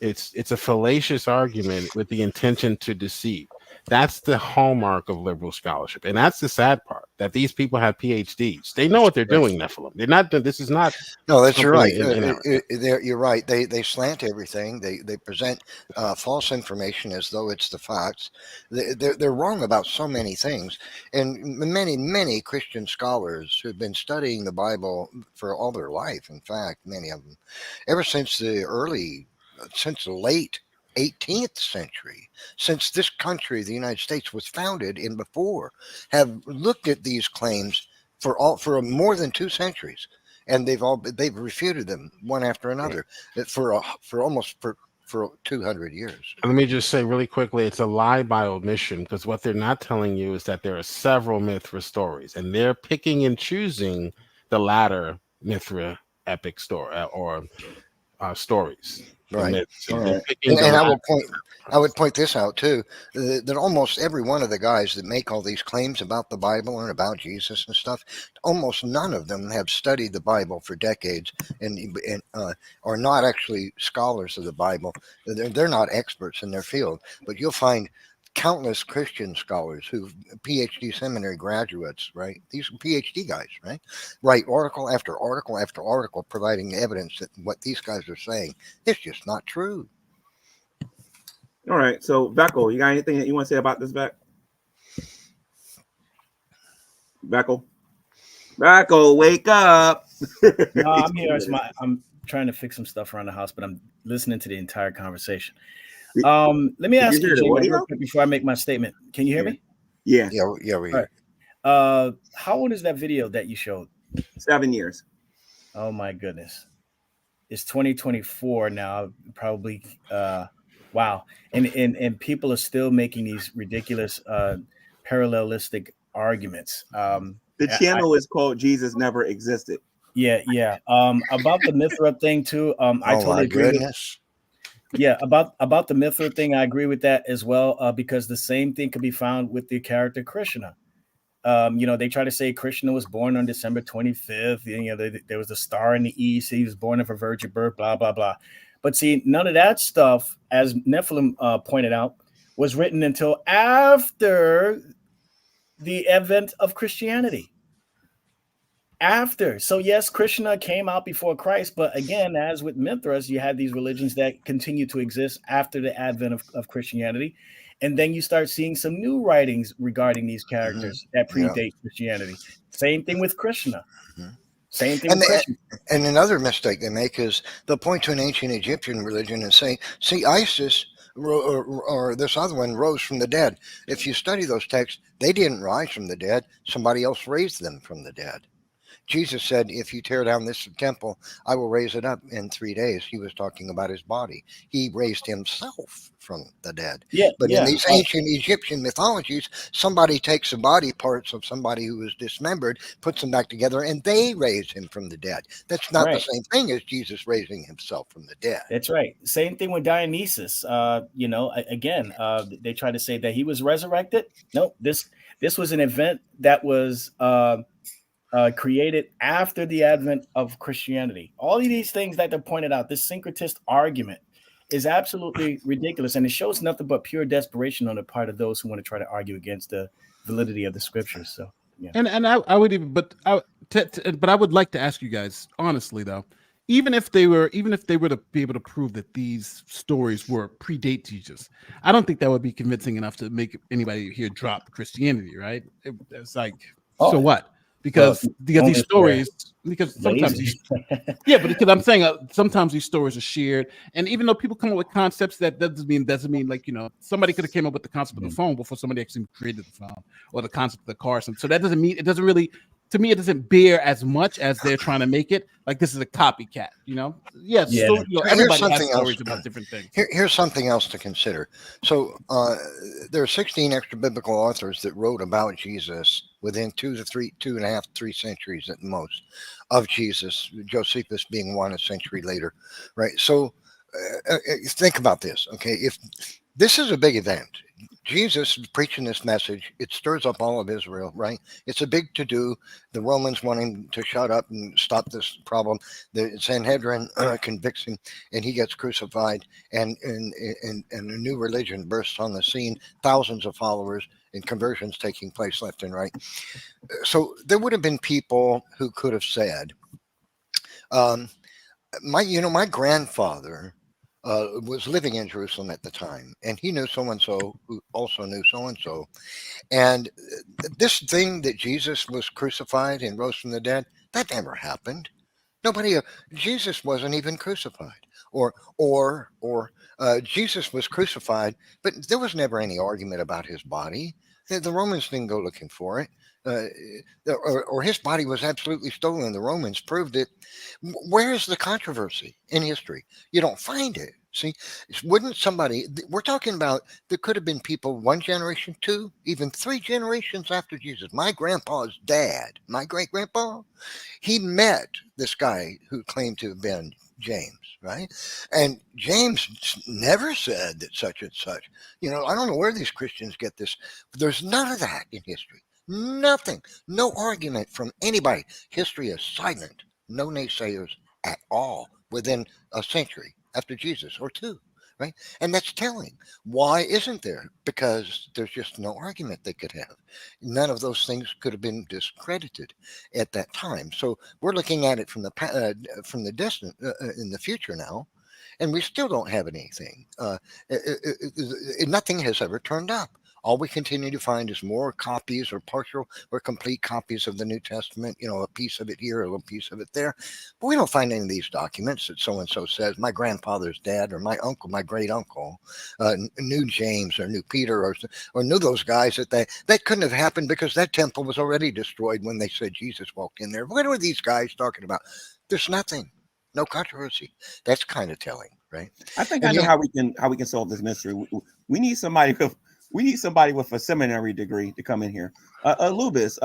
It's a fallacious argument with the intention to deceive. That's the hallmark of liberal scholarship. And that's the sad part, that these people have PhDs. They know what they're doing, Nephilim. They're not, this is not. No, that's right. You're right. They slant everything. They present false information as though it's the facts. They're wrong about so many things. And many Christian scholars who've been studying the Bible for all their life, in fact, many of them, ever since the late 18th century, since this country, the United States, was founded and before, have looked at these claims for more than 2 centuries, and they've refuted them one after another for almost 200 years. Let me just say really quickly, it's a lie by omission, because what they're not telling you is that there are several Mithra stories, and they're picking and choosing the latter Mithra epic story, or stories. Right. And I would point this out too, that almost every one of the guys that make all these claims about the Bible and about Jesus and stuff, almost none of them have studied the Bible for decades and are not actually scholars of the Bible. They're not experts in their field, but you'll find countless Christian scholars who PhD seminary graduates, right? These are PhD guys, right? Write article after article after article providing evidence that what these guys are saying is just not true. All right. So, Beckel, you got anything that you want to say about this, Beck? Beckel, wake up. No, I'm here. I'm trying to fix some stuff around the house, but I'm listening to the entire conversation. Let me ask you, Jay, real quick before I make my statement. Can you hear me? Yeah, we hear. Right. How old is that video that you showed? 7 years. Oh my goodness. It's 2024 now, probably. Wow. And people are still making these ridiculous parallelistic arguments. The channel is called Jesus Never Existed. Yeah. About the Mithra thing too. I totally agree with. Yeah, about the Mithra thing, I agree with that as well, because the same thing could be found with the character Krishna. They try to say Krishna was born on December 25th. There was a star in the east. He was born of a virgin birth, blah, blah, blah. But see, none of that stuff, as Nephilim pointed out, was written until after the advent of Christianity. After. So yes, Krishna came out before Christ, but again, as with Mithras, you had these religions that continue to exist after the advent of Christianity. And then you start seeing some new writings regarding these characters that predate Christianity. Same thing with Krishna. Same thing with Krishna. And another mistake they make is they'll point to an ancient Egyptian religion and say, see, Isis or this other one rose from the dead. If you study those texts, they didn't rise from the dead. Somebody else raised them from the dead. Jesus said, if you tear down this temple, I will raise it up in 3 days. He was talking about his body. He raised himself from the dead. But in these ancient Egyptian mythologies, somebody takes the body parts of somebody who was dismembered, puts them back together, and they raise him from the dead. That's not the same thing as Jesus raising himself from the dead. That's right. Same thing with Dionysus. They try to say that he was resurrected. No, this was an event that was created after the advent of Christianity. All of these things that they pointed out, this syncretist argument is absolutely ridiculous, and it shows nothing but pure desperation on the part of those who want to try to argue against the validity of the scriptures. So, yeah. And I would even, but I would like to ask you guys honestly though, even if they were to be able to prove that these stories were predate Jesus, I don't think that would be convincing enough to make anybody here drop Christianity, right? It's like, so what? Because these stories, because sometimes because I'm saying sometimes these stories are shared, and even though people come up with concepts, that doesn't mean like somebody could have came up with the concept of the phone before somebody actually created the phone, or the concept of the car. So that doesn't mean, it doesn't really, to me, it doesn't bear as much as they're trying to make it. Like this is a copycat, everybody has stories about different things. Here's something else to consider. So there are 16 extra biblical authors that wrote about Jesus within 2.5, 3 centuries at most of Jesus, Josephus being 1 century later, right? So think about this, okay? If this is a big event, Jesus is preaching this message, it stirs up all of Israel, right? It's a big to-do. The Romans want him to shut up and stop this problem. The Sanhedrin convicts him, and he gets crucified, and a new religion bursts on the scene, thousands of followers, and conversions taking place left and right. So there would have been people who could have said, my grandfather was living in Jerusalem at the time, and he knew so-and-so who also knew so-and-so. And this thing that Jesus was crucified and rose from the dead, that never happened. Jesus wasn't even crucified. Or Jesus was crucified, but there was never any argument about his body. The Romans didn't go looking for it. Or his body was absolutely stolen. The Romans proved it. Where is the controversy in history? You don't find it. See, wouldn't somebody, we're talking about, there could have been people 1 generation, 2, even 3 generations after Jesus. My grandpa's dad, my great grandpa, he met this guy who claimed to have been James, right? And James never said that such and such. You know, I don't know where these Christians get this. There's none of that in history. Nothing. No argument from anybody. History is silent. No naysayers at all within a century after Jesus or 2, right? And that's telling. Why isn't there? Because there's just no argument they could have. None of those things could have been discredited at that time. So we're looking at it from the distant in the future now, and we still don't have anything. Nothing has ever turned up. All we continue to find is more copies or partial or complete copies of the New Testament, you know, a piece of it here, a little piece of it there. But we don't find any of these documents that so-and-so says, my grandfather's dad or my uncle, my great uncle, knew James or knew Peter or knew those guys that couldn't have happened because that temple was already destroyed when they said Jesus walked in there. What are these guys talking about? There's nothing, no controversy. That's kind of telling, right? I think I know how we can solve this mystery. We need somebody with a seminary degree to come in here. Lubis,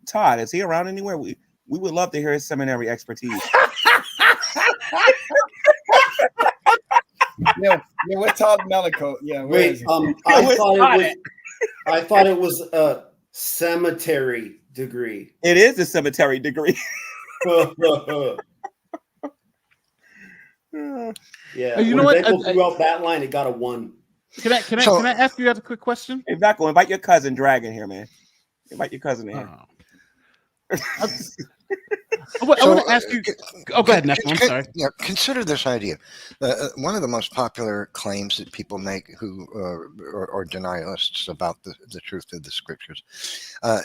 Todd, is he around anywhere? We would love to hear his seminary expertise. Yeah, we're Todd Mellicote. Yeah, wait. I thought it was a cemetery degree. It is a cemetery degree. Yeah. You know what? Threw out that line. It got a 1. Can I ask you guys a quick question? Hey, Vaco, invite your cousin Dragon here, man. Invite your cousin in here. I want to ask you. Oh, go ahead, Nephilim. I'm sorry. Yeah, consider this idea. One of the most popular claims that people make who are denialists about the truth of the scriptures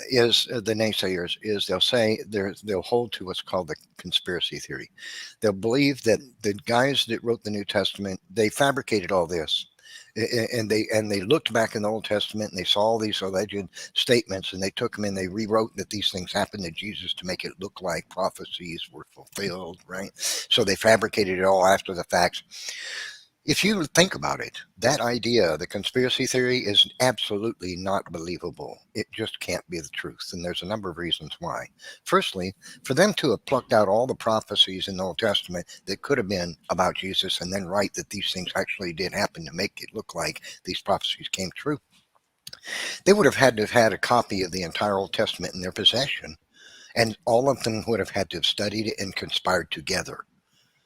is the naysayers. Is they'll say they'll hold to what's called the conspiracy theory. They'll believe that the guys that wrote the New Testament, they fabricated all this. And they looked back in the Old Testament and they saw all these alleged statements and they took them and they rewrote that these things happened to Jesus to make it look like prophecies were fulfilled, right? So they fabricated it all after the facts. If you think about it, that idea, the conspiracy theory, is absolutely not believable. It just can't be the truth. And there's a number of reasons why. Firstly, for them to have plucked out all the prophecies in the Old Testament that could have been about Jesus and then write that these things actually did happen to make it look like these prophecies came true, they would have had a copy of the entire Old Testament in their possession. And all of them would have had to have studied it and conspired together,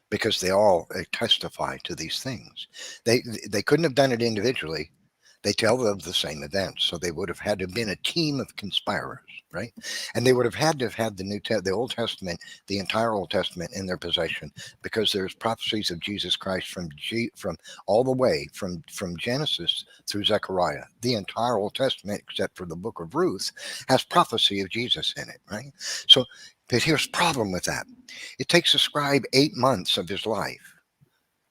because they all testify to these things. They couldn't have done it individually. They tell of the same events, so they would have had to have been a team of conspirers, right? And they would have had to have had the Old Testament, the entire Old Testament, in their possession, because there's prophecies of Jesus Christ from all the way from Genesis through Zechariah. The entire Old Testament, except for the book of Ruth, has prophecy of Jesus in it, right? So, but here's the problem with that. It takes a scribe 8 months of his life,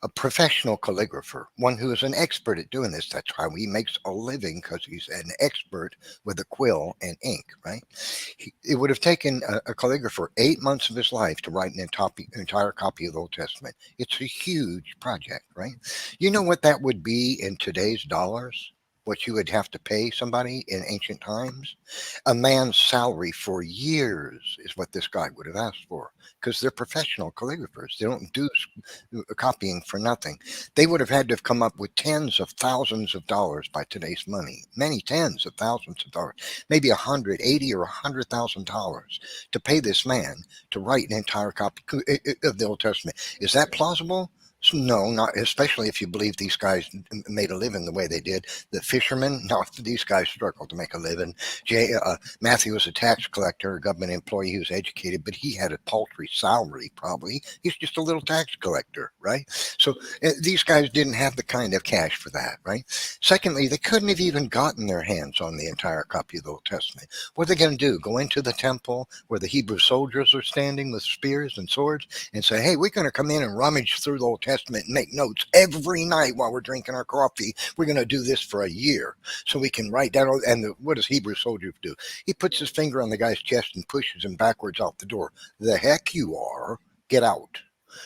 a professional calligrapher, one who is an expert at doing this. That's how he makes a living, because he's an expert with a quill and ink, right? It would have taken a calligrapher 8 months of his life to write an entire copy of the Old Testament. It's a huge project, right? You know what that would be in today's dollars? What you would have to pay somebody in ancient times? A man's salary for years is what this guy would have asked for, because they're professional calligraphers. They don't do copying for nothing. They would have had to have come up with tens of thousands of dollars by today's money, many tens of thousands of dollars, maybe $180,000 or $100,000 to pay this man to write an entire copy of the Old Testament. Is that plausible? No, not especially if you believe these guys made a living the way they did. The fishermen, no, these guys struggled to make a living. Matthew was a tax collector, a government employee. He was educated, but he had a paltry salary, probably. He's just a little tax collector, right? So these guys didn't have the kind of cash for that, right? Secondly, they couldn't have even gotten their hands on the entire copy of the Old Testament. What are they going to do? Go into the temple where the Hebrew soldiers are standing with spears and swords and say, hey, we're going to come in and rummage through the Old Testament and make notes every night while we're drinking our coffee. We're going to do this for a year so we can write down. And what does Hebrew soldier do? He puts his finger on the guy's chest and pushes him backwards out the door. The heck you are. Get out.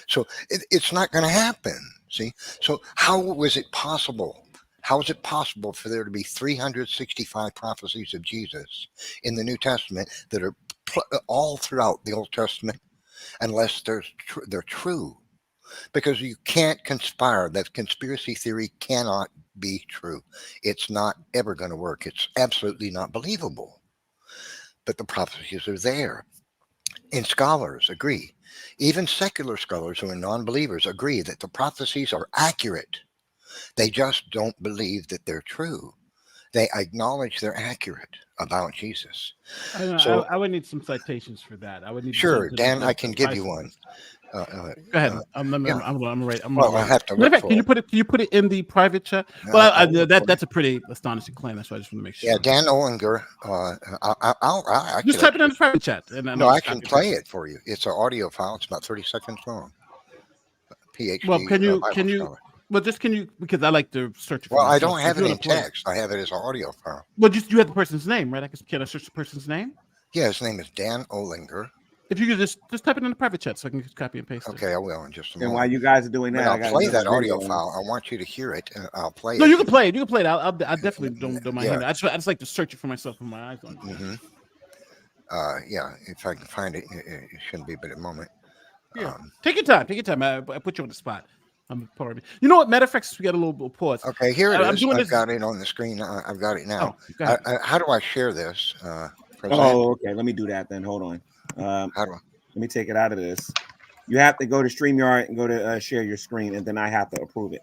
So it's not going to happen. See, so how was it possible? How is it possible for there to be 365 prophecies of Jesus in the New Testament that are all throughout the Old Testament, unless they're true? Because you can't conspire. That conspiracy theory cannot be true. It's not ever going to work. It's absolutely not believable. But the prophecies are there. And scholars agree. Even secular scholars who are non-believers agree that the prophecies are accurate. They just don't believe that they're true. They acknowledge they're accurate about Jesus. So I would need some citations for that. I would need. Sure, Dan, I can give you one. Go ahead. I'm right. Well, I have to look for can you put it in the private chat? Well, that's a pretty astonishing claim. That's why I just want to make sure. Yeah, Dan Olinger. I'll just type it in the private chat. No, I can play it for you. It's an audio file. It's about 30 seconds long. PhD. Well, can you? Well, just can you? Because I like to search. Well, I don't have it in text. I have it as an audio file. Well, you have the person's name, right? Can I search the person's name? Yeah, his name is Dan Olinger. If you could just type it in the private chat so I can just copy and paste it. Okay, I will in just a moment. And while you guys are doing that, I'll play that audio file. I want you to hear it. I'll play it. No, you can play it. You can play it. I definitely don't mind hearing it. I just like to search it for myself with my eyes on. Yeah, if I can find it, it shouldn't be but a moment. Yeah. Take your time. Take your time. I put you on the spot. You know what? Matter of fact, we got a little pause. Okay, here it is. I've got it on the screen. I've got it now. How do I share this? Okay. Let me do that then. Hold on. How do I? Let me take it out of this. You have to go to StreamYard and go to share your screen, and then I have to approve it.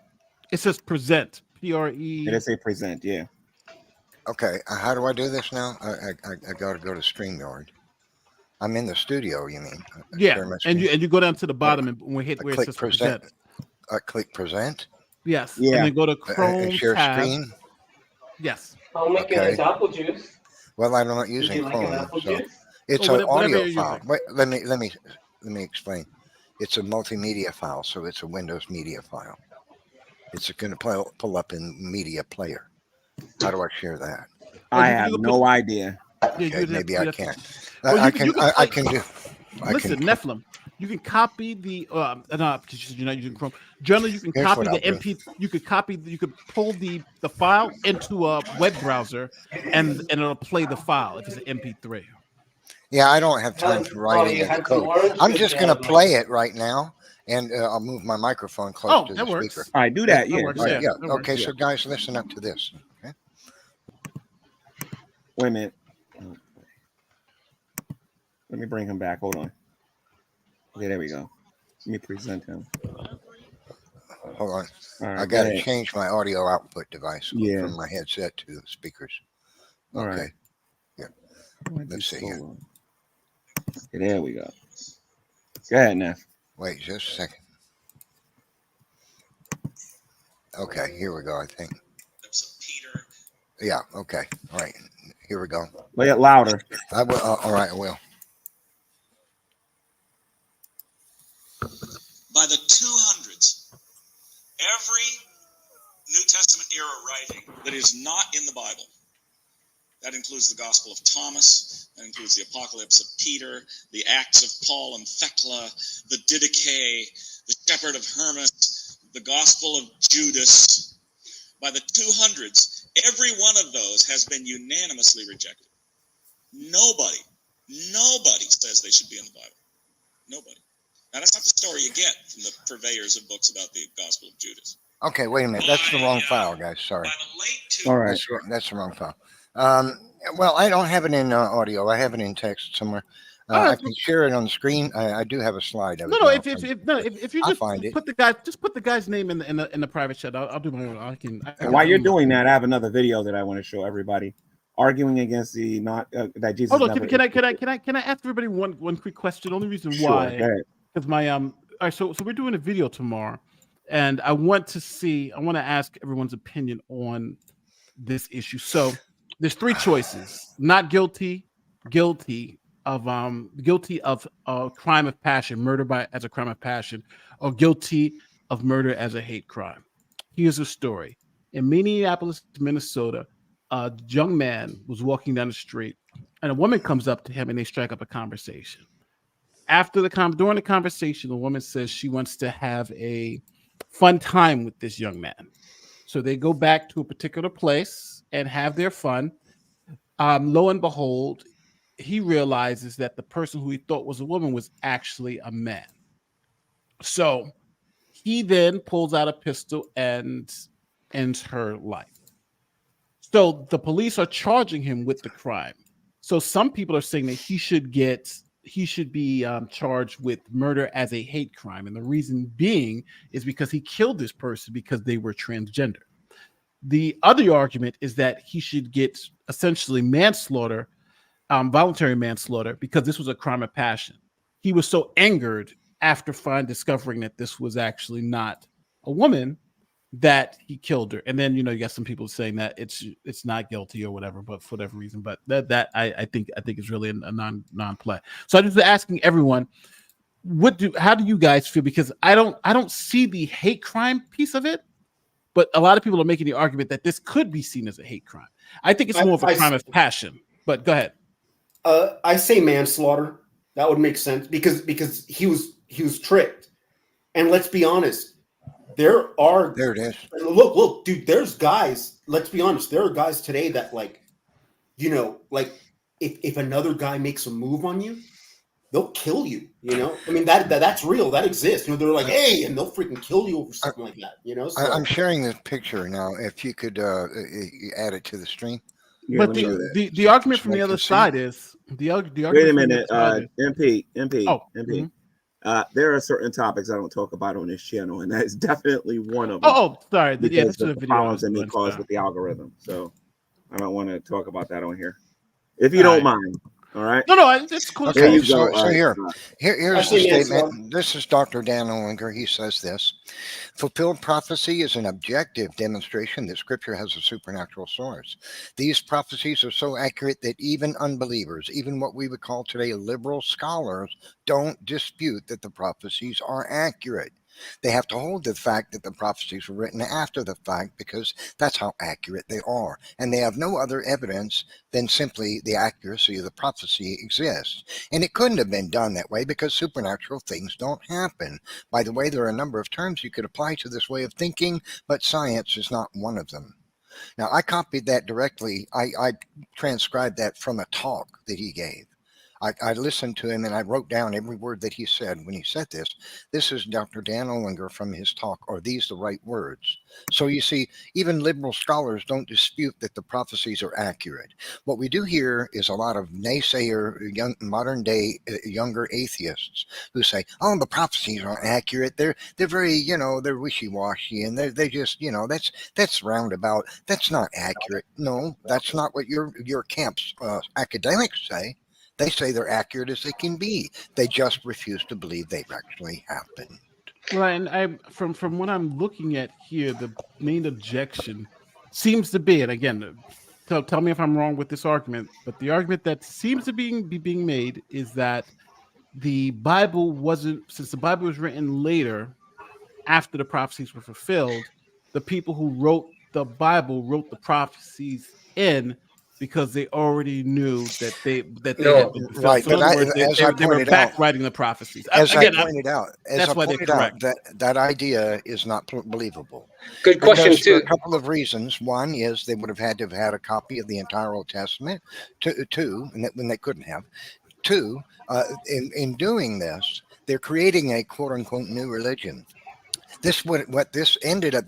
It says present. PRE. It'll say present. Yeah. Okay. How do I do this now? I got to go to StreamYard. I'm in the studio. You mean? Yeah. And you go down to the bottom and we hit where it says present. I click present. Yes. Yeah. And then go to Chrome share tab. screen. Yes. I'll make it as apple juice. Well, I'm not using Chrome, so it's an audio file. Wait, let me explain. It's a multimedia file, so it's a Windows media file. It's going to pull up in media player. How do I share that? I have no idea. Okay, maybe I can. I can do. Listen, Nephilim. You can copy the because you're not using Chrome. Generally, you can copy the MP. You could pull the file into a web browser, and it'll play the file if it's an MP3. Yeah, I don't have time to write it in the code. I'm just going to play it right now, and I'll move my microphone close to the speaker. All right, do that. Yeah. Okay, so guys, listen up to this. Okay. Wait a minute. Let me bring him back. Hold on. Okay, there we go. Let me present him. Hold on. Right, I got to change my audio output device from my headset to the speakers. All okay. Right. Yeah. Let's see here. Okay, there we go. Go ahead, Neff. Wait just a second. Okay, here we go, I think. Yeah, okay. All right. Here we go. Play it louder. I will. All right, I will. By the 200s, every New Testament era writing that is not in the Bible, that includes the Gospel of Thomas, that includes the Apocalypse of Peter, the Acts of Paul and Thecla, the Didache, the Shepherd of Hermas, the Gospel of Judas. By the 200s, every one of those has been unanimously rejected. Nobody says they should be in the Bible. Nobody. Now, that's not the story you get from the purveyors of books about the Gospel of Judas. Okay, wait a minute. That's the wrong file, guys. Sorry. All right. That's the wrong file. Well, I don't have it in audio. I have it in text somewhere. I can share it on the screen. I do have a slide of it. No, if you just find it. put the guy's name in the private chat, I'll do my own. I can. And while you're doing that, I have another video that I want to show everybody. Arguing against the that Jesus. Hold on, can I ask everybody one quick question? Only reason why, because my all right. So we're doing a video tomorrow, and I want to ask everyone's opinion on this issue. So there's three choices: not guilty, guilty of crime of passion, murder as a crime of passion, or guilty of murder as a hate crime. Here's a story. In Minneapolis, Minnesota, a young man was walking down the street, and a woman comes up to him, and they strike up a conversation. During the conversation, the woman says she wants to have a fun time with this young man. So they go back to a particular place and have their fun. Lo and behold, he realizes that the person who he thought was a woman was actually a man. So he then pulls out a pistol and ends her life. So the police are charging him with the crime. So some people are saying that he should be charged with murder as a hate crime. And the reason being is because he killed this person because they were transgender. The other argument is that he should get essentially manslaughter, voluntary manslaughter, because this was a crime of passion. He was so angered after discovering that this was actually not a woman that he killed her. And then, you got some people saying that it's not guilty or whatever, but for whatever reason. But that I think is really a non-play. So I'm just asking everyone, how do you guys feel? Because I don't see the hate crime piece of it, but a lot of people are making the argument that this could be seen as a hate crime. I think it's more of a crime of passion. But go ahead. I say manslaughter. That would make sense because he was tricked. And let's be honest, there it is. Look, dude, there's guys, let's be honest, there are guys today that if another guy makes a move on you, they'll kill you, I mean, that's real, that exists. They're like, hey, and they'll freaking kill you over something like that, So, I'm sharing this picture now. If you could add it to the stream. Yeah, but the argument from the other side is the argument. Wait a minute, MP. Oh, MP. There are certain topics I don't talk about on this channel, and that is definitely one of them. Oh, sorry. Because yeah, this is a the video problems that may cause with the algorithm. So I don't want to talk about that on here, if you don't mind. All right. No, it's cool. Okay, so here's the statement. This is Dr. Dan Olinger. He says this: fulfilled prophecy is an objective demonstration that Scripture has a supernatural source. These prophecies are so accurate that even unbelievers, even what we would call today liberal scholars, don't dispute that the prophecies are accurate. They have to hold to the fact that the prophecies were written after the fact because that's how accurate they are. And they have no other evidence than simply the accuracy of the prophecy exists. And it couldn't have been done that way because supernatural things don't happen. By the way, there are a number of terms you could apply to this way of thinking, but science is not one of them. Now, I copied that directly. I transcribed that from a talk that he gave. I listened to him and I wrote down every word that he said when he said this. This is Dr. Dan Olinger from his talk. Are these the right words? So you see, even liberal scholars don't dispute that the prophecies are accurate. What we do here is a lot of naysayer, modern day younger atheists who say, oh, the prophecies aren't accurate. They're very, they're wishy-washy and they just, that's roundabout. That's not accurate. No, that's not what your camp's academics say. They say they're accurate as they can be. They just refuse to believe they've actually happened. Right, and from what I'm looking at here, the main objection seems to be, and again, tell me if I'm wrong with this argument, but the argument that seems to be being made is that the Bible since the Bible was written later, after the prophecies were fulfilled, the people who wrote the Bible wrote the prophecies in because they already knew that they had been fulfilled. Right, so in other words, they were back writing the prophecies. As I pointed out, that idea is not believable. Good question too. A couple of reasons. One is they would have had to have had a copy of the entire Old Testament. Two, when they couldn't have. Two, in doing this, they're creating a quote unquote new religion. What this ended up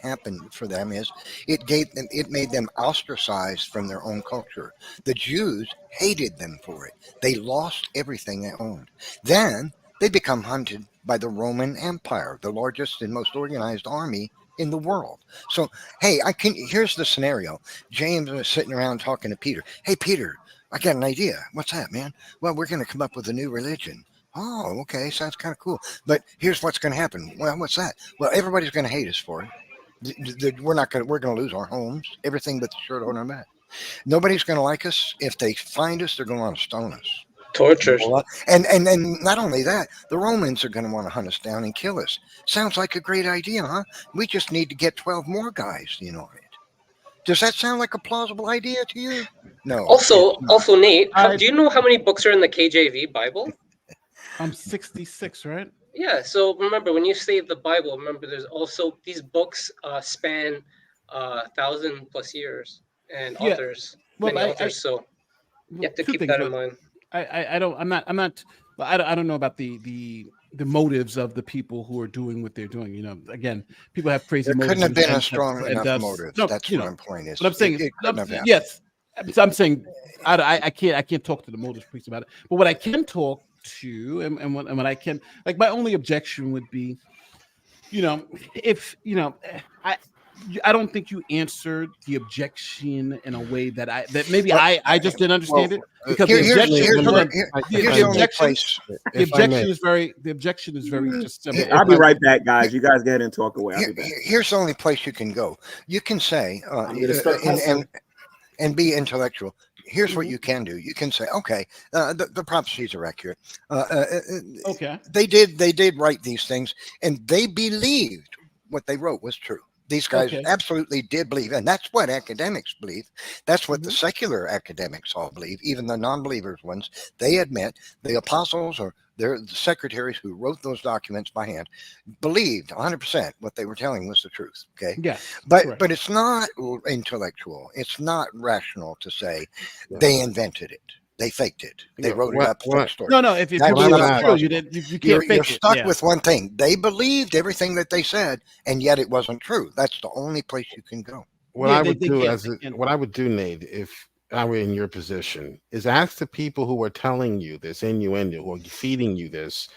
happened for them is it made them ostracized from their own culture. The Jews hated them for it. They lost everything they owned. Then they become hunted by the Roman Empire, the largest and most organized army in the world. So, hey, here's the scenario. James was sitting around talking to Peter. Hey, Peter, I got an idea. What's that, man? Well, we're going to come up with a new religion. Oh, okay, sounds kind of cool. But here's what's going to happen. Well, what's that? Well, everybody's going to hate us for it. We're going to lose our homes, everything but the shirt on our back. Nobody's going to like us. If they find us, they're going to want to stone us. Tortures. And not only that, the Romans are going to want to hunt us down and kill us. Sounds like a great idea, huh? We just need to get 12 more guys, it. Does that sound like a plausible idea to you? No. Also, Nate, do you know how many books are in the KJV Bible? 66, right? Yeah. So remember, when you say the Bible, remember there's also these books span 1,000+ years and Yeah. authors, Well, many authors. So you have to two keep things, that in but mind. I don't, I'm not, well, I don't know about the motives of the people who are doing what they're doing. You know, again, people have crazy There couldn't motives in have the been a sense that, strong and enough motive. no, That's you what know, my point is. but I'm saying, It couldn't have happened. yes, I'm saying, I can't talk to the motives priest about it, but what I can talk to, and what I can, like, my only objection would be, you know, if you know, I don't think you answered the objection in a way that maybe Well, I just didn't understand it, because the here's objection, hold on, the only place. the objection is very just simple. I'll be right back, guys. You guys get in and talk away. I'll be back. Here's the only place you can go. You can say I'm gonna start cussing. and be intellectual. Here's what you can do. You can say, okay, the prophecies are accurate. Okay. They did write these things, and they believed what they wrote was true. These guys Okay. absolutely did believe, and that's what academics believe. That's what Mm-hmm. the secular academics all believe, even the non-believers ones. They admit the apostles or the secretaries who wrote those documents by hand believed 100% what they were telling was the truth. Okay. Yes. But correct. but it's not intellectual. It's not rational to say they invented it. They faked it. They wrote it up. Fake story. No, if you That's believe not it's true, possible. you can't You're fake it. stuck Yeah. with one thing. They believed everything that they said, and yet it wasn't true. That's the only place you can go. What Yeah, I they- would they do can't- as they can't. what I would do, Nate, if I were in your position, is ask the people who are telling you this innuendo, who are feeding you these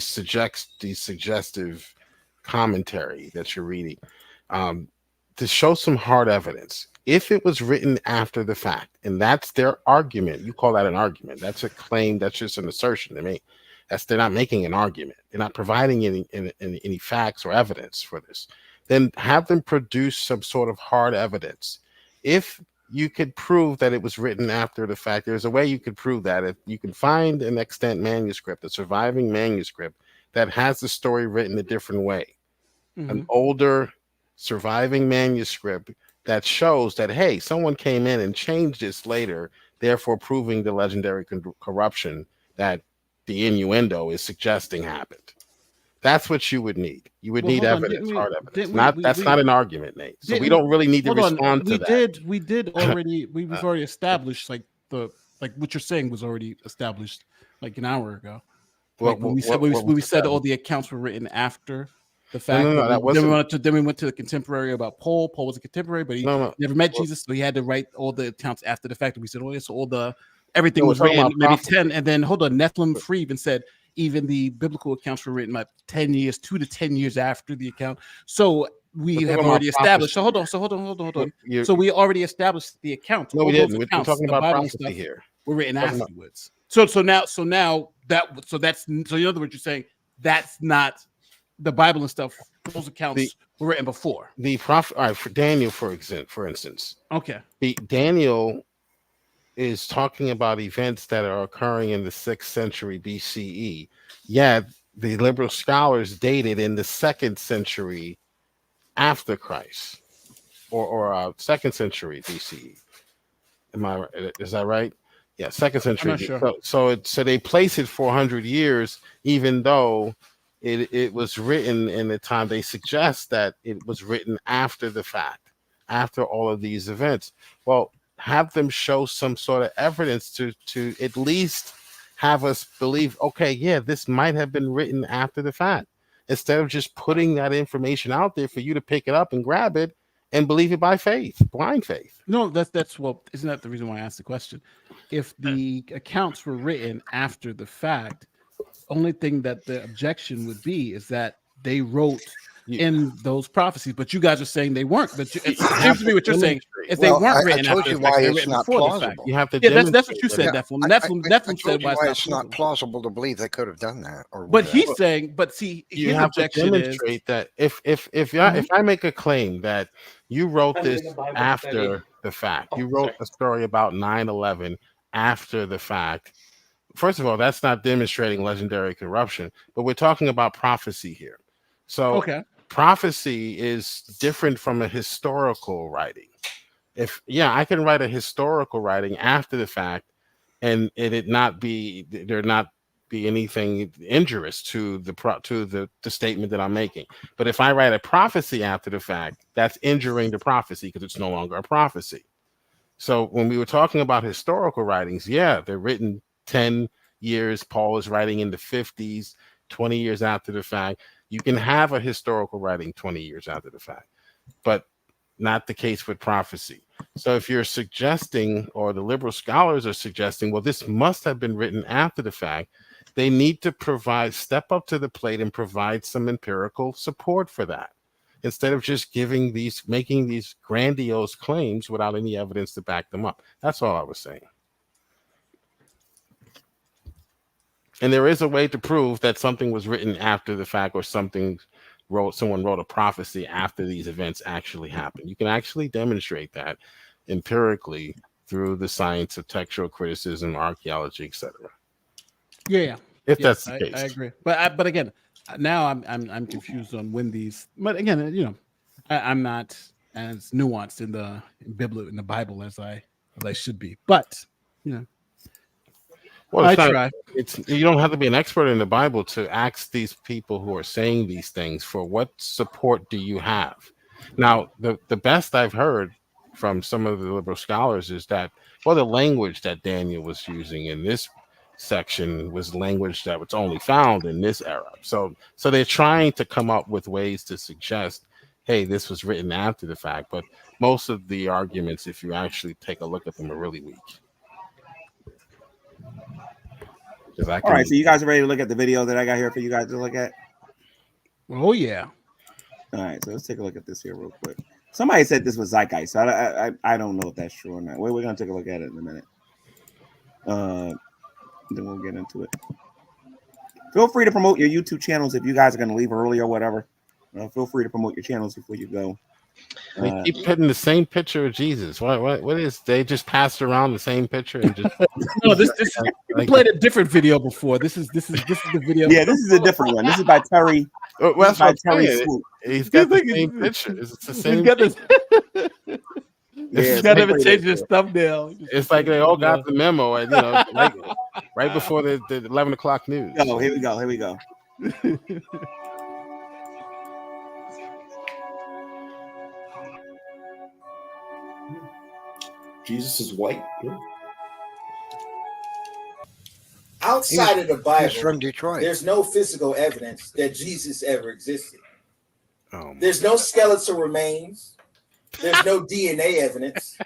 suggestive commentary that you're reading, to show some hard evidence. If it was written after the fact, and that's their argument, you call that an argument. That's a claim. That's just an assertion to me. They're not making an argument. They're not providing any facts or evidence for this. Then have them produce some sort of hard evidence. If you could prove that it was written after the fact, there's a way you could prove that. If you can find an extant manuscript, a surviving manuscript that has the story written a different way, an older surviving manuscript that shows that, hey, someone came in and changed this later, therefore proving the legendary corruption that the innuendo is suggesting happened. That's what you would need. You would need evidence, hard evidence. That's not an argument, Nate. So we don't really need to respond to that. We did already. We've already established like what you're saying was already established like an hour ago. Like when we said all the accounts were written after the fact. No, that wasn't. Then we went to the contemporary about Paul. Paul was a contemporary, but he never met Jesus, so he had to write all the accounts after the fact. And we said, oh, yeah, so everything was written maybe 10, and then hold on, Nephilim Free even said even the biblical accounts were written like 2 to 10 years after the account. So we have already established. So hold on. So we already established the account. No, we didn't. We're talking about prophecy here. We're written afterwards. So in other words, you're saying that's not the Bible and stuff. Those accounts were written before. The prophet, all right, for Daniel, for instance. Okay. Daniel is talking about events that are occurring in the 6th century BCE. Yet the liberal scholars dated in the 2nd century after Christ, or 2nd century BCE. Is that right? Yeah, 2nd century. I'm not sure. So they place it 400 years, even though it was written in the time. They suggest that it was written after the fact, after all of these events. Well, have them show some sort of evidence to at least have us believe, okay, yeah, this might have been written after the fact, instead of just putting that information out there for you to pick it up and grab it and believe it by faith, blind faith. No, that's well, isn't that the reason why I asked the question? If the accounts were written after the fact, only thing that the objection would be is that they wrote in those prophecies, but you guys are saying they weren't. But it seems to me what you're saying is they weren't written after the fact. They're written before the fact. You have to that's what you said. Nephilim said why it's not plausible to believe they could have done that. But he's saying, but see, you have to demonstrate that if I make a claim that you wrote this after the fact, you wrote a story about 9/11 after the fact. First of all, that's not demonstrating legendary corruption, but we're talking about prophecy here. So prophecy is different from a historical writing. I can write a historical writing after the fact and it not be, they're not be anything injurious to the statement that I'm making. But if I write a prophecy after the fact, that's injuring the prophecy because it's no longer a prophecy. So when we were talking about historical writings, yeah, they're written 10 years. Paul is writing in the 50s, 20 years after the fact. You can have a historical writing 20 years after the fact, but not the case with prophecy. So if you're suggesting, or the liberal scholars are suggesting, well, this must have been written after the fact, they need to step up to the plate and provide some empirical support for that, instead of just making these grandiose claims without any evidence to back them up. That's all I was saying. And there is a way to prove that something was written after the fact, or someone wrote a prophecy after these events actually happened. You can actually demonstrate that empirically through the science of textual criticism, archaeology, etc. Yeah. If that's the case. I agree. But again, now I'm confused on when these. But again, you know, I'm not as nuanced in the Bible as I should be. But you know, well, I try. You don't have to be an expert in the Bible to ask these people who are saying these things for what support do you have. Now, the best I've heard from some of the liberal scholars is that, well, the language that Daniel was using in this section was language that was only found in this era. So they're trying to come up with ways to suggest, hey, this was written after the fact. But most of the arguments, if you actually take a look at them, are really weak. All right, so you guys are ready to look at the video that I got here for you guys to look at? Oh yeah. All right, so let's take a look at this here real quick. Somebody said this was zeitgeist. I don't know if that's true or not. We're gonna take a look at it in a minute. Then we'll get into it. Feel free to promote your YouTube channels if you guys are gonna leave early or whatever. Feel free to promote your channels before you go. They keep putting the same picture of Jesus. What is? They just passed around the same picture and just. No, this we played a different video before. This is the video. Yeah, this is a different one. This is by Terry. Well, that's by what Terry saying. Swoop. He's got the same picture. It's the same. He's got to change his thumbnail. It's like they all got the memo, and like right before the 11 o'clock news. Oh, here we go. Here we go. Jesus is white. Yeah. Outside of the Bible, He's from Detroit. There's no physical evidence that Jesus ever existed. Oh, there's no skeletal remains. There's no DNA evidence.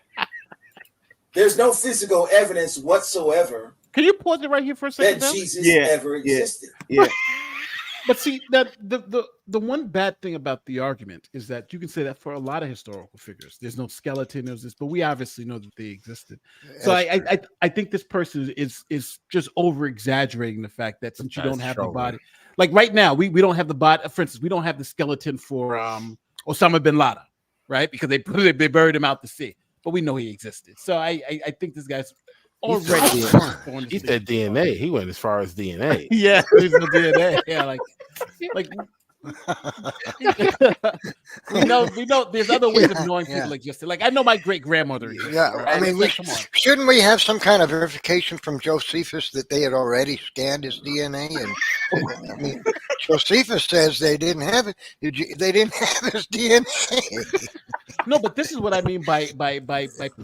There's no physical evidence whatsoever. Can you pause it right here for a second? That Jesus ever existed. Yeah. But see, that the one bad thing about the argument is that you can say that for a lot of historical figures. There's no skeleton, there's this, but we obviously know that they existed. So I think this person is just over exaggerating the fact that since you don't have the body, like right now, we don't have the body. For instance, we don't have the skeleton for Osama bin Laden, right? Because they buried him out to sea, but we know he existed. So I think this guy's already. He said DNA. He went as far as DNA. Yeah, there's no DNA. Yeah, like we know there's other ways of knowing people existed. Like I know my great grandmother existed. Yeah, right? I mean, shouldn't we have some kind of verification from Josephus that they had already scanned his DNA? And I mean, Josephus says they didn't have it. They didn't have his DNA. No, but this is what I mean by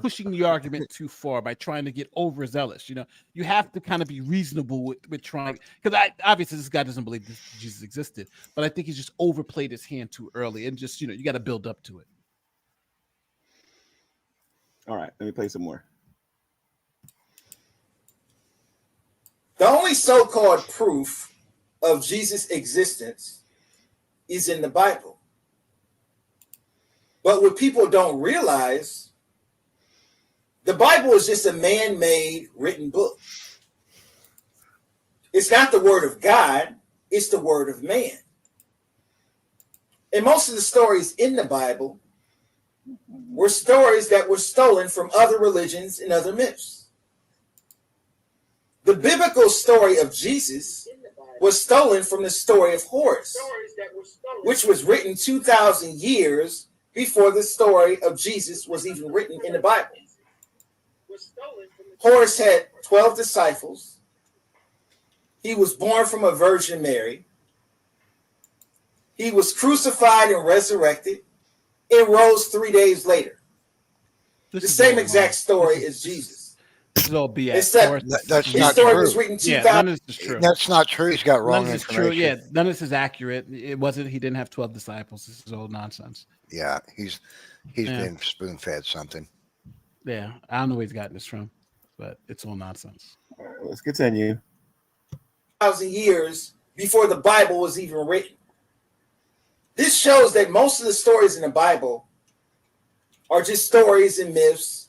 pushing the argument too far, by trying to get overzealous. You know, you have to kind of be reasonable with trying, because obviously this guy doesn't believe Jesus existed, but I think he's just overplayed his hand too early, and just you got to build up to it. All right, let me play some more. The only so-called proof of Jesus' existence is in the Bible. But what people don't realize, the Bible is just a man-made written book. It's not the word of God, it's the word of man. And most of the stories in the Bible were stories that were stolen from other religions and other myths. The biblical story of Jesus was stolen from the story of Horus, which was written 2,000 years before the story of Jesus was even written in the Bible. Horus had 12 disciples. He was born from a Virgin Mary. He was crucified and resurrected and rose 3 days later. The same exact story as Jesus. This is all BS. Except that's his not story true. was written 2000. Yeah, none of this is true. That's not true. He's got wrong None of this is information. true. Yeah, none of this is accurate. It wasn't. He didn't have 12 disciples. This is all nonsense. Yeah, he's been spoon fed something. Yeah, I don't know where he's gotten this from, but it's all nonsense. Let's continue. 1,000 years before the Bible was even written. This shows that most of the stories in the Bible are just stories and myths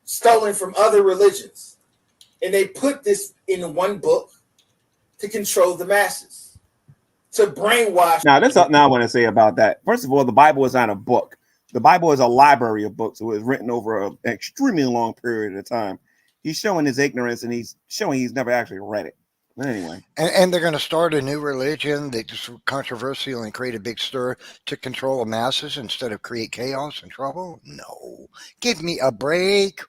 stolen from other religions. And they put this in one book to control the masses, to brainwash. Now, there's something I want to say about that. First of all, the Bible is not a book. The Bible is a library of books. It was written over an extremely long period of time. He's showing his ignorance, and he's showing he's never actually read it. But anyway. And they're going to start a new religion that's controversial and create a big stir to control the masses instead of create chaos and trouble? No. Give me a break.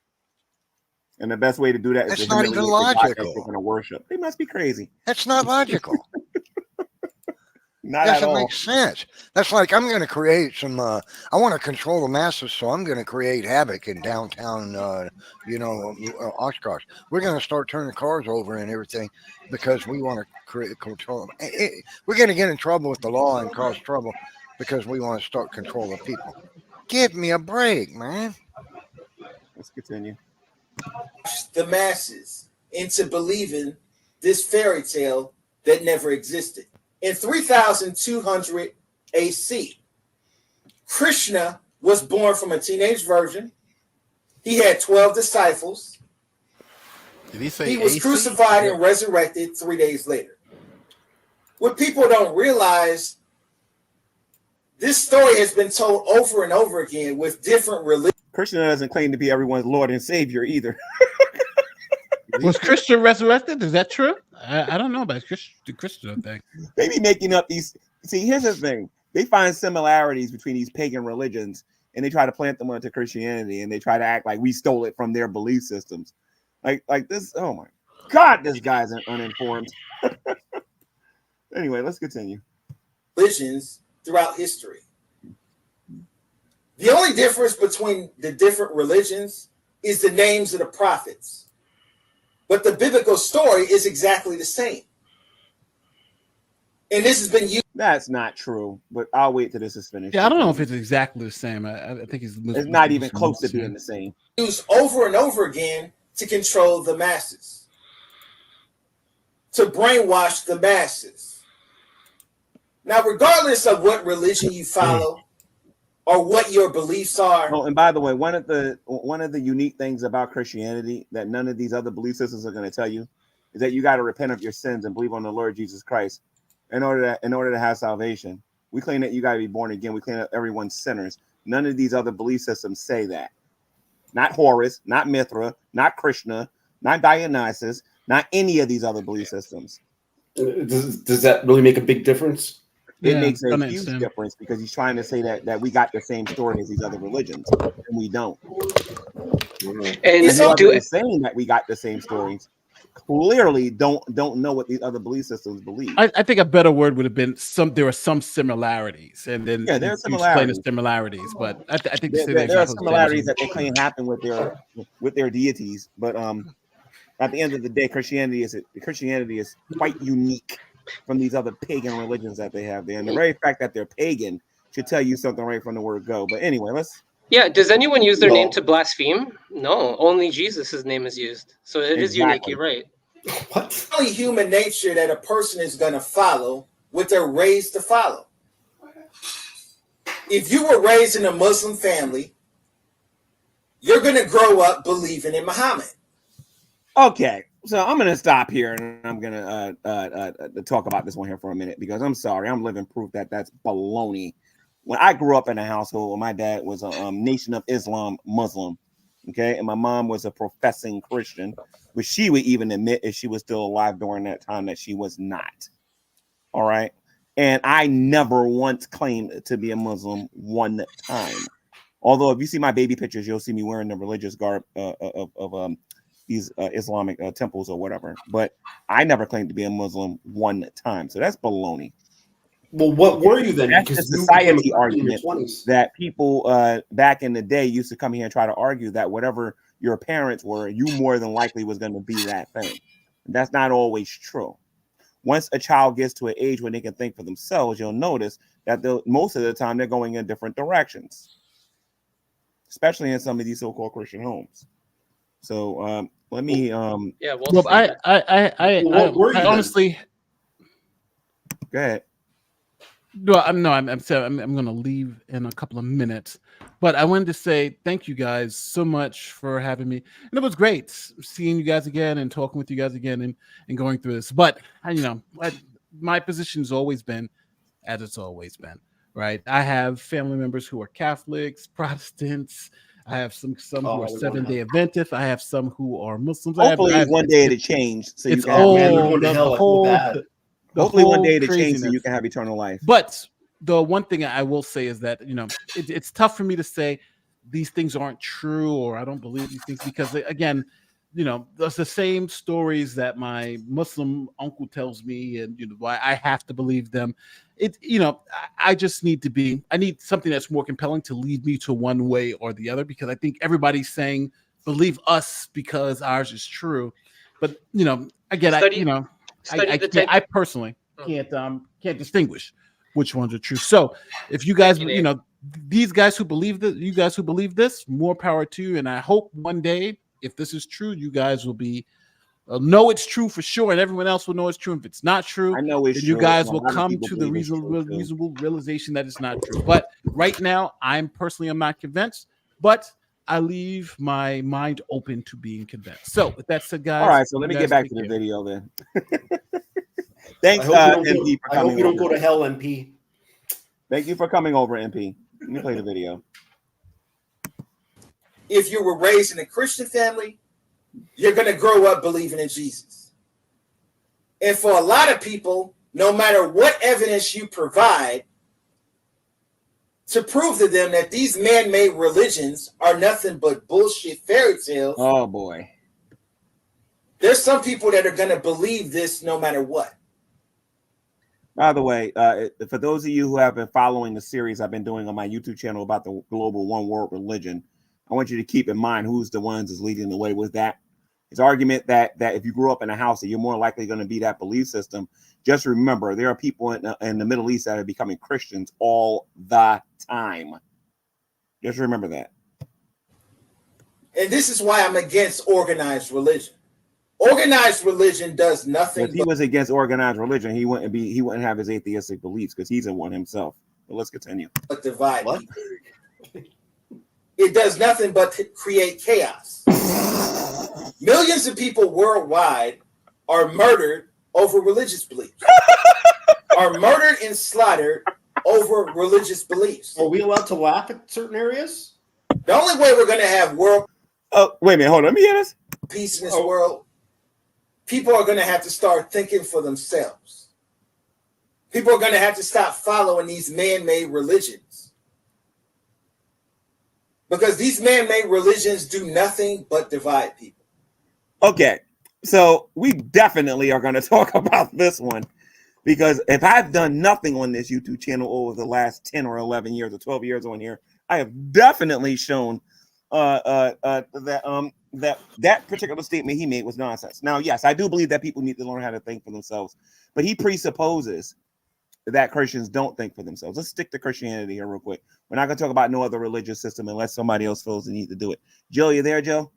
And the best way to do that is that's to not even logical. They're going to worship. They must be crazy. That's not logical. Not at all. Doesn't make sense. That's like I'm going to create some. I want to control the masses, so I'm going to create havoc in downtown. Oshkosh. We're going to start turning cars over and everything because we want to create control. We're going to get in trouble with the law and cause trouble because we want to start controlling people. Give me a break, man. Let's continue. The masses into believing this fairy tale that never existed. In 3200 AC, Krishna was born from a teenage virgin. He had 12 disciples. Did he say he was AC? crucified and resurrected 3 days later. What people don't realize, this story has been told over and over again with different religions. Krishna doesn't claim to be everyone's Lord and Savior either. Was Christian resurrected? Is that true? I don't know about the Christian thing. They be making up these. See, here's the thing. They find similarities between these pagan religions and they try to plant them onto Christianity and they try to act like we stole it from their belief systems. Like this. Oh my God, this guy's uninformed. Anyway, let's continue. Religions throughout history. The only difference between the different religions is the names of the prophets. But the biblical story is exactly the same. And this has been used. That's not true, but I'll wait till this is finished. Yeah, I don't know if it's exactly the same. I think it's not even close to being the same. Used over and over again to control the masses, to brainwash the masses. Now, regardless of what religion you follow or what your beliefs are. Oh, and by the way, one of the unique things about Christianity that none of these other belief systems are going to tell you is that you got to repent of your sins and believe on the Lord Jesus Christ in order to have salvation. We claim that you got to be born again. We claim that everyone's sinners. None of these other belief systems say that. Not Horus, not Mithra, not Krishna, not Dionysus, not any of these other belief systems. Does that really make a big difference? It makes a huge difference because he's trying to say that we got the same story as these other religions, and we don't. And they're saying that we got the same stories. Clearly, don't know what these other belief systems believe. I think a better word would have been there are some similarities, and then there are similarities. But I think there are similarities that they claim happen with their deities, but at the end of the day, Christianity is quite unique from these other pagan religions that they have there. And the very fact that they're pagan should tell you something right from the word go. But anyway, Yeah, does anyone use their name to blaspheme? No, only Jesus' name is used. So it is unique, you're right. What? It's only human nature that a person is going to follow what they're raised to follow. If you were raised in a Muslim family, you're going to grow up believing in Muhammad. Okay. So I'm going to stop here and I'm going to talk about this one here for a minute because I'm sorry. I'm living proof that that's baloney. When I grew up in a household where my dad was a Nation of Islam Muslim, okay, and my mom was a professing Christian, which she would even admit if she was still alive during that time that she was not. All right. And I never once claimed to be a Muslim one time. Although if you see my baby pictures, you'll see me wearing the religious garb of these Islamic temples or whatever. But I never claimed to be a Muslim one time, so that's baloney. Well, what were you then? That's Because the you became society a Christian in your argument 20s. that people back in the day used to come here and try to argue that whatever your parents were, you more than likely was going to be that thing. That's not always true. Once a child gets to an age where they can think for themselves, you'll notice that most of the time they're going in different directions, especially in some of these so-called Christian homes. So let me Yeah, we'll Well, see. I honestly. Go ahead. No, I'm going to leave in a couple of minutes, but I wanted to say thank you guys so much for having me, and it was great seeing you guys again and talking with you guys again and going through this. But my position's always been as it's always been, right? I have family members who are Catholics, Protestants. I have some who are 7-day Adventists. I have some who are Muslims. Hopefully, one day it'll change. So it's you can all the whole. Hopefully one day to change so you can have eternal life. But the one thing I will say is that, it's tough for me to say these things aren't true or I don't believe these things because, again, there's the same stories that my Muslim uncle tells me and, why I have to believe them. I just need I need something that's more compelling to lead me to one way or the other because I think everybody's saying believe us because ours is true. But, again, I personally can't distinguish which ones are true. So if you guys, these guys who believe that, you guys who believe this, more power to you. And I hope one day, if this is true, you guys will be know it's true for sure, and everyone else will know it's true. If it's not true, I know it's then you true. guys will come to the reasonable realization that it's not true. But right now, I'm not convinced, but I leave my mind open to being convinced. So with that said, guys. All right, so let me get back to the video then. Thanks, MP, for coming over. I hope you don't go to hell, MP. Thank you for coming over, MP. Let me play the video. If you were raised in a Christian family, you're going to grow up believing in Jesus. And for a lot of people, no matter what evidence you provide to prove to them that these man-made religions are nothing but bullshit fairy tales. Oh, boy. There's some people that are going to believe this no matter what. By the way, for those of you who have been following the series I've been doing on my YouTube channel about the global one world religion, I want you to keep in mind who's the ones that's leading the way with that. His argument that if you grew up in a house, that you're more likely going to be that belief system. Just remember, there are people in the Middle East that are becoming Christians all the time. Just remember that. And this is why I'm against organized religion. Organized religion does nothing. If he was against organized religion, he wouldn't have his atheistic beliefs because he's in one himself. But let's continue. But divide people. It does nothing but create chaos. Millions of people worldwide are murdered over religious beliefs. Are murdered and slaughtered over religious beliefs. Are we allowed to laugh at certain areas? The only way we're going to have world. Oh, wait a minute. Hold on. Let me hear this. Peace in this world. People are going to have to start thinking for themselves. People are going to have to stop following these man-made religions. Because these man-made religions do nothing but divide people. Okay, so we definitely are going to talk about this one. Because if I've done nothing on this YouTube channel over the last 10 or 11 years or 12 years on here, I have definitely shown that particular statement he made was nonsense. Now, yes, I do believe that people need to learn how to think for themselves, but he presupposes that Christians don't think for themselves. Let's stick to Christianity here real quick. We're not going to talk about no other religious system unless somebody else feels the need to do it. Joe, you there, Joe?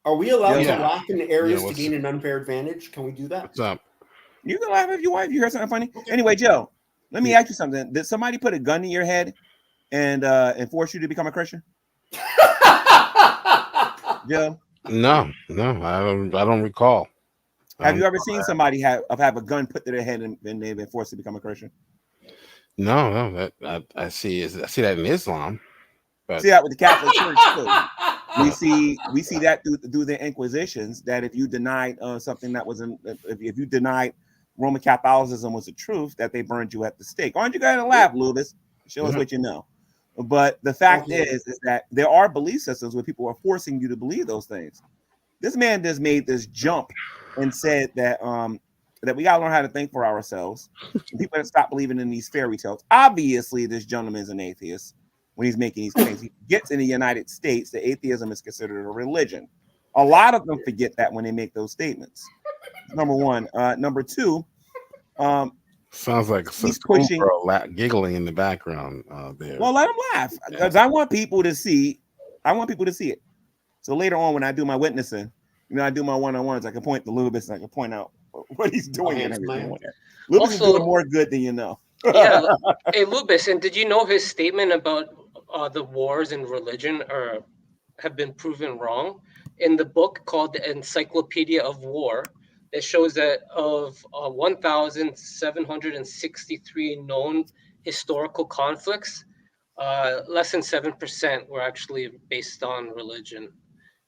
Are we allowed to laugh in areas to gain an unfair advantage? Can we do that? What's up? You can laugh if you want. If you heard something funny. Okay. Anyway, Joe, let me ask you something. Did somebody put a gun in your head and force you to become a Christian? Joe? No, I don't recall. Have you ever seen somebody have a gun put to their head and they've been forced to become a Christian? No, I see that in Islam. But see that with the Catholic Church too. We see that through the Inquisitions, that if you denied something that was if you denied Roman Catholicism was the truth, that they burned you at the stake. Aren't you going to laugh, Louis? Show us what you know. But the fact is that there are belief systems where people are forcing you to believe those things. This man just made this jump and said that that we gotta learn how to think for ourselves. And people have to stop believing in these fairy tales. Obviously, this gentleman is an atheist when he's making these claims. He gets in the United States that atheism is considered a religion. A lot of them forget that when they make those statements. Number one. Number two, sounds like he's pushing giggling in the background there. Well, let him laugh because I want people to see. I want people to see it. So later on, when I do my witnessing, I do my one-on-ones, I can point to Lubis and I can point out what he's doing and everything. Lubis is doing more good than you know. Yeah. Hey, Lubis, and did you know his statement about the wars in religion have been proven wrong? In the book called The Encyclopedia of War, it shows that of 1,763 known historical conflicts, less than 7% were actually based on religion.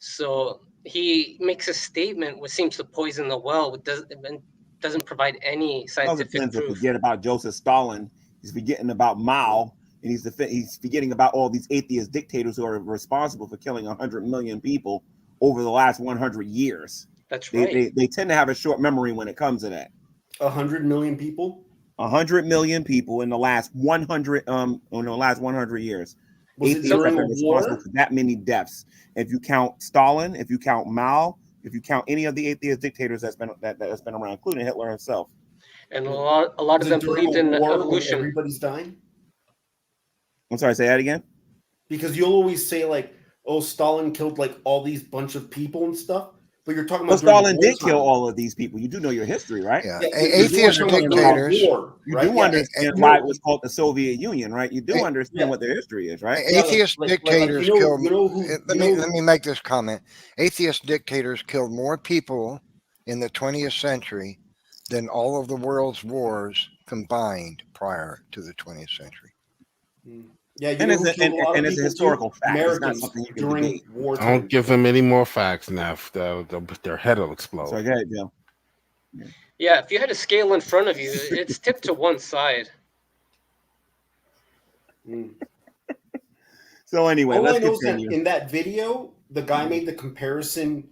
So he makes a statement which seems to poison the well, doesn't provide any scientific proof. Forget about Joseph Stalin. He's forgetting about Mao, and he's forgetting about all these atheist dictators who are responsible for killing 100 million people over the last 100 years. That's right. They tend to have a short memory when it comes to that. 100 million people. 100 million people in the last 100 years. Was it during a war? For that many deaths. If you count Stalin, if you count Mao, if you count any of the atheist dictators that's been around, including Hitler himself. And a lot of them believed in evolution. Everybody's dying. I'm sorry, say that again. Because you'll always say like, "Oh, Stalin killed like all these bunch of people and stuff." But you're talking about Stalin did kill all of these people. You do know your history, right? Yeah. Atheist dictators. You do understand why it was called the Soviet Union, right? You do understand what their history is, right? Atheist dictators killed. Let me make this comment. Atheist dictators killed more people in the 20th century than all of the world's wars combined prior to the 20th century. Yeah, and it's a historical fact. It's not something you can debate. Don't give them any more facts now. Their head will explode. So go ahead, Joe. Yeah, if you had a scale in front of you, it's tipped to one side. So anyway, all let's I know is continue. that in that video, the guy made the comparison,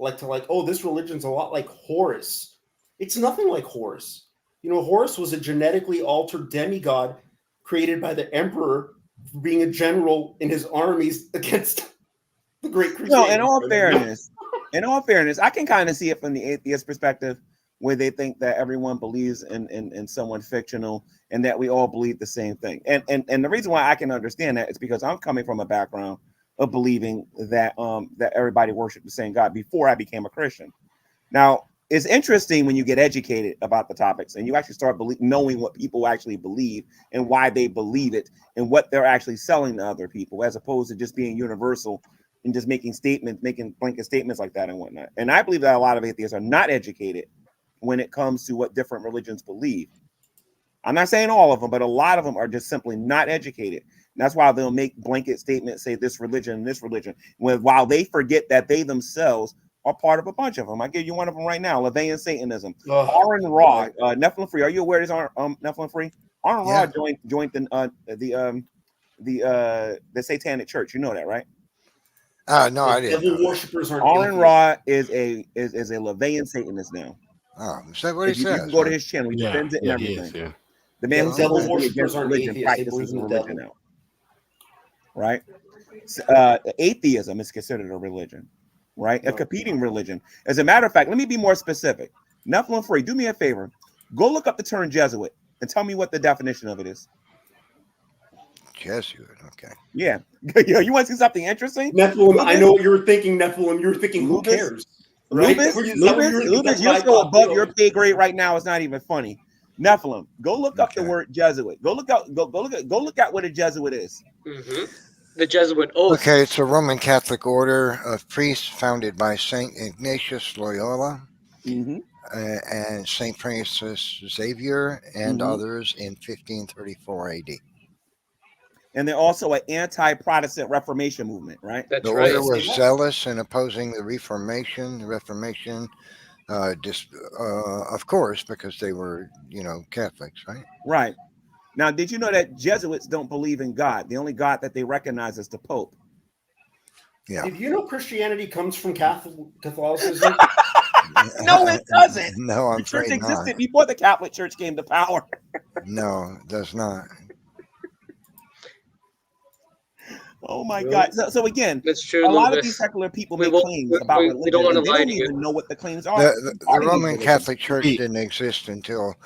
oh, this religion's a lot like Horus. It's nothing like Horus. Horus was a genetically altered demigod created by the emperor being a general in his armies against the Great Crusade. No, in all fairness, I can kind of see it from the atheist perspective, where they think that everyone believes in someone fictional and that we all believe the same thing. And the reason why I can understand that is because I'm coming from a background of believing that that everybody worshiped the same God before I became a Christian. Now, it's interesting when you get educated about the topics and you actually start knowing what people actually believe and why they believe it and what they're actually selling to other people, as opposed to just being universal and just making blanket statements like that and whatnot. And I believe that a lot of atheists are not educated when it comes to what different religions believe. I'm not saying all of them, but a lot of them are just simply not educated. And that's why they'll make blanket statements, say this religion and this religion, while they forget that they themselves are part of a bunch of them. I'll give you one of them right now. Levian Satanism. Aaron Ra, Nephilim Free. Are you aware this Nephilim Free? Aaron Ra joined the Satanic Church. You know that, right? No, I didn't. Devil worshippers are. Aaron Ra is a Levian Satanist now. Oh, is that what he says? You can go to his channel. He defends it and everything. The man who devil says worshippers aren't religion atheists. They practices believe in the religion devil. now. Right? Atheism is considered a religion. Right? A competing religion. As a matter of fact, let me be more specific. Nephilim Free, do me a favor. Go look up the term Jesuit and tell me what the definition of it is. Jesuit, okay. Yeah. You want to see something interesting? Nephilim, I know what you were thinking, Nephilim. You're thinking, who cares? Right? Lubis, you're so above your pay grade right now, it's not even funny. Nephilim, go look up the word Jesuit. Go look at what a Jesuit is. Mm-hmm. The Jesuit oath. Okay, it's a Roman Catholic order of priests founded by Saint Ignatius Loyola and Saint Francis Xavier and others in 1534 AD. And they're also an anti-Protestant Reformation movement, right? The order was zealous in opposing the Reformation. Of course, because they were, Catholics, right? Right. Now, did you know that Jesuits don't believe in God? The only God that they recognize is the Pope. Yeah. Did you know Christianity comes from Catholicism? No, it doesn't. No, I'm The church afraid existed not. before the Catholic Church came to power. No, it does not. Oh my God! So again, That's true, a lot of Louis. these secular people We make won't- claims about we religion, don't want and to they lie don't to you. even know what the claims are. The Roman Catholic Church didn't exist until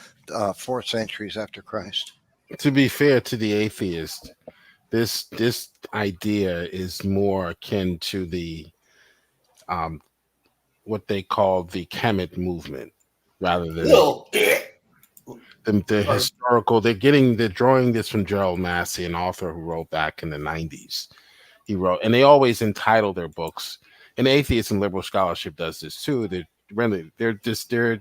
4 centuries after Christ. To be fair to the atheist, this idea is more akin to the what they call the Kemet movement, rather than the historical. They're drawing this from Gerald Massey, an author who wrote back in the 90s. He wrote, and they always entitle their books, and atheist and liberal scholarship does this too. Their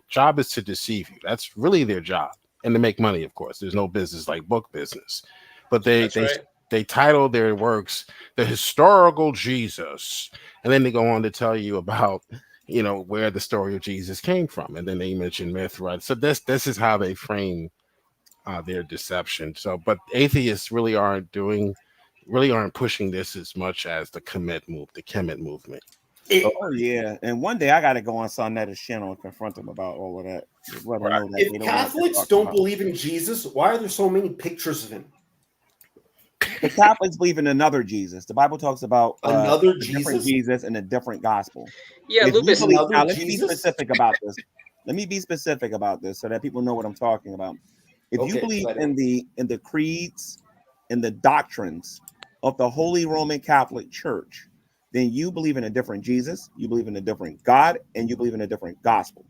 job is to deceive you. That's really their job, and to make money, of course. There's no business like book business, but they title their works The Historical Jesus, and then they go on to tell you about, you know, where the story of Jesus came from, and then they mention myth, right? So this is how they frame their deception. So, but atheists really aren't pushing this as much as the Kemet movement. Oh yeah, and one day I got to go on Sonnetta's channel and confront them about all of that. If Catholics don't believe in Jesus, why are there so many pictures of him? The Catholics believe in another Jesus. The Bible talks about another different Jesus and a different gospel. Yeah, Lucas, Lucas. now, let me be specific about this. Let me be specific about this so that people know what I'm talking about. If you believe in the creeds and the doctrines of the Holy Roman Catholic Church, then you believe in a different Jesus, you believe in a different God, and you believe in a different gospel.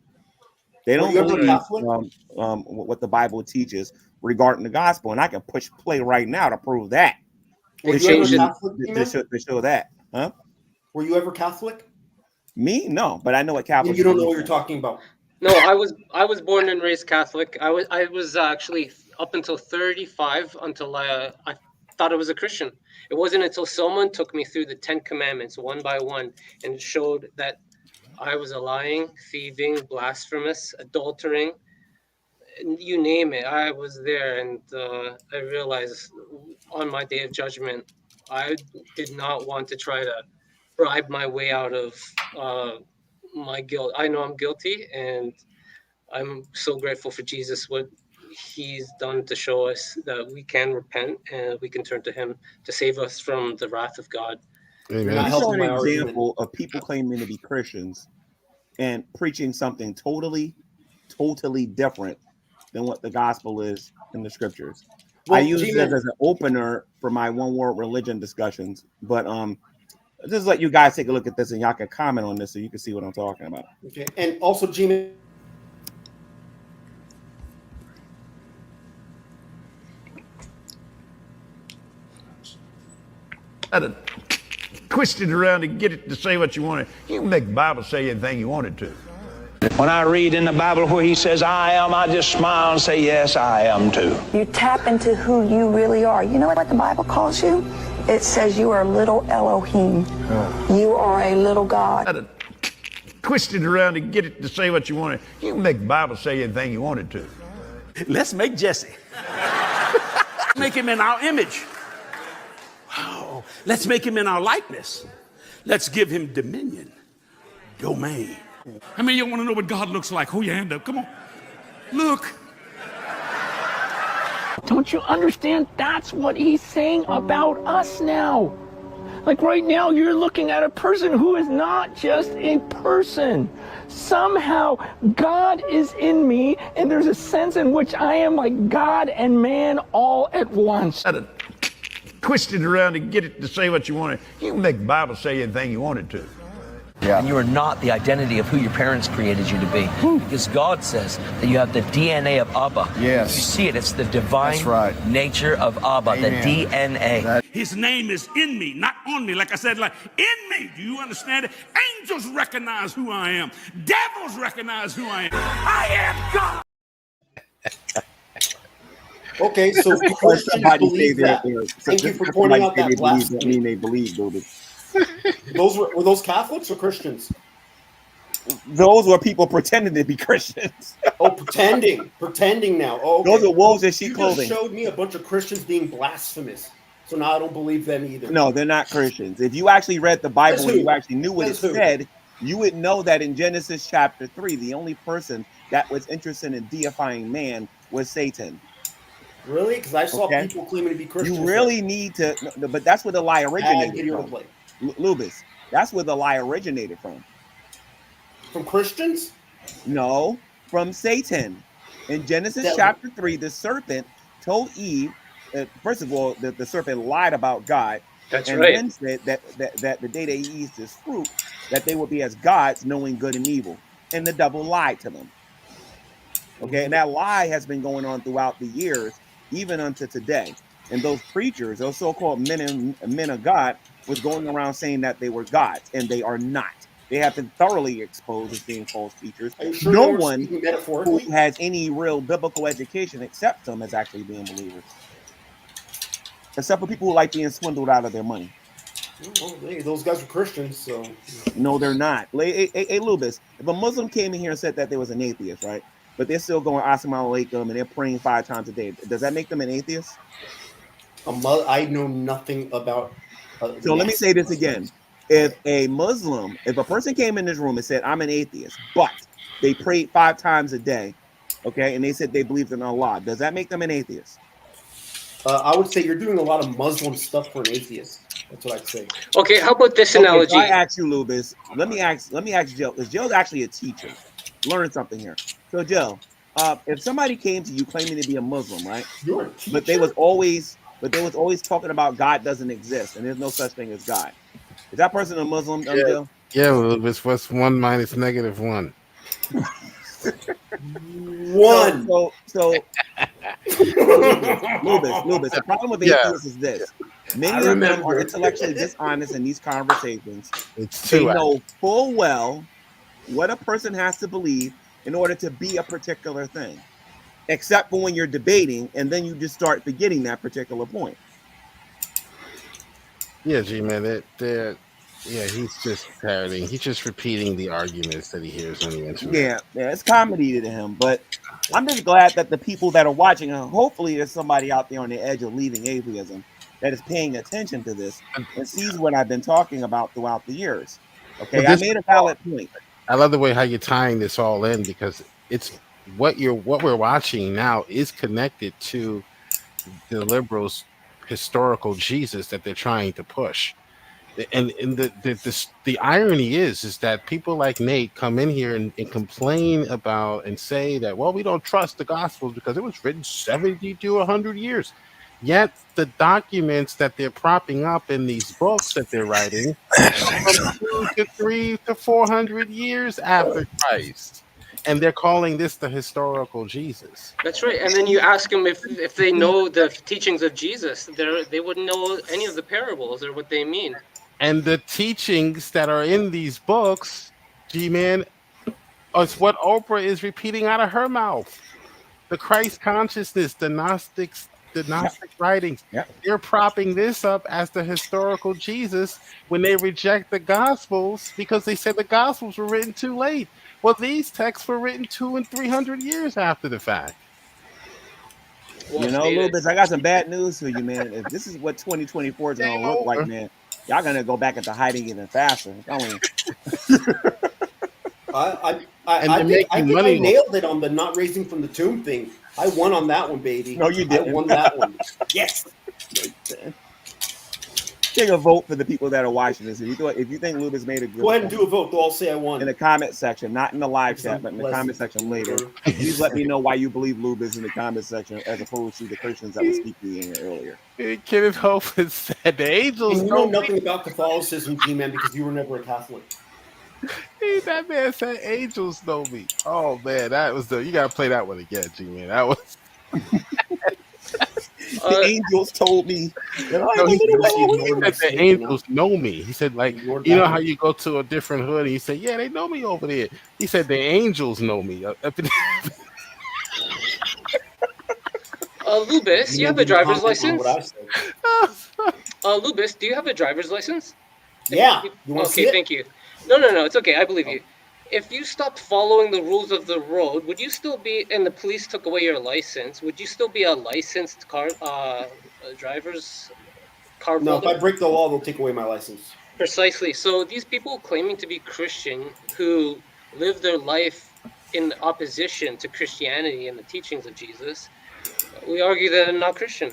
They don't believe what the Bible teaches regarding the gospel, and I can push play right now to prove that. Were you ever Catholic? To show that, huh? Were you ever Catholic? Me, no, but I know what Catholic. You don't know what you're talking about. No, I was born and raised Catholic. I was actually up until 35 until I thought I was a Christian. It wasn't until someone took me through the 10 Commandments one by one and showed that I was a lying, thieving, blasphemous, adultering, you name it. I was there, and I realized on my day of judgment, I did not want to try to bribe my way out of my guilt. I know I'm guilty, and I'm so grateful for Jesus, what he's done to show us that we can repent and we can turn to him to save us from the wrath of God. Amen. Show an example of people claiming to be Christians and preaching something totally different than what the gospel is in the scriptures. Well, I use this as an opener for my one world religion discussions, but just let you guys take a look at this and y'all can comment on this so you can see what I'm talking about. Okay, and also G-Man. To twist it around and get it to say what you wanted. You can make the Bible say anything you wanted to. When I read in the Bible where he says, I am, I just smile and say, yes, I am too. You tap into who you really are. You know what the Bible calls you? It says you are little Elohim. You are a little God. To twist it around and get it to say what you wanted. You can make the Bible say anything you wanted to. Let's make Jesse. Make him in our image. Wow. Let's make him in our likeness. Let's give him dominion, domain. How many of you want to know what God looks like? Hold your hand up. Come on. Look. Don't you understand? That's what he's saying about us now. Like right now, you're looking at a person who is not just a person. Somehow, God is in me, and there's a sense in which I am like God and man all at once. To twist it around and get it to say what you wanted. You can make the Bible say anything you wanted to. Yeah. And you are not the identity of who your parents created you to be. Because God says that you have the DNA of Abba. Yes. You see it, it's the divine nature of Abba, Amen. the DNA. His name is in me, not on me. Like I said, like in me. Do you understand it? Angels recognize who I am. Devils recognize who I am. I am God. Okay, so Christians believe that. Thank you for pointing out that blasphemy. They believe, were those Catholics or Christians? Those were people pretending to be Christians. Oh, pretending now. Oh, okay. Those are wolves in sheep You clothing. just showed me a bunch of Christians being blasphemous, so now I don't believe them either. No, they're not Christians. If you actually read the Bible and you actually knew what it said, you would know that in Genesis chapter 3, the only person that was interested in deifying man was Satan. Really? Because I saw people claiming to be Christians. You really need to, but that's where the lie originated from. Lubis, that's where the lie originated from. From Christians? No, from Satan. In Genesis chapter 3, the serpent told Eve, first of all, the serpent lied about God. That's and right. then said that the day they eat this fruit, that they would be as gods, knowing good and evil. And the devil lied to them. Okay, and that lie has been going on throughout the years, even unto today. And those preachers, those so-called men of God, was going around saying that they were gods, and they are not. They have been thoroughly exposed as being false teachers. Sure No one who has any real biblical education except some is actually being believers. Except for people who like being swindled out of their money. Well, hey, those guys are Christians, so. No, they're not. Hey, Lubis, if a Muslim came in here and said that there was an atheist, right? But they're still going Assalamu alaikum and they're praying 5 times a day. Does that make them an atheist? I know nothing about. So let me say this again. If a person came in this room and said, I'm an atheist, but they prayed 5 times a day, okay, and they said they believed in Allah, does that make them an atheist? I would say you're doing a lot of Muslim stuff for an atheist. That's what I'd say. Okay, how about this analogy? So I ask you, Lubis. Let me ask Jill, because Jill's actually a teacher. Learn something here. So Jill, if somebody came to you claiming to be a Muslim, right? You're a teacher? But they was always talking about God doesn't exist and there's no such thing as God. Is that person a Muslim, Jill? Yeah, Lubis. What's 1 minus -1? 1. So Lubis, the problem with atheists is this. Many of them are intellectually dishonest in these conversations. They know full well what a person has to believe in order to be a particular thing, except for when you're debating, and then you just start forgetting that particular point. Yeah, G-Man, he's just parroting. He's just repeating the arguments that he hears on the internet. Yeah, it's comedy to him, but I'm just glad that the people that are watching, hopefully there's somebody out there on the edge of leaving atheism that is paying attention to this and sees what I've been talking about throughout the years. Okay, I made a valid point. I love the way how you're tying this all in, because it's what we're watching now is connected to the liberals' historical Jesus that they're trying to push. And the irony is that people like Nate come in here and complain about and say that, well, we don't trust the Gospels because it was written 70 to 100 years. Yet the documents that they're propping up in these books that they're writing from 2 to 3 to 400 years after Christ. And they're calling this the historical Jesus. That's right. And then you ask them if they know the teachings of Jesus. They wouldn't know any of the parables or what they mean. And the teachings that are in these books, G-Man, is what Oprah is repeating out of her mouth. The Christ consciousness, the Gnostic writings. They're propping this up as the historical Jesus when they reject the Gospels because they said the Gospels were written too late. Well, these texts were written 200 and 300 years after the fact. You know, Lubis, I got some bad news for you, man. If this is what 2024 is going to look like, man, y'all going to go back into hiding even faster. I think I nailed it on the not raising from the tomb thing. I won on that one, baby. No, you didn't. I won that one. Yes. Take a vote for the people that are watching this. If you think Lubis made a good go ahead and do a vote. I'll say I won. In the comment section, not in the live chat, but in the comment section later. Please let me know why you believe Lubis in the comment section as opposed to the Christians that were speaking in here earlier. Kenneth Hope said the angels know nothing about Catholicism, G-Man, because you were never a Catholic. Hey, that man said angels know me. Oh man, that was you gotta play that one again, G-Man. That was the angels told me that the angels know me. He said, like, you know how you go to a different hood and you say, yeah, they know me over there. He said the angels know me. Lubis, you have a driver's license? Lubis, do you have a driver's license? Yeah. Okay, thank you. No, it's okay. I believe you. if you stopped following the rules of the road, would you still be, and the police took away your license, would you still be a licensed car driver's car No, if holder? I break the law, they'll take away my license. Precisely. So these people claiming to be Christian who live their life in opposition to Christianity and the teachings of Jesus, we argue that they're not Christian.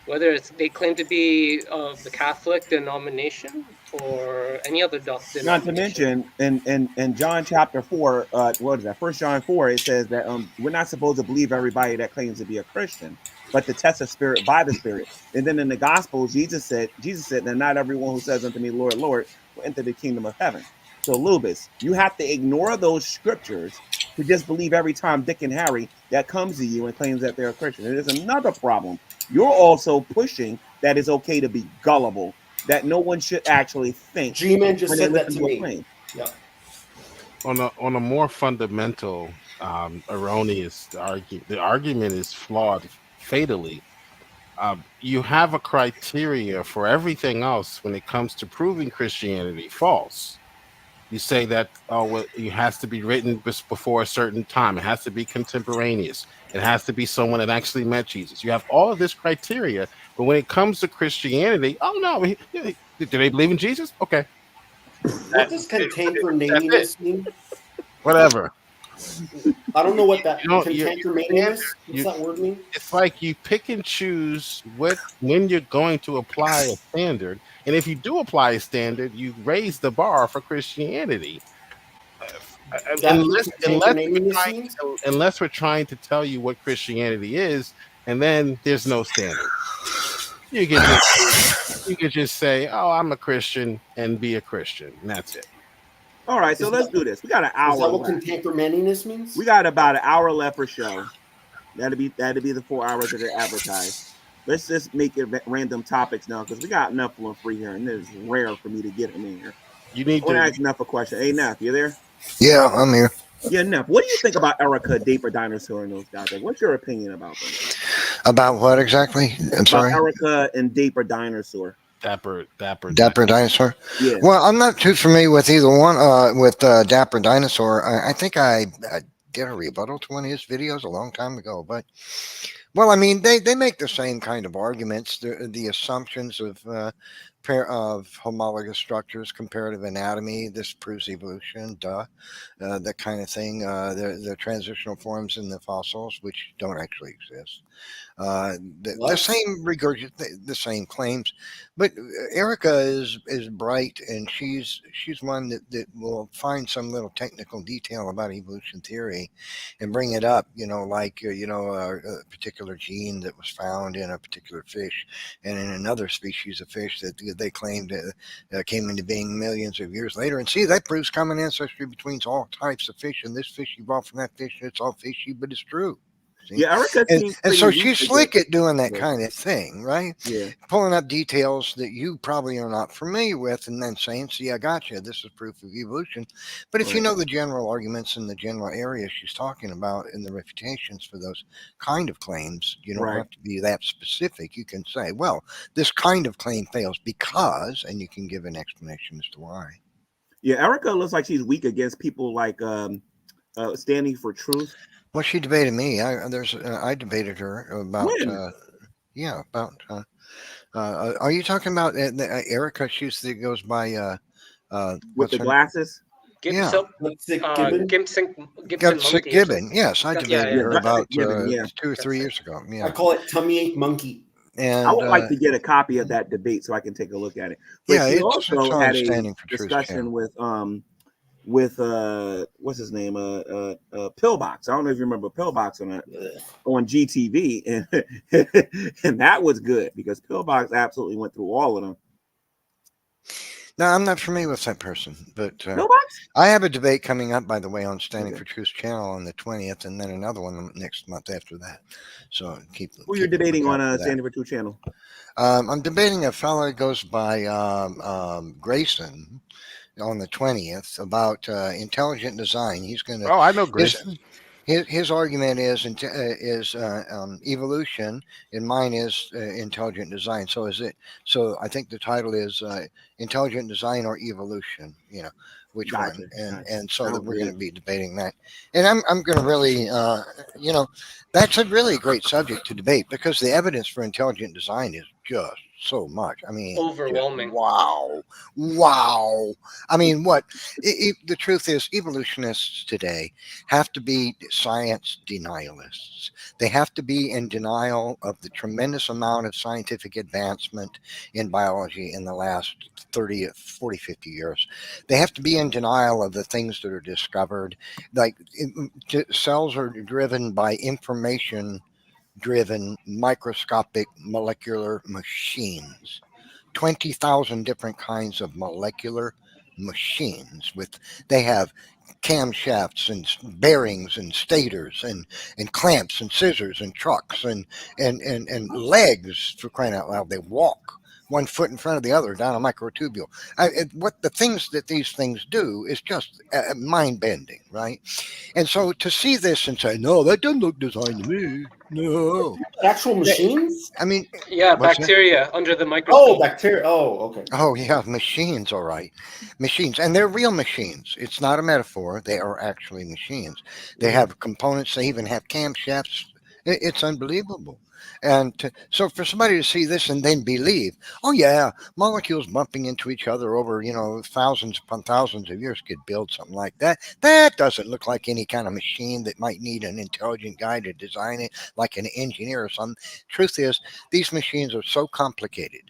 Whether it's they claim to be of the Catholic denomination or any other Not to denomination. mention, in John chapter 4, what is that? 1 John 4, it says that we're not supposed to believe everybody that claims to be a Christian, but to test the spirit by the Spirit. And then in the Gospels, Jesus said that not everyone who says unto me, Lord, Lord, will enter the kingdom of heaven. So, Lubis, you have to ignore those scriptures to just believe every time Dick and Harry that comes to you and claims that they're a Christian. And there's another problem. You're also pushing that it's okay to be gullible, that no one should actually think G-Man just when they said that listen to to a me. claim. Yeah. On a more fundamental, erroneous the argument is flawed fatally. You have a criteria for everything else when it comes to proving Christianity false. You say that, oh, well, it has to be written before a certain time. It has to be contemporaneous. It has to be someone that actually met Jesus. You have all of this criteria, but when it comes to Christianity, oh no, do they believe in Jesus? Okay, What does contemporaneous mean? whatever. I don't know what that You know, contemporaneous. What's that word mean? It's like you pick and choose when you're going to apply a standard, and if you do apply a standard, you raise the bar for Christianity. That's what contemporaneous means. Unless we're trying to tell you what Christianity is, and then there's no standard. You can just say, "Oh, I'm a Christian," and be a Christian, and that's it. All right, so let's do this. We got an hour. Is that what left. contemporaneous means? We got about an hour left for show. That'd be the 4 hours that are advertised. Let's just make it random topics now because we got enough for free here, and it's rare for me to get them in here. You need to ask Neff a question. Hey, Neff, you there? Yeah, I'm here. Yeah, Neff, what do you think about Erica, Dapper Dinosaur, and those guys? Like, what's your opinion about them? About what exactly? I'm sorry. Erica and Dapper Dinosaur. Dapper Dinosaur. Yeah. Well, I'm not too familiar with either one. With Dapper Dinosaur, I think I did a rebuttal to one of his videos a long time ago. But well, I mean, they make the same kind of arguments. The assumptions of homologous structures, comparative anatomy. This proves evolution. That kind of thing. The transitional forms in the fossils, which don't actually exist. The same the same claims, but Erica is bright, and she's one that will find some little technical detail about evolution theory and bring it up, like a particular gene that was found in a particular fish and in another species of fish that they claimed came into being millions of years later, and see, that proves common ancestry between all types of fish, and this fish evolved from that fish, and it's all fishy, but it's true. See? Yeah, Erica and so she's slick at doing that kind of thing, right? Yeah. Pulling up details that you probably are not familiar with and then saying, see, I got you. This is proof of evolution. But if you know the general arguments in the general area she's talking about in the refutations for those kind of claims, you don't have to be that specific. You can say, well, this kind of claim fails because, and you can give an explanation as to why. Yeah, Erica looks like she's weak against people like standing for truth. Well, she debated me. I debated her about. Are you talking about Erica? That goes by with the glasses. Gibson, Gibbon. Yes, I debated her about 2 or 3 years ago. Yeah, I call it tummy ache monkey. And I would like to get a copy of that debate so I can take a look at it. But she also had a discussion with what's his name, Pillbox. I don't know if you remember Pillbox on GTV, and that was good because Pillbox absolutely went through all of them. No, I'm not familiar with that person, but I have a debate coming up, by the way, on Standing for Truth's channel on the 20th, and then another one next month after that. So who you're debating on Standing for Truth channel? I'm debating a fellow that goes by Grayson on the 20th about intelligent design. He's going to. Oh, I know Grayson. His argument is evolution, and mine is intelligent design. So is it? So I think the title is intelligent design or evolution. You know, which Gotcha. one? And Gotcha. and so that Sounds we're going good. to be debating that. And I'm going to really, you know, that's a really great subject to debate because the evidence for intelligent design is just so much. I mean, just Overwhelming. wow. I mean, what? The truth is, evolutionists today have to be science denialists. They have to be in denial of the tremendous amount of scientific advancement in biology in the last 30, 40, 50 years. They have to be in denial of the things that are discovered. Like cells are driven by information driven microscopic molecular machines. 20,000 different kinds of molecular machines they have camshafts and bearings and stators and clamps and scissors and trucks and legs, for crying out loud. They walk one foot in front of the other down a microtubule. What the things that these things do is just mind bending, right? And so to see this and say, no, that doesn't look designed to me. No. Actual machines? I mean, Yeah, what's that? bacteria under the microscope. Oh, bacteria. Oh, okay. Oh, yeah, machines, all right. Machines. And they're real machines. It's not a metaphor. They are actually machines. They have components. They even have camshafts. It's unbelievable. And so for somebody to see this and then believe, oh, yeah, molecules bumping into each other over, you know, thousands upon thousands of years could build something like that. That doesn't look like any kind of machine that might need an intelligent guy to design it, like an engineer or something. Truth is, these machines are so complicated.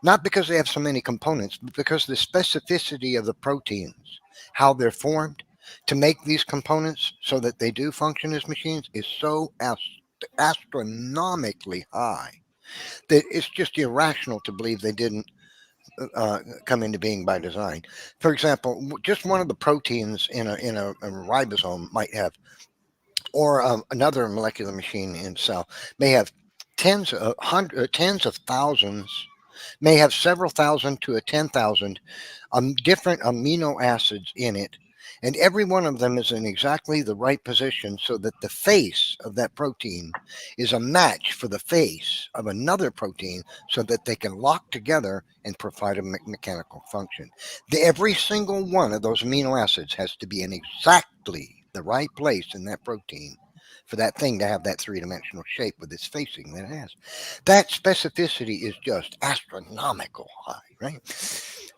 Not because they have so many components, but because the specificity of the proteins, how they're formed to make these components so that they do function as machines is so astronomically high that it's just irrational to believe they didn't come into being by design. For example, just one of the proteins in a ribosome might have, or another molecular machine in cell may have tens of thousands, may have several thousand to 10,000 different amino acids in it. And every one of them is in exactly the right position so that the face of that protein is a match for the face of another protein so that they can lock together and provide a mechanical function. Every single one of those amino acids has to be in exactly the right place in that protein for that thing to have that three-dimensional shape with its facing that it has. That specificity is just astronomical high, right?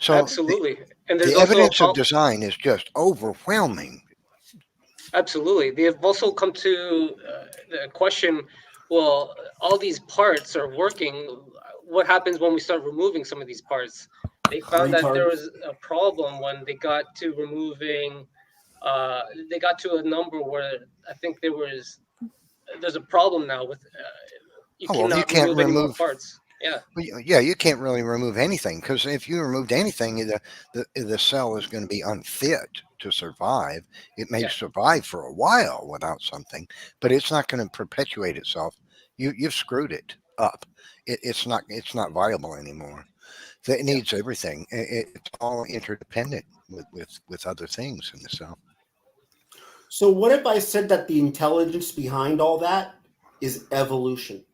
So Absolutely. And there's the also evidence of design is just overwhelming. Absolutely. They have also come to the question, well, all these parts are working. What happens when we start removing some of these parts? They found that there was a problem when they got to removing, they got to a number where I think there's a problem now with, you cannot can't remove any more remove parts. Yeah. Yeah, you can't really remove anything because if you removed anything, the cell is going to be unfit to survive. It may survive for a while without something, but it's not going to perpetuate itself. You've screwed it up. It's not viable anymore. So it needs everything. It's all interdependent with other things in the cell. So what if I said that the intelligence behind all that is evolution?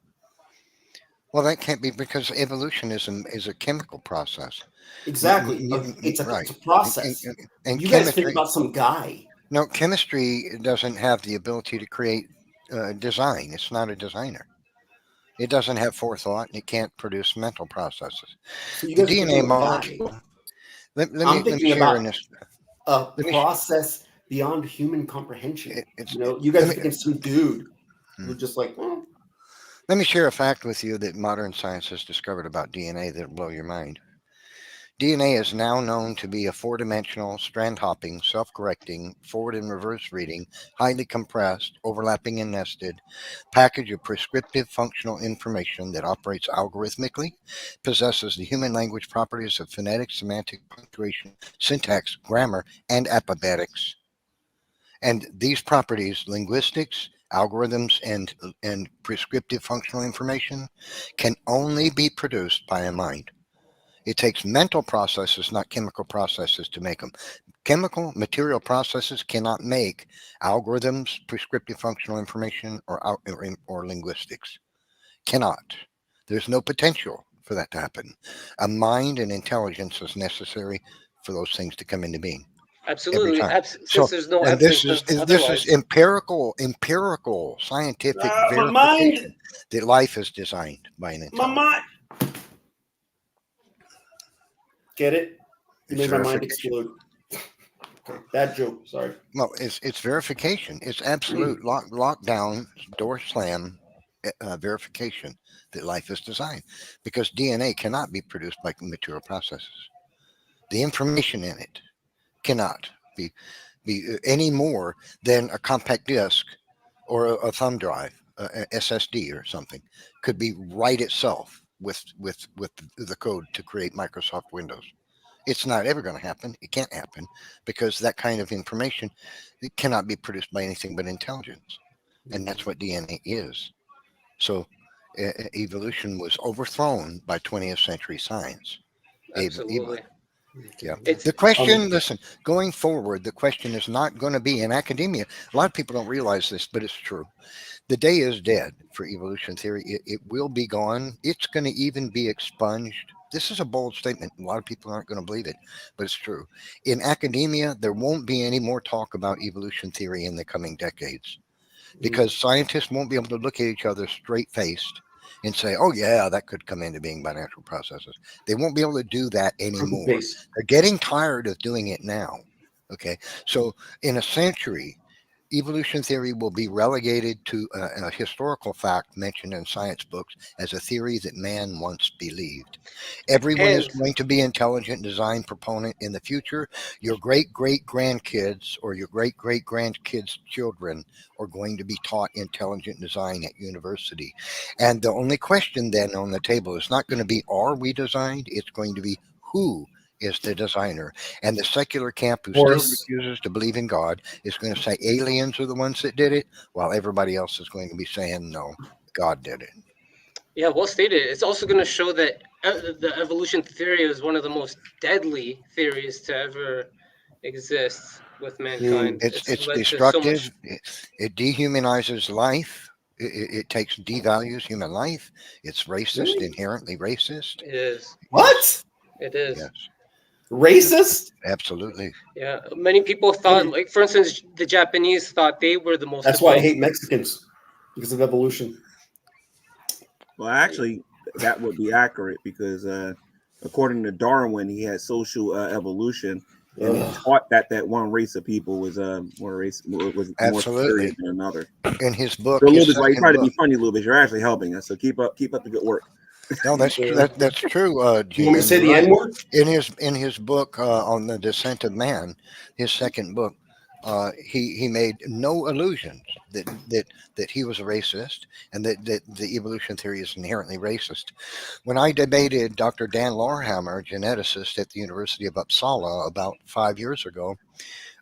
Well, that can't be because evolutionism is a chemical process. Exactly. It's a process. And you chemistry, guys think about some guy. No, chemistry doesn't have the ability to create design. It's not a designer. It doesn't have forethought. It can't produce mental processes. So you The guys are DNA thinking of a molecule. guy. I'm thinking about a process beyond human comprehension. You guys are thinking some dude who's just like, Let me share a fact with you that modern science has discovered about DNA that'll blow your mind. DNA is now known to be a four-dimensional, strand-hopping, self-correcting, forward and reverse reading, highly compressed, overlapping and nested package of prescriptive functional information that operates algorithmically, possesses the human language properties of phonetics, semantic, punctuation, syntax, grammar, and apologetics. And these properties, linguistics, algorithms, and prescriptive functional information, can only be produced by a mind. It takes mental processes, not chemical processes, to make them. Chemical material processes cannot make algorithms, prescriptive functional information, or linguistics. Cannot. There's no potential for that to happen. A mind and intelligence is necessary for those things to come into being. Absolutely. Every time. Since there's no and evidence this is empirical scientific verification that life is designed by an intelligence. My mind. Get it? You made my mind explode. Okay, bad joke. Sorry. No, it's verification. It's absolute lockdown, door slam verification that life is designed, because DNA cannot be produced by material processes. The information in it cannot be any more than a compact disc or a thumb drive, a SSD or something, could be write itself with the code to create Microsoft Windows. It's not ever going to happen. It can't happen, because that kind of information, it cannot be produced by anything but intelligence. And that's what DNA is. So evolution was overthrown by 20th century science. Absolutely. Yeah. The question, listen, going forward, the question is not going to be in academia. A lot of people don't realize this, but it's true. The day is dead for evolution theory. It will be gone. It's going to even be expunged. This is a bold statement. A lot of people aren't going to believe it, but it's true. In academia, there won't be any more talk about evolution theory in the coming decades, because scientists won't be able to look at each other straight-faced and say, oh, yeah, that could come into being by natural processes. They won't be able to do that anymore. They're getting tired of doing it now. Okay, so in a century, evolution theory will be relegated to a historical fact mentioned in science books as a theory that man once believed. Everyone is going to be intelligent design proponent in the future. Your great-great-grandkids or your great-great-grandkids' children are going to be taught intelligent design at university. And the only question then on the table is not going to be, are we designed? It's going to be, who is the designer? And the secular camp who still refuses to believe in God is going to say aliens are the ones that did it, while everybody else is going to be saying, no, God did it. Yeah, well stated. It's also going to show that the evolution theory is one of the most deadly theories to ever exist with mankind. It's destructive. It dehumanizes life. It devalues human life. It's racist, inherently racist. It is. What? It is. Yes. Racist? Absolutely. Yeah, many people thought, like, for instance, the Japanese thought they were the most. That's why I hate Mexicans, because of evolution. Well, actually, that would be accurate, because according to Darwin, he had social evolution, and he taught that one race of people was more superior than another. In his book, so a little bit like you try to be funny a little bit. You're actually helping us, so keep up the good work. No, that's true. That's true. You want me to say the N word? In his book on the descent of man, his second book, he made no illusions that he was a racist and that the evolution theory is inherently racist. When I debated Dr. Dan Lorhammer, geneticist at the University of Uppsala, about 5 years ago,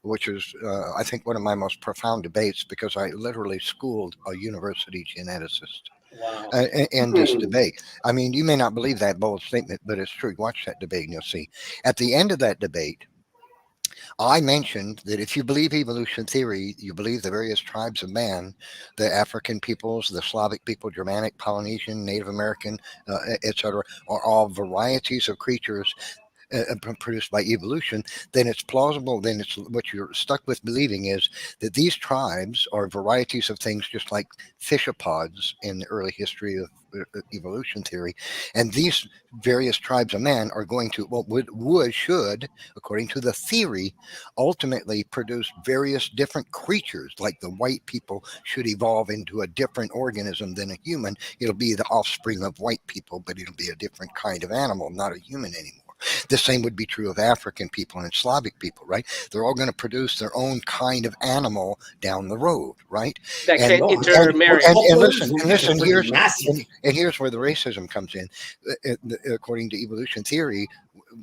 which was, I think, one of my most profound debates, because I literally schooled a university geneticist. Wow. And this debate. I mean, you may not believe that bold statement, but it's true. Watch that debate and you'll see. At the end of that debate, I mentioned that if you believe evolution theory, you believe the various tribes of man, the African peoples, the Slavic people, Germanic, Polynesian, Native American, etc., are all varieties of creatures produced by evolution, then it's plausible, then it's what you're stuck with believing is that these tribes are varieties of things, just like fishopods in the early history of evolution theory. And these various tribes of man are going to, should, according to the theory, ultimately produce various different creatures. Like the white people should evolve into a different organism than a human. It'll be the offspring of white people, but it'll be a different kind of animal, not a human anymore. The same would be true of African people and Slavic people, right? They're all going to produce their own kind of animal down the road, right? That can't intermarry. And listen, here's where the racism comes in. According to evolution theory,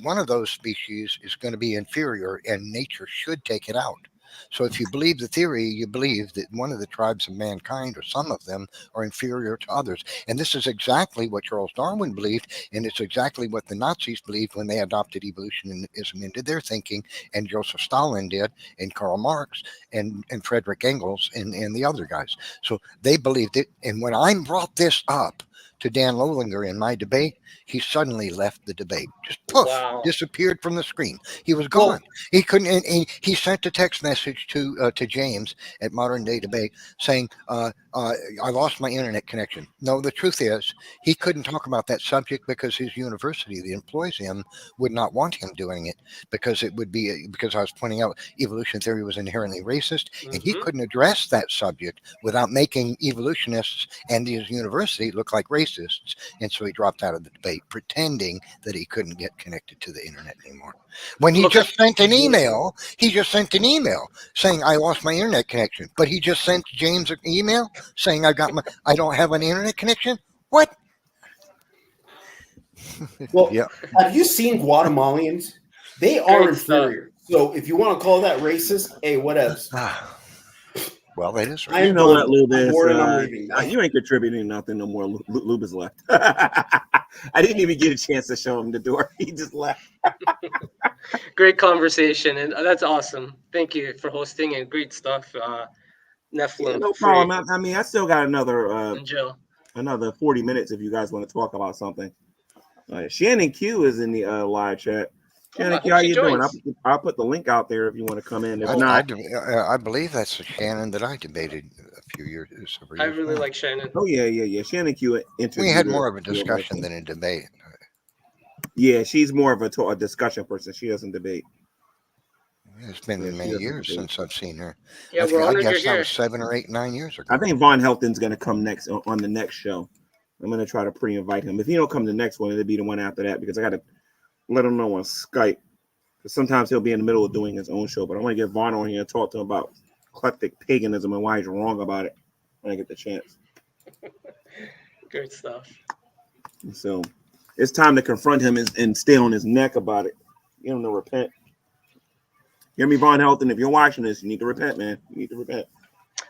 one of those species is going to be inferior, and nature should take it out. So if you believe the theory, you believe that one of the tribes of mankind, or some of them, are inferior to others. And this is exactly what Charles Darwin believed, and it's exactly what the Nazis believed when they adopted evolutionism into their thinking, and Joseph Stalin did, and Karl Marx, and Frederick Engels, and the other guys. So they believed it. And when I brought this up to Dan Lolinger in my debate, he suddenly left the debate. Just poof, disappeared from the screen. He was gone. He couldn't. And he sent a text message to James at Modern Day Debate saying, "I lost my internet connection." No, the truth is he couldn't talk about that subject because his university that employs him would not want him doing it, because it would be, because I was pointing out evolution theory was inherently racist, and he couldn't address that subject without making evolutionists and his university look like racists. And so he dropped out of the debate, pretending that he couldn't get connected to the internet anymore. When he just sent an email, saying, "I lost my internet connection," but he just sent James an email saying, I don't have an internet connection. What? Well, have you seen Guatemalans? They are inferior. So if you want to call that racist, hey, whatever. Well, that is. You know what, Lube is? I'm leaving. You ain't contributing nothing no more. Lube is left. I didn't even get a chance to show him the door. He just left. Great conversation, and that's awesome. Thank you for hosting, and great stuff. Nephilim. No problem. I mean, I still got another 40 minutes if you guys want to talk about something. Shannon Q is in the live chat. Shannon Q, how you doing? I'll put the link out there if you want to come in. If not, I believe that's the Shannon that I debated a few years. I really like Shannon. Oh yeah. Shannon Q. We had more of a discussion than a debate. Yeah, she's more of a discussion person. She doesn't debate. It's been many years since I've seen her. Yeah, I guess that was 7 or 8, 9 years ago. I think Von Helton's going to come next on the next show. I'm going to try to pre-invite him. If he don't come to the next one, it'll be the one after that, because I got to let him know on Skype. Because sometimes he'll be in the middle of doing his own show. But I want to get Von on here and talk to him about eclectic paganism and why he's wrong about it when I get the chance. Great stuff. So it's time to confront him and stay on his neck about it. You don't know, repent. Hear me, Von Helton? If you're watching this, you need to repent, man. You need to repent.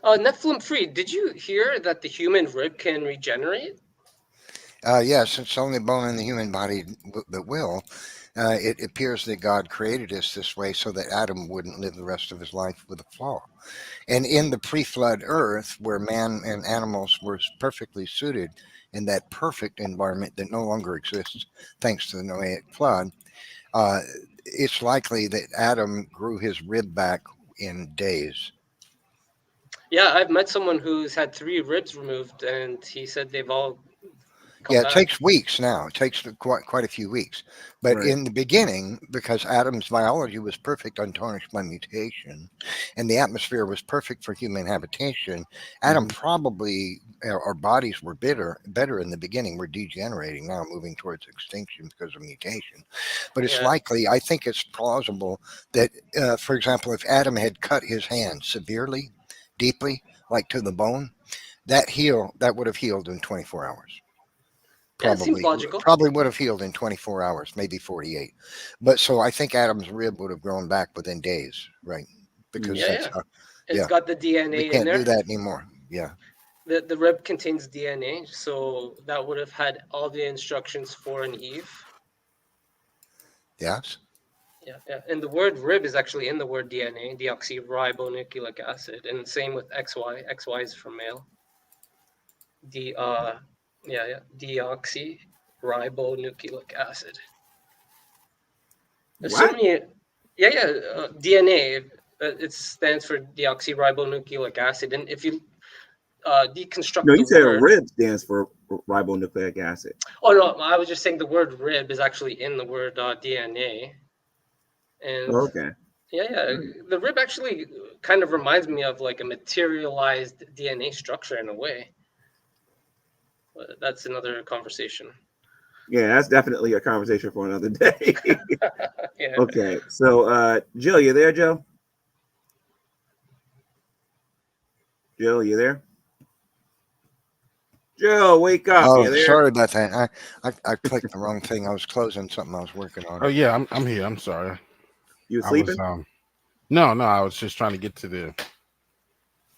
Nephilim Free, did you hear that the human rib can regenerate? Yes, it's the only bone in the human body that will. It appears that God created us this way so that Adam wouldn't live the rest of his life with a flaw. And in the pre-flood earth, where man and animals were perfectly suited in that perfect environment that no longer exists thanks to the Noahic flood, it's likely that Adam grew his rib back in days. Yeah, I've met someone who's had 3 ribs removed, and he said they've all come Yeah, back. it takes weeks now. It takes quite a few weeks. But in the beginning, because Adam's biology was perfect, untarnished by mutation, and the atmosphere was perfect for human habitation, Adam probably, our bodies were better in the beginning. We're degenerating now, moving towards extinction because of mutation. But it's likely, I think it's plausible that, for example, if Adam had cut his hand severely, deeply, like to the bone, that would have healed in 24 hours. Yeah, it seems logical. Probably would have healed in 24 hours, maybe 48. But so I think Adam's rib would have grown back within days, right? Because it's got the DNA we in can't there. do that anymore. Yeah. The rib contains DNA, so that would have had all the instructions for an Eve. Yes. Yeah. And the word rib is actually in the word DNA, deoxyribonucleic acid, and same with XY. XY is for male. Deoxyribonucleic acid. There's so many. DNA. It stands for deoxyribonucleic acid, and if you deconstruct No, you said word, rib stands for ribonucleic acid. Oh no, I was just saying the word rib is actually in the word DNA. And the rib actually kind of reminds me of like a materialized DNA structure in a way. But that's another conversation. Yeah, that's definitely a conversation for another day. Okay, so Jill, you there, Joe? Jill, you there? Joe, wake up! Oh, You there? sorry about that. I clicked the wrong thing. I was closing something I was working on. Oh yeah, I'm here. I'm sorry. You sleeping? No, I was just trying to get to the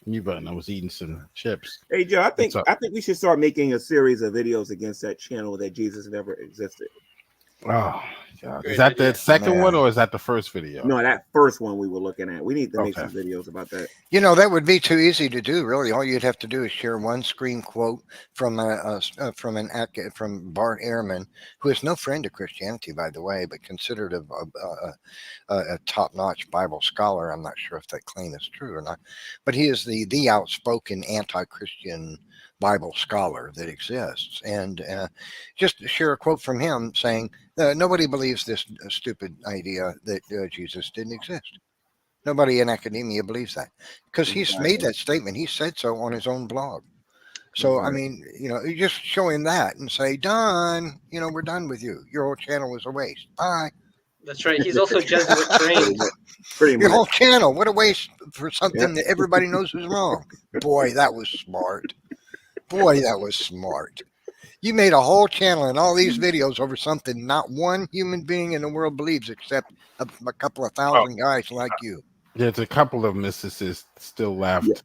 mute button. I was eating some chips. Hey Joe, I think we should start making a series of videos against that channel that Jesus never existed. Oh, God. Is that the second one or is that the first video? No, that first one we were looking at. We need to make some videos about that. You know, that would be too easy to do. Really, all you'd have to do is share one screen quote from from Bart Ehrman, who is no friend of Christianity, by the way, but considered a top-notch Bible scholar. I'm not sure if that claim is true or not, but he is the outspoken anti-Christian Bible scholar that exists. And just share a quote from him saying, nobody believes this stupid idea that Jesus didn't exist. Nobody in academia believes that, because he's made that statement. He said so on his own blog. So, I mean, you know, you just show him that and say, done, you know, we're done with you. Your whole channel was a waste. Bye. That's right. He's also Jesuit trained. Your whole channel, what a waste for something that everybody knows is wrong. Boy, that was smart. Boy, that was smart. You made a whole channel and all these videos over something not one human being in the world believes except a couple of thousand guys like you. There's a couple of mythicists still left.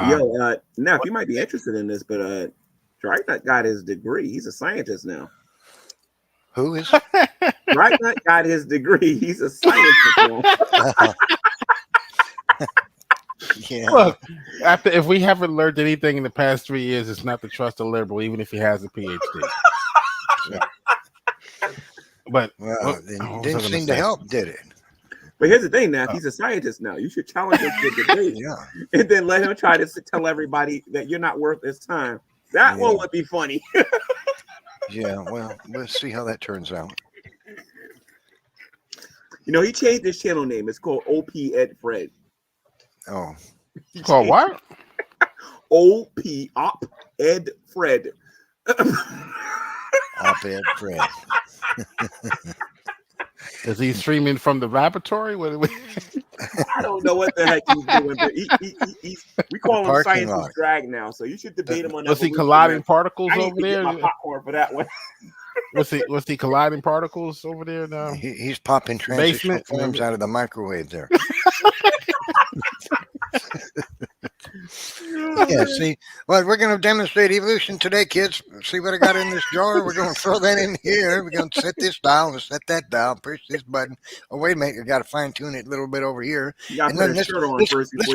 Yo, now if you might be interested in this, but Dragnet got his degree. He's a scientist now. Who is? Dragnet got his degree. He's a scientist now. Yeah. Look, if we haven't learned anything in the past 3 years, it's not to trust a liberal, even if he has a PhD. But it didn't seem to help, did it? But here's the thing, now he's a scientist now. You should challenge him to debate, and then let him try to tell everybody that you're not worth his time. That one would be funny. Yeah, well, let's see how that turns out. You know, he changed his channel name. It's called OP Ed Fred. Oh, called what? OP Op Ed Fred. Op Ed Fred. Is he streaming from the laboratory? I don't know what the heck he's doing, but we call him Scientist Drag now, so you should debate him on that. Was he colliding particles over there? My popcorn for that one. Was he colliding particles over there now? He's popping transitional forms out of the microwave there. Yeah, see, well, we're going to demonstrate evolution today, kids. See what I got in this jar? We're going to throw that in here. We're going to set this dial and set that dial, push this button. Oh, wait a minute, you got to fine tune it a little bit over here. And then let's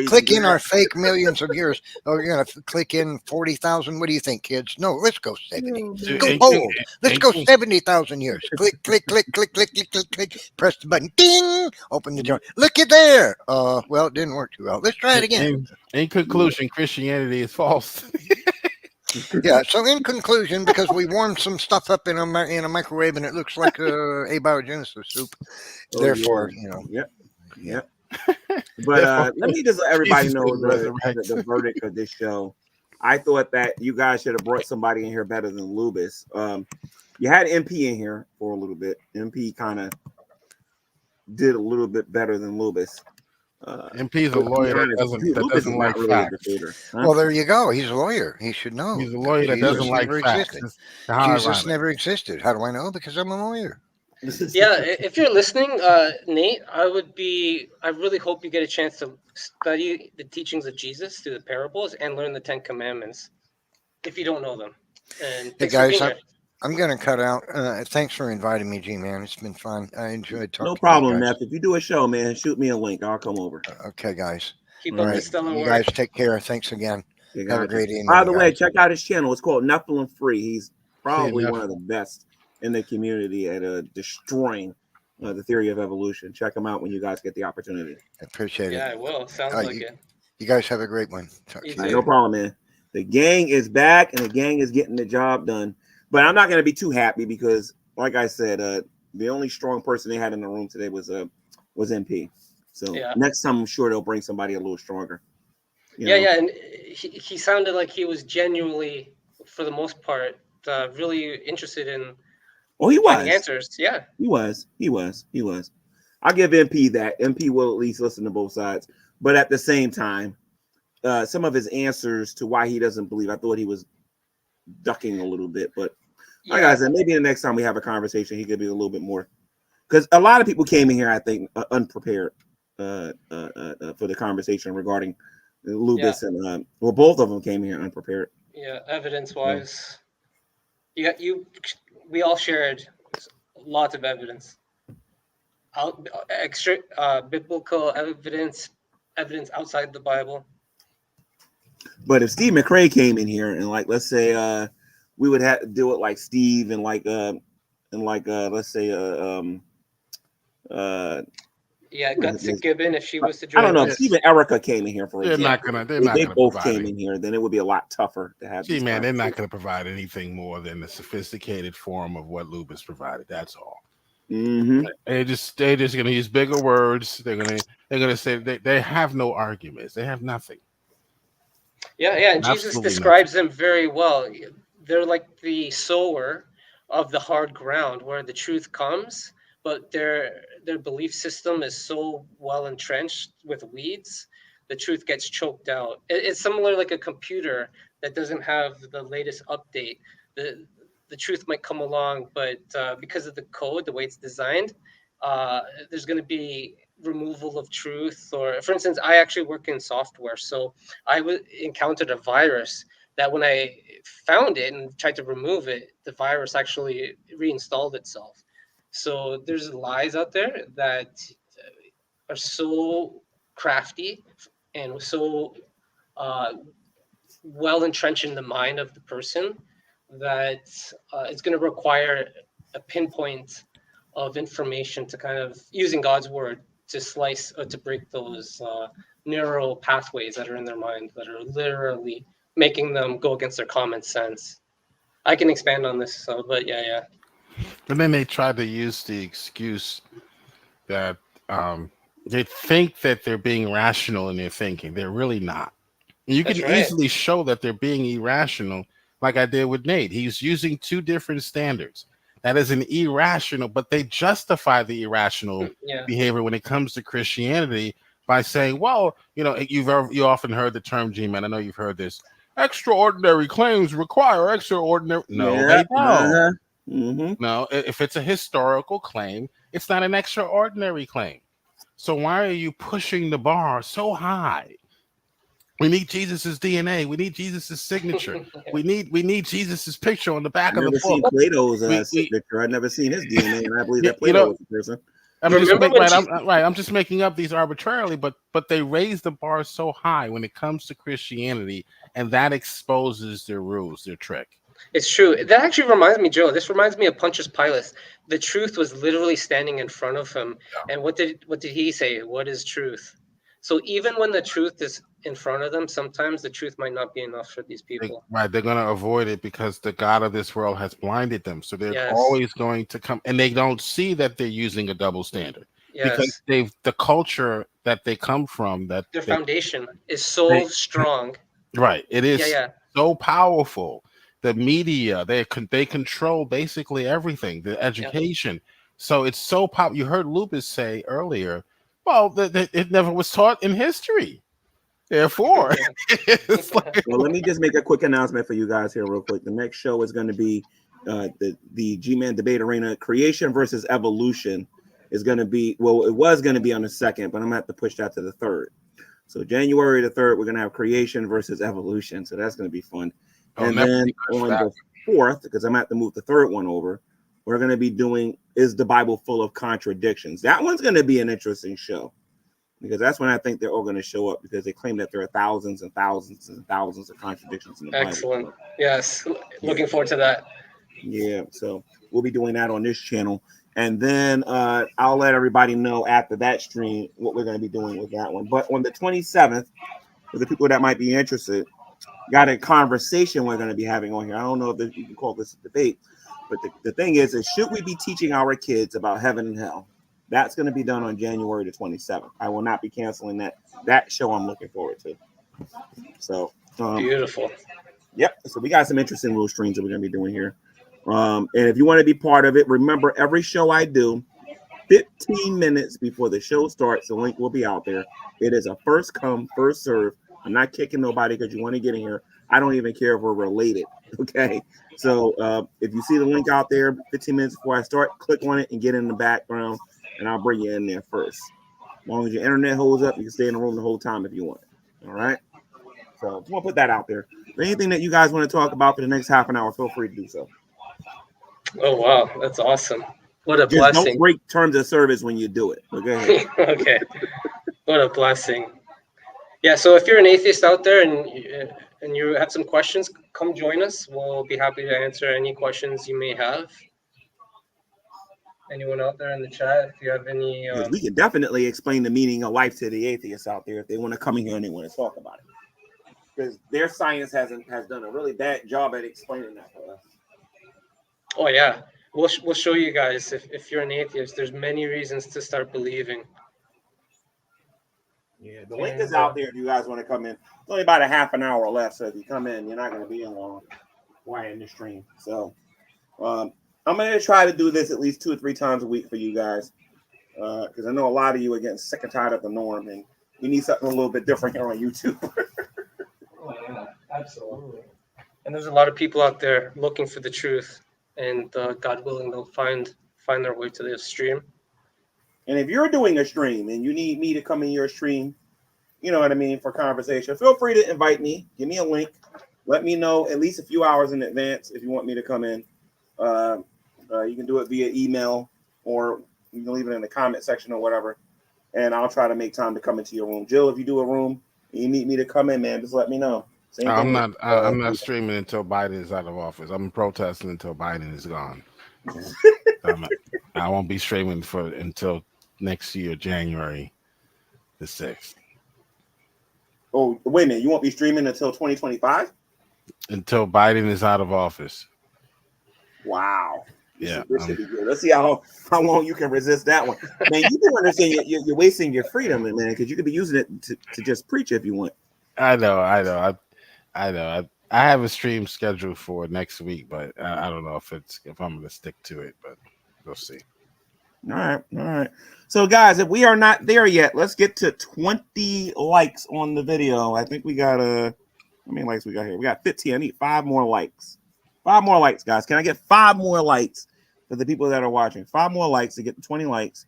click in our fake millions of years. Oh, you're going to click in 40,000. What do you think, kids? No, let's go 70. Go old. Let's go 70,000 years. Click, click, click, click, click, click, click, click. Press the button. Ding! Open the jar. Look at there. Well, it didn't work too well. Let's try it again. In conclusion, Christianity is false. Yeah, so in conclusion, because we warmed some stuff up in a microwave and it looks like abiogenesis soup, therefore, you know. Yep. But let me just let everybody know the verdict of this show. I thought that you guys should have brought somebody in here better than Lubis. You had MP in here for a little bit. MP kind of did a little bit better than Lubis. MP is a lawyer that doesn't like facts. Well, there you go. He's a lawyer. He should know. He's a lawyer that doesn't like facts. Jesus never existed. How do I know? Because I'm a lawyer. Yeah, if you're listening, Nate, I really hope you get a chance to study the teachings of Jesus through the parables and learn the 10 Commandments if you don't know them. And hey guys, I'm going to cut out. Thanks for inviting me, G-Man. It's been fun. I enjoyed talking. No problem, Neff. If you do a show, man, shoot me a link. I'll come over. Okay, guys. Keep up the stellar work. You guys take care. Thanks again. Have a great evening. By the way, check out his channel. It's called Nephilim Free. He's probably one of the best in the community at destroying the theory of evolution. Check him out when you guys get the opportunity. I appreciate it. Yeah, I will. Sounds like it. You guys have a great one. No problem, man. The gang is back, and the gang is getting the job done. But I'm not going to be too happy because, like I said, the only strong person they had in the room today was MP. So next time, I'm sure they'll bring somebody a little stronger. Yeah, and he sounded like he was genuinely, for the most part, really interested in. Oh, he was. Answers. Yeah, he was. I'll give MP that. MP will at least listen to both sides. But at the same time, some of his answers to why he doesn't believe, I thought he was ducking a little bit. But like I said, maybe the next time we have a conversation, he could be a little bit more. Because a lot of people came in here, I think, unprepared. for the conversation regarding Lubis and both of them came here unprepared. Yeah, evidence-wise, we all shared lots of evidence. Extra biblical evidence outside the Bible. But if Steve McRae came in here and like, let's say, we would have to do it like Steve and let's say, Gutsick Gibbon, if she was to join. I don't know. If Steve and Erica came in here for They're not example, gonna. if they both came in here, then it would be a lot tougher to have. See, man, they're not going to provide anything more than the sophisticated form of what Lubis provided. That's all. Mm-hmm. They're just going to use bigger words. They're going to say they have no arguments. They have nothing. Yeah, and Jesus describes them very well. They're like the sower of the hard ground where the truth comes, but their belief system is so well entrenched with weeds, the truth gets choked out. It's similar like a computer that doesn't have the latest update. The truth might come along, but because of the code, the way it's designed, there's going to be removal of truth. Or, for instance, I actually work in software, so I encountered a virus that when I found it and tried to remove it, the virus actually reinstalled itself. So there's lies out there that are so crafty and so well entrenched in the mind of the person that it's going to require a pinpoint of information to kind of, using God's word, to slice or to break those neural pathways that are in their mind that are literally making them go against their common sense. I can expand on this, but yeah. But then they try to use the excuse that they think that they're being rational in their thinking. They're really not. And you can easily show that they're being irrational, like I did with Nate. He's using two different standards. That is an irrational, but they justify the irrational behavior when it comes to Christianity by saying, well, you often heard the term, G-Man, I know you've heard this, extraordinary claims require extraordinary. No, they don't. Mm-hmm. No, if it's a historical claim, it's not an extraordinary claim. So why are you pushing the bar so high? We need Jesus's DNA. We need Jesus's signature. we need Jesus's picture on the back of the book. I've never seen Plato's signature. I've never seen his DNA, and I believe that Plato was the person. I'm just making up these arbitrarily, but they raise the bar so high when it comes to Christianity, and that exposes their rules, their trick. It's true. That actually reminds me, Joe. This reminds me of Pontius Pilate. The truth was literally standing in front of him, and what did he say? What is truth? So even when the truth is in front of them, sometimes the truth might not be enough for these people. They're going to avoid it because the God of this world has blinded them. So they're always going to come, and they don't see that they're using a double standard because the culture that they come from, that their foundation is so strong. Right. It is so powerful. The media, they control basically everything, the education. So it's so powerful. You heard Lubis say earlier, well, it never was taught in history. Therefore, well, let me just make a quick announcement for you guys here real quick. The next show is going to be the G-Man Debate Arena, Creation versus Evolution is going to be, well, it was going to be on the 2nd, but I'm going to have to push that to the 3rd. So January the 3rd, we're going to have Creation versus Evolution. So that's going to be fun. And then on the 4th, because I'm going to have to move the 3rd one over, we're going to be doing, is the Bible full of contradictions? That one's going to be an interesting show because that's when I think they're all going to show up because they claim that there are thousands and thousands and thousands of contradictions in the Bible. Excellent. Yes. Looking forward to that. Yeah. So we'll be doing that on this channel. And then I'll let everybody know after that stream what we're going to be doing with that one. But on the 27th, for the people that might be interested, got a conversation we're going to be having on here. I don't know if you can call this a debate, but the thing is should we be teaching our kids about heaven and hell? That's going to be done on January the 27th. I will not be canceling that show. I'm looking forward to. So beautiful. Yep. So we got some interesting little streams that we're going to be doing here. And if you want to be part of it, remember every show I do, 15 minutes before the show starts, the link will be out there. It is a first come, first serve. I'm not kicking nobody because you want to get in here. I don't even care if we're related. Okay. So if you see the link out there 15 minutes before I start, click on it and get in the background, and I'll bring you in there first. As long as your internet holds up, you can stay in the room the whole time if you want. All right. So just want to put that out there. Anything that you guys want to talk about for the next half an hour, feel free to do so. Oh wow, that's awesome! What a Just blessing. don't break terms of service when you do it. Okay. Okay, what a blessing. Yeah, so if you're an atheist out there and you have some questions, come join us. We'll be happy to answer any questions you may have. Anyone out there in the chat, if you have any... We can definitely explain the meaning of life to the atheists out there if they want to come in here and they want to talk about it. Because their science has done a really bad job at explaining that to us. Oh, yeah. We'll show you guys, if you're an atheist, there's many reasons to start believing. Yeah, the link is out there if you guys want to come in. It's only about a half an hour left, so if you come in, you're not going to be in long while in the stream. So I'm going to try to do this at least 2 or 3 times a week for you guys, because I know a lot of you are getting sick and tired of the norm, and we need something a little bit different here on YouTube. Oh, yeah, absolutely. And there's a lot of people out there looking for the truth, and God willing, they'll find their way to this stream. And if you're doing a stream and you need me to come in your stream, you know what I mean, for conversation, feel free to invite me. Give me a link. Let me know at least a few hours in advance if you want me to come in. You can do it via email, or you can leave it in the comment section or whatever, and I'll try to make time to come into your room. Jill, if you do a room and you need me to come in, man, just let me know. I'm not streaming until Biden is out of office. I'm protesting until Biden is gone. I won't be streaming until next year, January the 6th. Oh, wait a minute. You won't be streaming until 2025? Until Biden is out of office. Wow. Yeah. This should be good. Let's see how long you can resist that one. Man, you do understand you're wasting your freedom, man, because you could be using it to just preach if you want. I know. I have a stream scheduled for next week, but I don't know if I'm going to stick to it, but we'll see. All right. So, guys, if we are not there yet, let's get to 20 likes on the video. I think we got how many likes we got here? We got 15. I need 5 more likes. 5 more likes, guys. Can I get 5 more likes for the people that are watching? 5 more likes to get to 20 likes.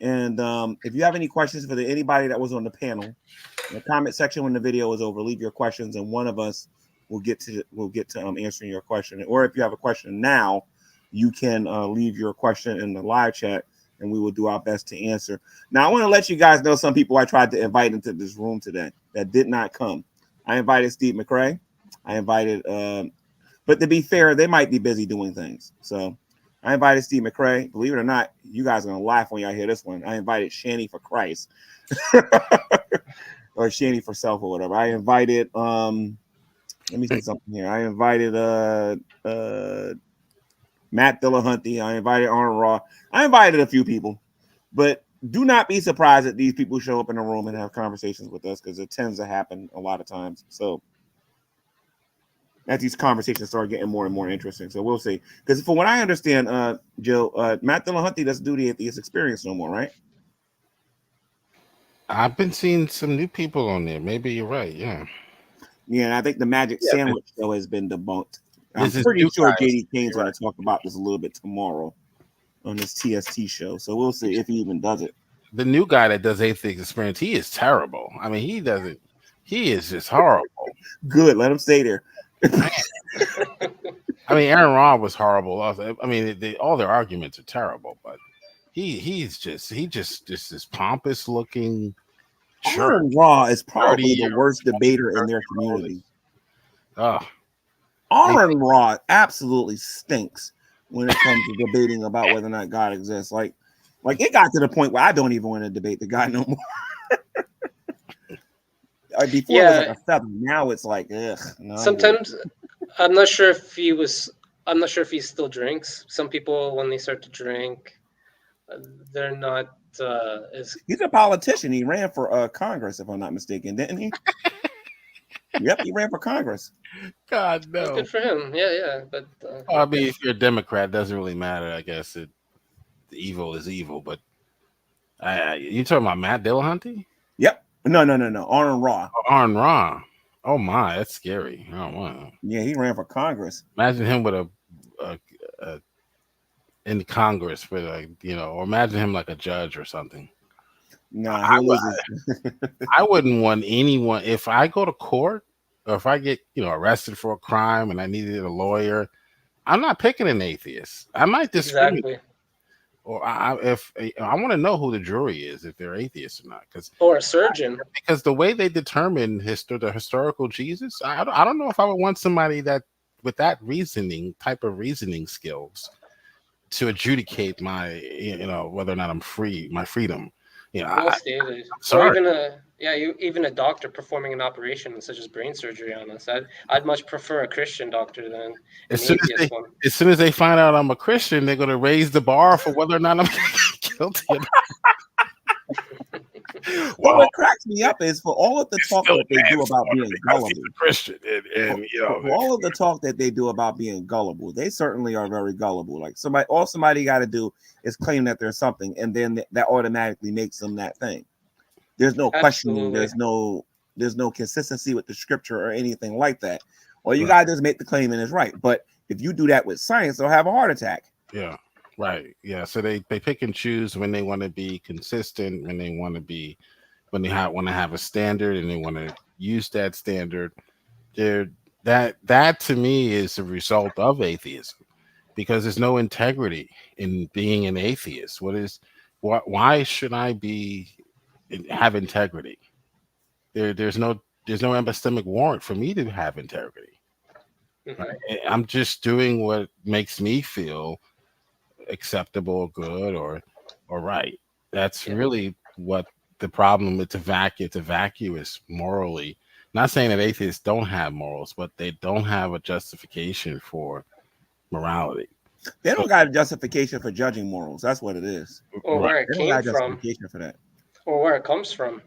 And if you have any questions for anybody that was on the panel, in the comment section when the video is over, leave your questions, and one of us will get to answering your question. Or if you have a question now, you can leave your question in the live chat, and we will do our best to answer. Now, I want to let you guys know some people I tried to invite into this room today that did not come. I invited Steve McRae. I invited, but to be fair, they might be busy doing things. So I invited Steve McRae. Believe it or not, you guys are going to laugh when y'all hear this one. I invited Shanny for Christ or Shanny for self or whatever. I invited, let me say something here. I invited Matt Dillahunty. I invited Arnold Raw. I invited a few people, but do not be surprised that these people show up in the room and have conversations with us, because it tends to happen a lot of times. So as these conversations start getting more and more interesting. So we'll see. Because from what I understand, Jill, Matt Dillahunty doesn't do the Atheist Experience no more, right? I've been seeing some new people on there. Maybe you're right. Yeah. Yeah, and I think the Magic Sandwich show has been debunked. I'm pretty sure JD Kane's going to talk about this a little bit tomorrow on this TST show. So we'll see if he even does it. The new guy that does Atheist Experience, he is terrible. I mean, he is just horrible. Good. Let him stay there. I mean, Aaron Raw was horrible. I mean, all their arguments are terrible, but he's just this pompous looking. Aaron Raw is probably the worst debater in their community. Aaron Raw absolutely stinks when it comes to debating about whether or not God exists. Like it got to the point where I don't even want to debate the guy no more. Before it was like a feather. Now it's like, ugh. No, sometimes I'm not sure if he still drinks. Some people, when they start to drink, they're not as. He's a politician. He ran for Congress, if I'm not mistaken, didn't he? Yep, he ran for Congress. God no. Well, good for him. Yeah. But I mean, if you're a Democrat, it doesn't really matter. I guess evil is evil. But you talking about Matt Dillahunty? Yep. No. Arnold Raw. Arnold Raw. Oh my, that's scary. Oh wow. Yeah, he ran for Congress. Imagine him with a in Congress with or imagine him like a judge or something. Nah, he loses. I wouldn't want anyone, if I go to court or if I get, arrested for a crime and I needed a lawyer, I'm not picking an atheist. I might discriminate. Exactly. Or if I want to know who the jury is, if they're atheists or not, or a surgeon. Because the way they determine the historical Jesus, I don't know if I would want somebody that with that type of reasoning skills to adjudicate my, whether or not I'm free, my freedom. Well stated. Sorry. Or even a doctor performing an operation such as brain surgery on us. I'd much prefer a Christian doctor than an atheist one. As soon as they find out I'm a Christian, they're going to raise the bar for whether or not I'm guilty. Well, what cracks me up is for all of the talk that they do about being gullible, Christian, for all of the talk that they do about being gullible, they certainly are very gullible. Like somebody got to do is claim that there's something, and then that automatically makes them that thing. There's no questioning. There's no consistency with the scripture or anything like that. All you gotta do is make the claim and it's right. But if you do that with science, they'll have a heart attack. Yeah. Right. Yeah. So they pick and choose when they want to be consistent, when they want to have a standard and they want to use that standard. That to me is a result of atheism, because there's no integrity in being an atheist. Why should I have integrity? There's no epistemic warrant for me to have integrity. Mm-hmm. Right? I'm just doing what makes me feel acceptable, good, or right. That's really what the problem with it's vacuous morally. Not saying that atheists don't have morals, but they don't have a justification for morality. They don't got a justification for judging morals. That's what it is. Or where it came from. For that. Or where it comes from.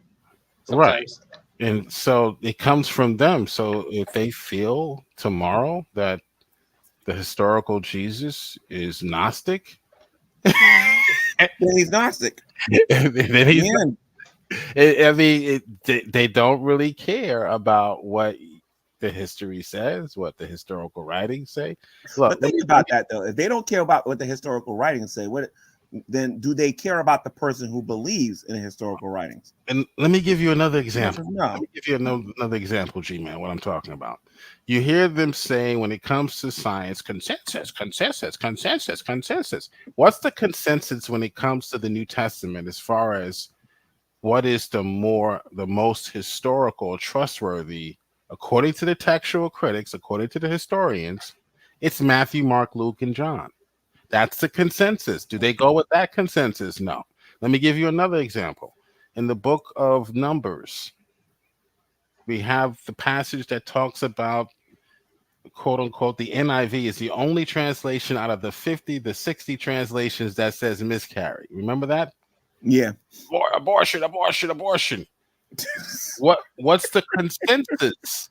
Sometimes. Right. And so it comes from them. So if they feel tomorrow that the historical Jesus is Gnostic, then he's Gnostic. Then he's they don't really care about what the history says, what the historical writings say. Look, but think about that though. If they don't care about what the historical writings say, then do they care about the person who believes in the historical writings? And let me give you another example. No. Let me give you another example, G-Man, what I'm talking about. You hear them saying when it comes to science, consensus. What's the consensus when it comes to the New Testament as far as what is the most historical, trustworthy, according to the textual critics, according to the historians? It's Matthew, Mark, Luke, and John. That's the consensus. Do they go with that consensus? No. Let me give you another example. In the book of Numbers, we have the passage that talks about, quote unquote, the NIV is the only translation out of the 60 translations that says miscarry. Remember that? Yeah. Abortion. What's the consensus?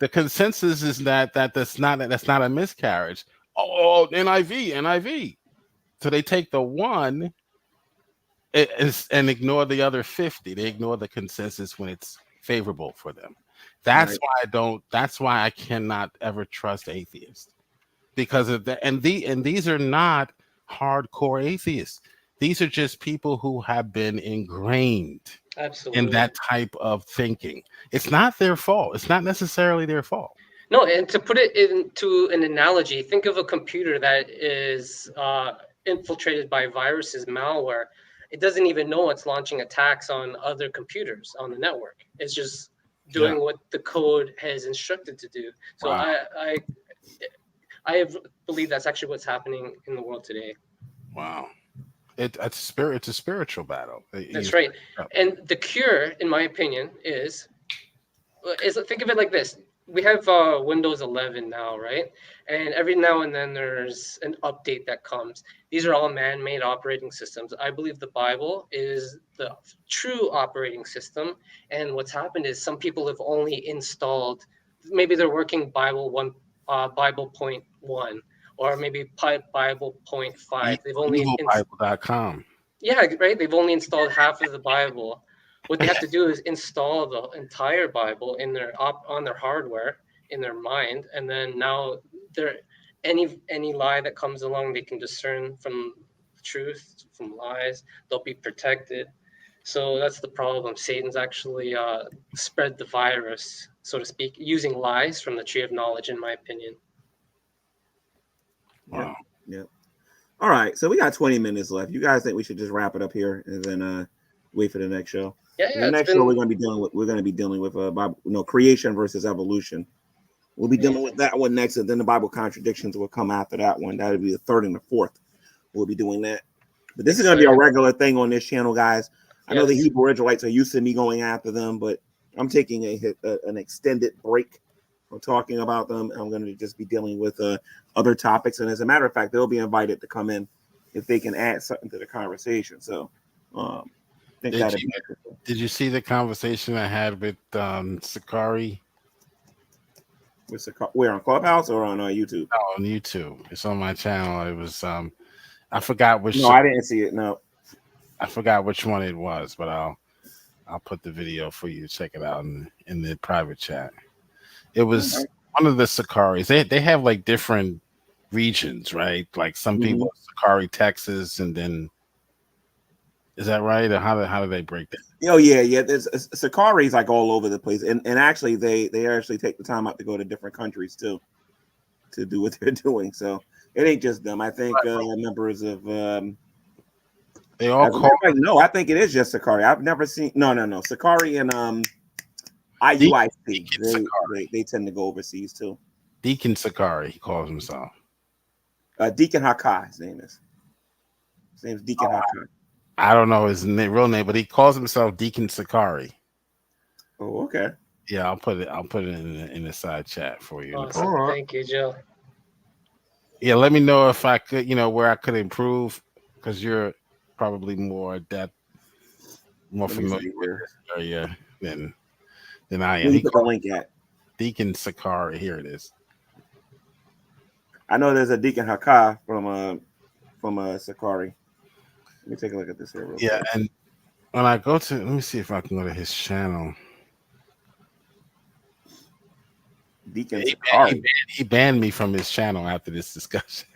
The consensus is that's not a miscarriage. Oh, NIV. So they take the one and ignore the other 50. They ignore the consensus when it's favorable for them. That's why I cannot ever trust atheists, because of that. And these are not hardcore atheists. These are just people who have been ingrained in that type of thinking. It's not their fault. It's not necessarily their fault. No, and to put it into an analogy, think of a computer that is infiltrated by viruses, malware. It doesn't even know it's launching attacks on other computers on the network. It's just doing what the code has instructed to do. So wow. I believe that's actually what's happening in the world today. Wow. It's a spiritual battle. That's right. And the cure, in my opinion, is think of it like this. We have Windows 11 now, right? And every now and then there's an update that comes. These are all man-made operating systems. I believe the Bible is the true operating system. And what's happened is some people have only installed, maybe they're working Bible 0.1, or maybe Bible 0.5. They've only Bible.com. Yeah, right. They've only installed half of the Bible. What they have to do is install the entire Bible on their hardware, in their mind, and then now any lie that comes along, they can discern from truth, from lies. They'll be protected. So that's the problem. Satan's actually spread the virus, so to speak, using lies from the tree of knowledge, in my opinion. Wow. Yeah. All right. So we got 20 minutes left. You guys think we should just wrap it up here and then wait for the next show? Yeah, The next show we're going to be dealing with Bible, creation versus evolution. We'll be dealing with that one next, and then the Bible contradictions will come after that one. That'll be the third and the fourth. We'll be doing that. But this is going to be a regular thing on this channel, guys. I know the Hebrew Israelites are used to me going after them, but I'm taking an extended break from talking about them. I'm going to just be dealing with other topics. And as a matter of fact, they'll be invited to come in if they can add something to the conversation. So did you see the conversation I had with Sakari? Where, on Clubhouse or on YouTube? Oh, on YouTube. It's on my channel. It was I forgot which. No, I didn't see it. No, I forgot which one it was, but I'll put the video for you to check it out in the private chat. It was one of the Sakaris. They have like different regions, right? Like some people Sakari, Texas, and then is that right? Or how do they break that? Oh yeah. There's Sakaris like all over the place, and actually they actually take the time out to go to different countries too to do what they're doing. So it ain't just them. I think members of they all call no. I think it is just Sakari. I've never seen no Sakari and IUIC. They tend to go overseas too. Deacon Sakari, he calls himself. Deacon Haka, his name is. His name's Deacon Haka. I don't know his real name, but he calls himself Deacon Sakari. Oh, okay. Yeah, I'll put it in the side chat for you. Awesome. Thank you, Joe. Yeah, let me know if I could, where I could improve, because you're probably more familiar with this area than I am. He put the link at Deacon Sakari. Here it is. I know there's a Deacon Haka from Sakari. Let me take a look at this here real quick. And when I go to, let me see if I can go to his channel. Deacon he banned me from his channel after this discussion.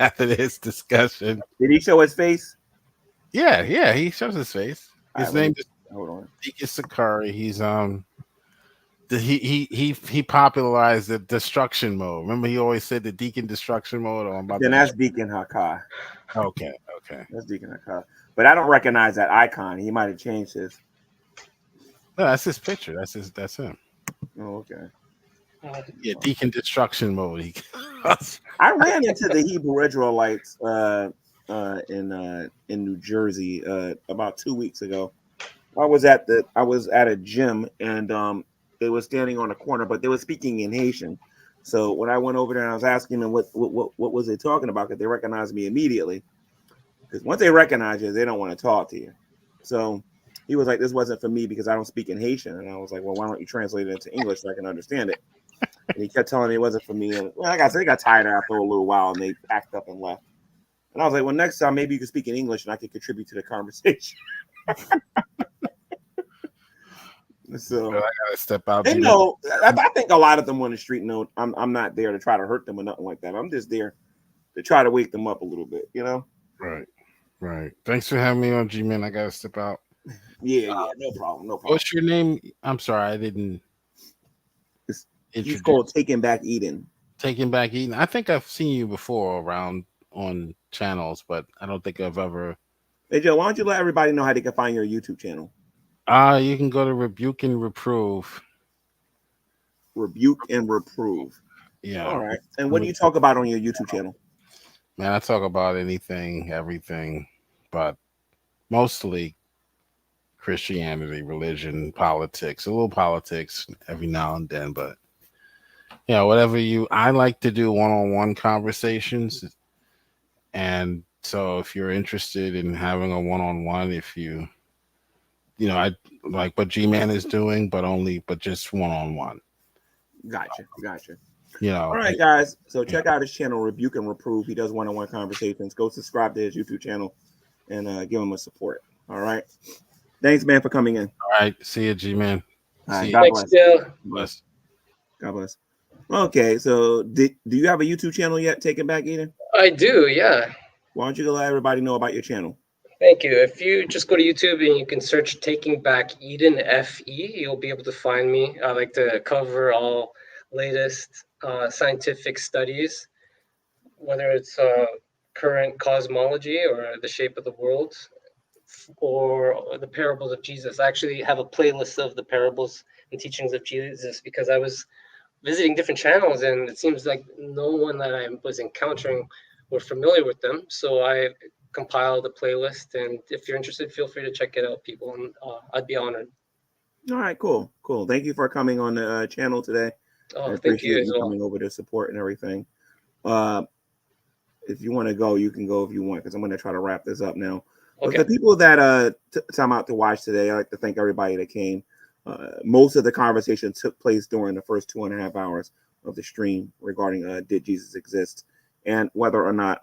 Did he show his face? Yeah, he shows his face. His name is hold on. Deacon Sakari. He's he popularized the destruction mode. Remember, he always said the Deacon destruction mode. Then that's Deacon Haka. Okay. That's Deacon Haka. But I don't recognize that icon. He might have changed his. No, that's his picture. That's him. Oh, okay. Yeah, Deacon destruction mode. I ran into the Hebrew Israelites in New Jersey about 2 weeks ago. I was at a gym and they were standing on a corner, but they were speaking in Haitian. So when I went over there and I was asking them what was they talking about, because they recognized me immediately. Because once they recognize you, they don't want to talk to you. So he was like, "This wasn't for me because I don't speak in Haitian." And I was like, "Well, why don't you translate it into English so I can understand it?" And he kept telling me it wasn't for me. And like I said, they got tired after a little while and they packed up and left. And I was like, "Well, next time maybe you can speak in English and I can contribute to the conversation." So I gotta step out. And I think a lot of them on the street know I'm not there to try to hurt them or nothing like that. I'm just there to try to wake them up a little bit, Right. Thanks for having me on, G-Man. I gotta step out. Yeah, no problem. What's your name? I'm sorry, I didn't. He's called Taking Back Eden. Taking Back Eden. I think I've seen you before around on channels, but I don't think I've ever. Hey Joe, why don't you let everybody know how they can find your YouTube channel? You can go to Rebuke and Reprove. Rebuke and Reprove. Yeah. All right. And what do you talk about on your YouTube channel? Man, I talk about anything, everything, but mostly Christianity, religion, politics, a little politics every now and then, but whatever I like to do one-on-one conversations. And so if you're interested in having a one-on-one, I like what G-Man is doing, but just one-on-one. Gotcha. All right, guys. So check out his channel, Rebuke and Reprove. He does one-on-one conversations. Go subscribe to his YouTube channel and give him a support. All right. Thanks, man, for coming in. All right. See you, G-Man. God bless. God bless. Okay. So do you have a YouTube channel yet, Taking Back Eden? I do, yeah. Why don't you let everybody know about your channel? Thank you. If you just go to YouTube and you can search Taking Back Eden, FE, you'll be able to find me. I like to cover all latest scientific studies, whether it's current cosmology or the shape of the world or the parables of Jesus. I actually have a playlist of the parables and teachings of Jesus because I was visiting different channels and it seems like no one that I was encountering were familiar with them. So I compiled a playlist, and if you're interested, feel free to check it out, people, and I'd be honored. All right, cool. Thank you for coming on the channel today. I Thank you appreciate as you well. coming over to support and everything. If you want to go, you can go if you want, because I'm going to try to wrap this up now. But Okay. the people that time out to watch today, I'd like to thank everybody that came. Most of the conversation took place during the first 2.5 hours of the stream regarding did Jesus exist and whether or not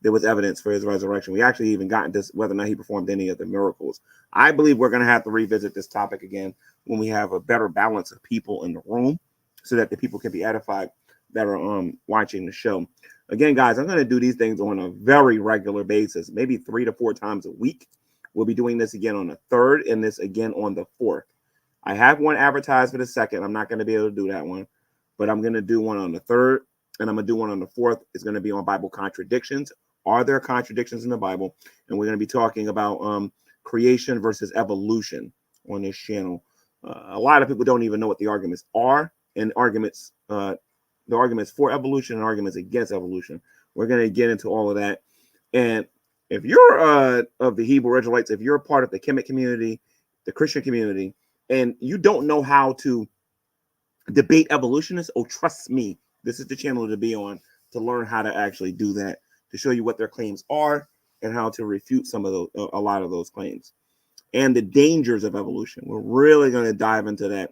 there was evidence for his resurrection. We actually even got into whether or not he performed any of the miracles. I believe we're going to have to revisit this topic again when we have a better balance of people in the room so that the people can be edified that are watching the show. Again, guys, I'm going to do these things on a very regular basis, maybe 3 to 4 times a week. We'll be doing this again on the 3rd and this again on the 4th. I have one advertised for the 2nd. I'm not going to be able to do that one, but I'm going to do one on the 3rd and I'm going to do one on the 4th. It's going to be on Bible contradictions. Are there contradictions in the Bible? And we're going to be talking about creation versus evolution on this channel. A lot of people don't even know what the arguments are, and arguments, the arguments for evolution and arguments against evolution. We're going to get into all of that. And if you're of the Hebrew Israelites, if you're a part of the Kemet community, the Christian community, and you don't know how to debate evolutionists, oh, trust me, this is the channel to be on to learn how to actually do that, to show you what their claims are and how to refute some of those, a lot of those claims, and the dangers of evolution. We're really going to dive into that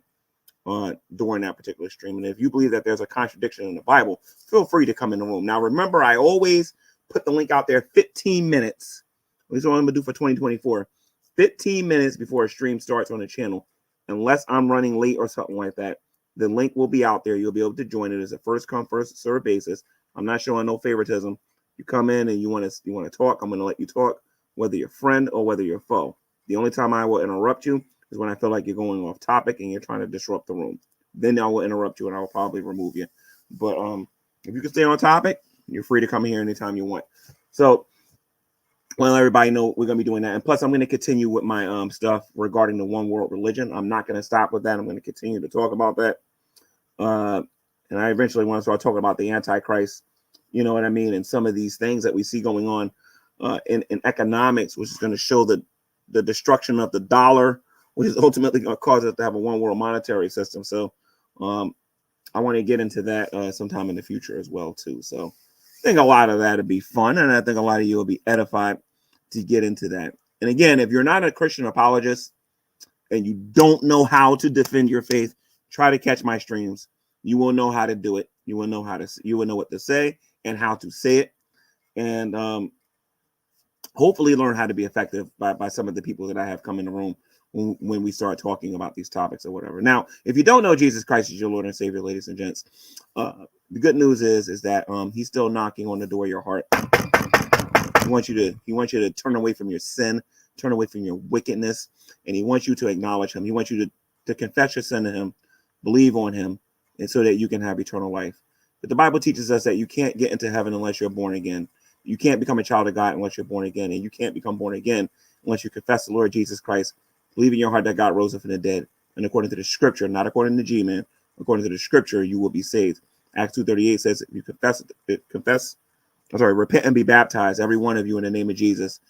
during that particular stream. And if you believe that there's a contradiction in the Bible, feel free to come in the room. Now, remember, I always put the link out there 15 minutes. This is what I'm going to do for 2024. 15 minutes before a stream starts on the channel, unless I'm running late or something like that. The link will be out there. You'll be able to join it as a first come, first serve basis. I'm not showing no favoritism. You come in and you want to talk, I'm going to let you talk, whether you're friend or whether you're foe. The only time I will interrupt you is when I feel like you're going off topic and you're trying to disrupt the room. Then I will interrupt you and I will probably remove you. But if you can stay on topic, you're free to come here anytime you want. So, well, everybody know we're going to be doing that. And plus, I'm going to continue with my stuff regarding the one world religion. I'm not going to stop with that. I'm going to continue to talk about that. And I eventually want to start talking about the Antichrist, you know what I mean? And some of these things that we see going on in economics, which is going to show the destruction of the dollar, which is ultimately going to cause us to have a one world monetary system. So I want to get into that sometime in the future as well, too. So I think a lot of that would be fun. And I think a lot of you will be edified to get into that. And again, if you're not a Christian apologist and you don't know how to defend your faith, try to catch my streams. You will know how to do it. You will know what to say and how to say it. And hopefully learn how to be effective by some of the people that I have come in the room when we start talking about these topics or whatever. Now, if you don't know Jesus Christ as your Lord and Savior, ladies and gents, the good news is that he's still knocking on the door of your heart. He wants you to turn away from your sin, turn away from your wickedness, and he wants you to acknowledge him. He wants you to confess your sin to him, believe on him, and so that you can have eternal life. But the Bible teaches us that you can't get into heaven unless you're born again. You can't become a child of God unless you're born again, and you can't become born again unless you confess the Lord Jesus Christ, believe in your heart that God rose up from the dead, and according to the scripture, not according to G-Man, according to the scripture, you will be saved. Acts 2:38 says, if you repent and be baptized, every one of you, in the name of Jesus,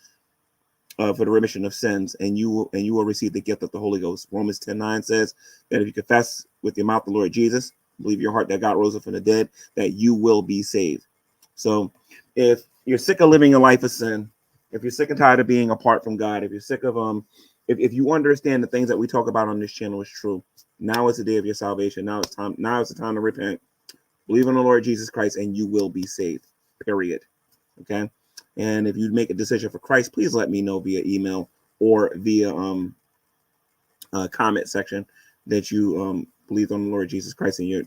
for the remission of sins, and you will receive the gift of the Holy Ghost. Romans 10:9 says that if you confess with your mouth the Lord Jesus, believe in your heart that God rose up from the dead, that you will be saved. So if you're sick of living a life of sin, if you're sick and tired of being apart from God, if you're sick of if you understand the things that we talk about on this channel is true, now is the day of your salvation. Now is the time to repent, believe in the Lord Jesus Christ, and you will be saved. Period. Okay. And if you make a decision for Christ, please let me know via email or via comment section that you believe on the Lord Jesus Christ and you're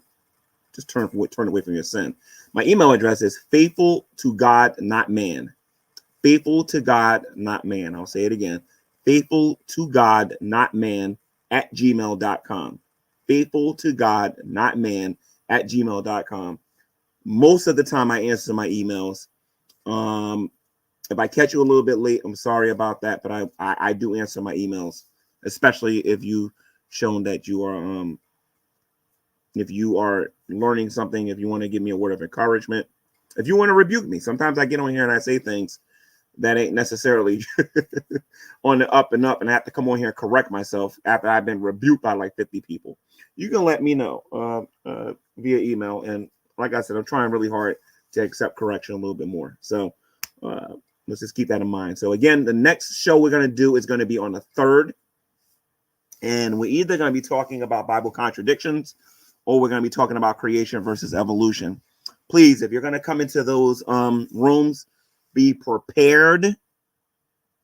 just turn away from your sin. My email address is faithful to God, not man. Faithful to God, not man. I'll say it again. Faithful to God, not man at gmail.com. Faithful to God, not man at gmail.com. Most of the time I answer my emails. If I catch you a little bit late, I'm sorry about that, but I do answer my emails, especially if you've shown that you are if you are learning something, if you want to give me a word of encouragement, if you want to rebuke me. Sometimes I get on here and I say things that ain't necessarily on the up and up, and I have to come on here and correct myself after I've been rebuked by like 50 people. You can let me know via email, and like I said, I'm trying really hard to accept correction a little bit more. So let's just keep that in mind. So again, the next show we're going to do is going to be on the 3rd, and we're either going to be talking about Bible contradictions, or we're going to be talking about creation versus evolution. Please, if you're going to come into those rooms, be prepared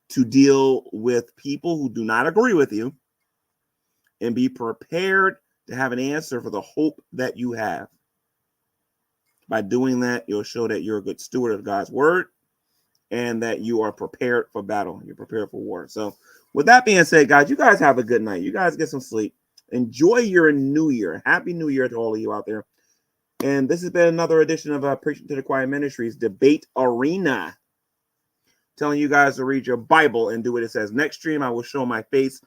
to deal with people who do not agree with you, and be prepared to have an answer for the hope that you have. By doing that, you'll show that you're a good steward of God's word and that you are prepared for battle. You're prepared for war. So with that being said, guys, you guys have a good night. You guys get some sleep. Enjoy your new year. Happy New Year to all of you out there. And this has been another edition of Preaching to the Choir Ministries Debate Arena. Telling you guys to read your Bible and do what it says. Next stream, I will show my face.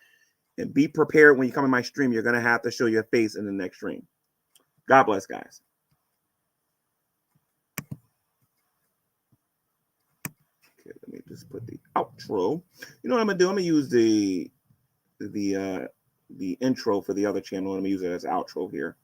And be prepared when you come in my stream. You're going to have to show your face in the next stream. God bless, guys. Okay, let me just put the outro. You know what I'm going to do? I'm going to use the intro for the other channel. I'm going to use it as outro here.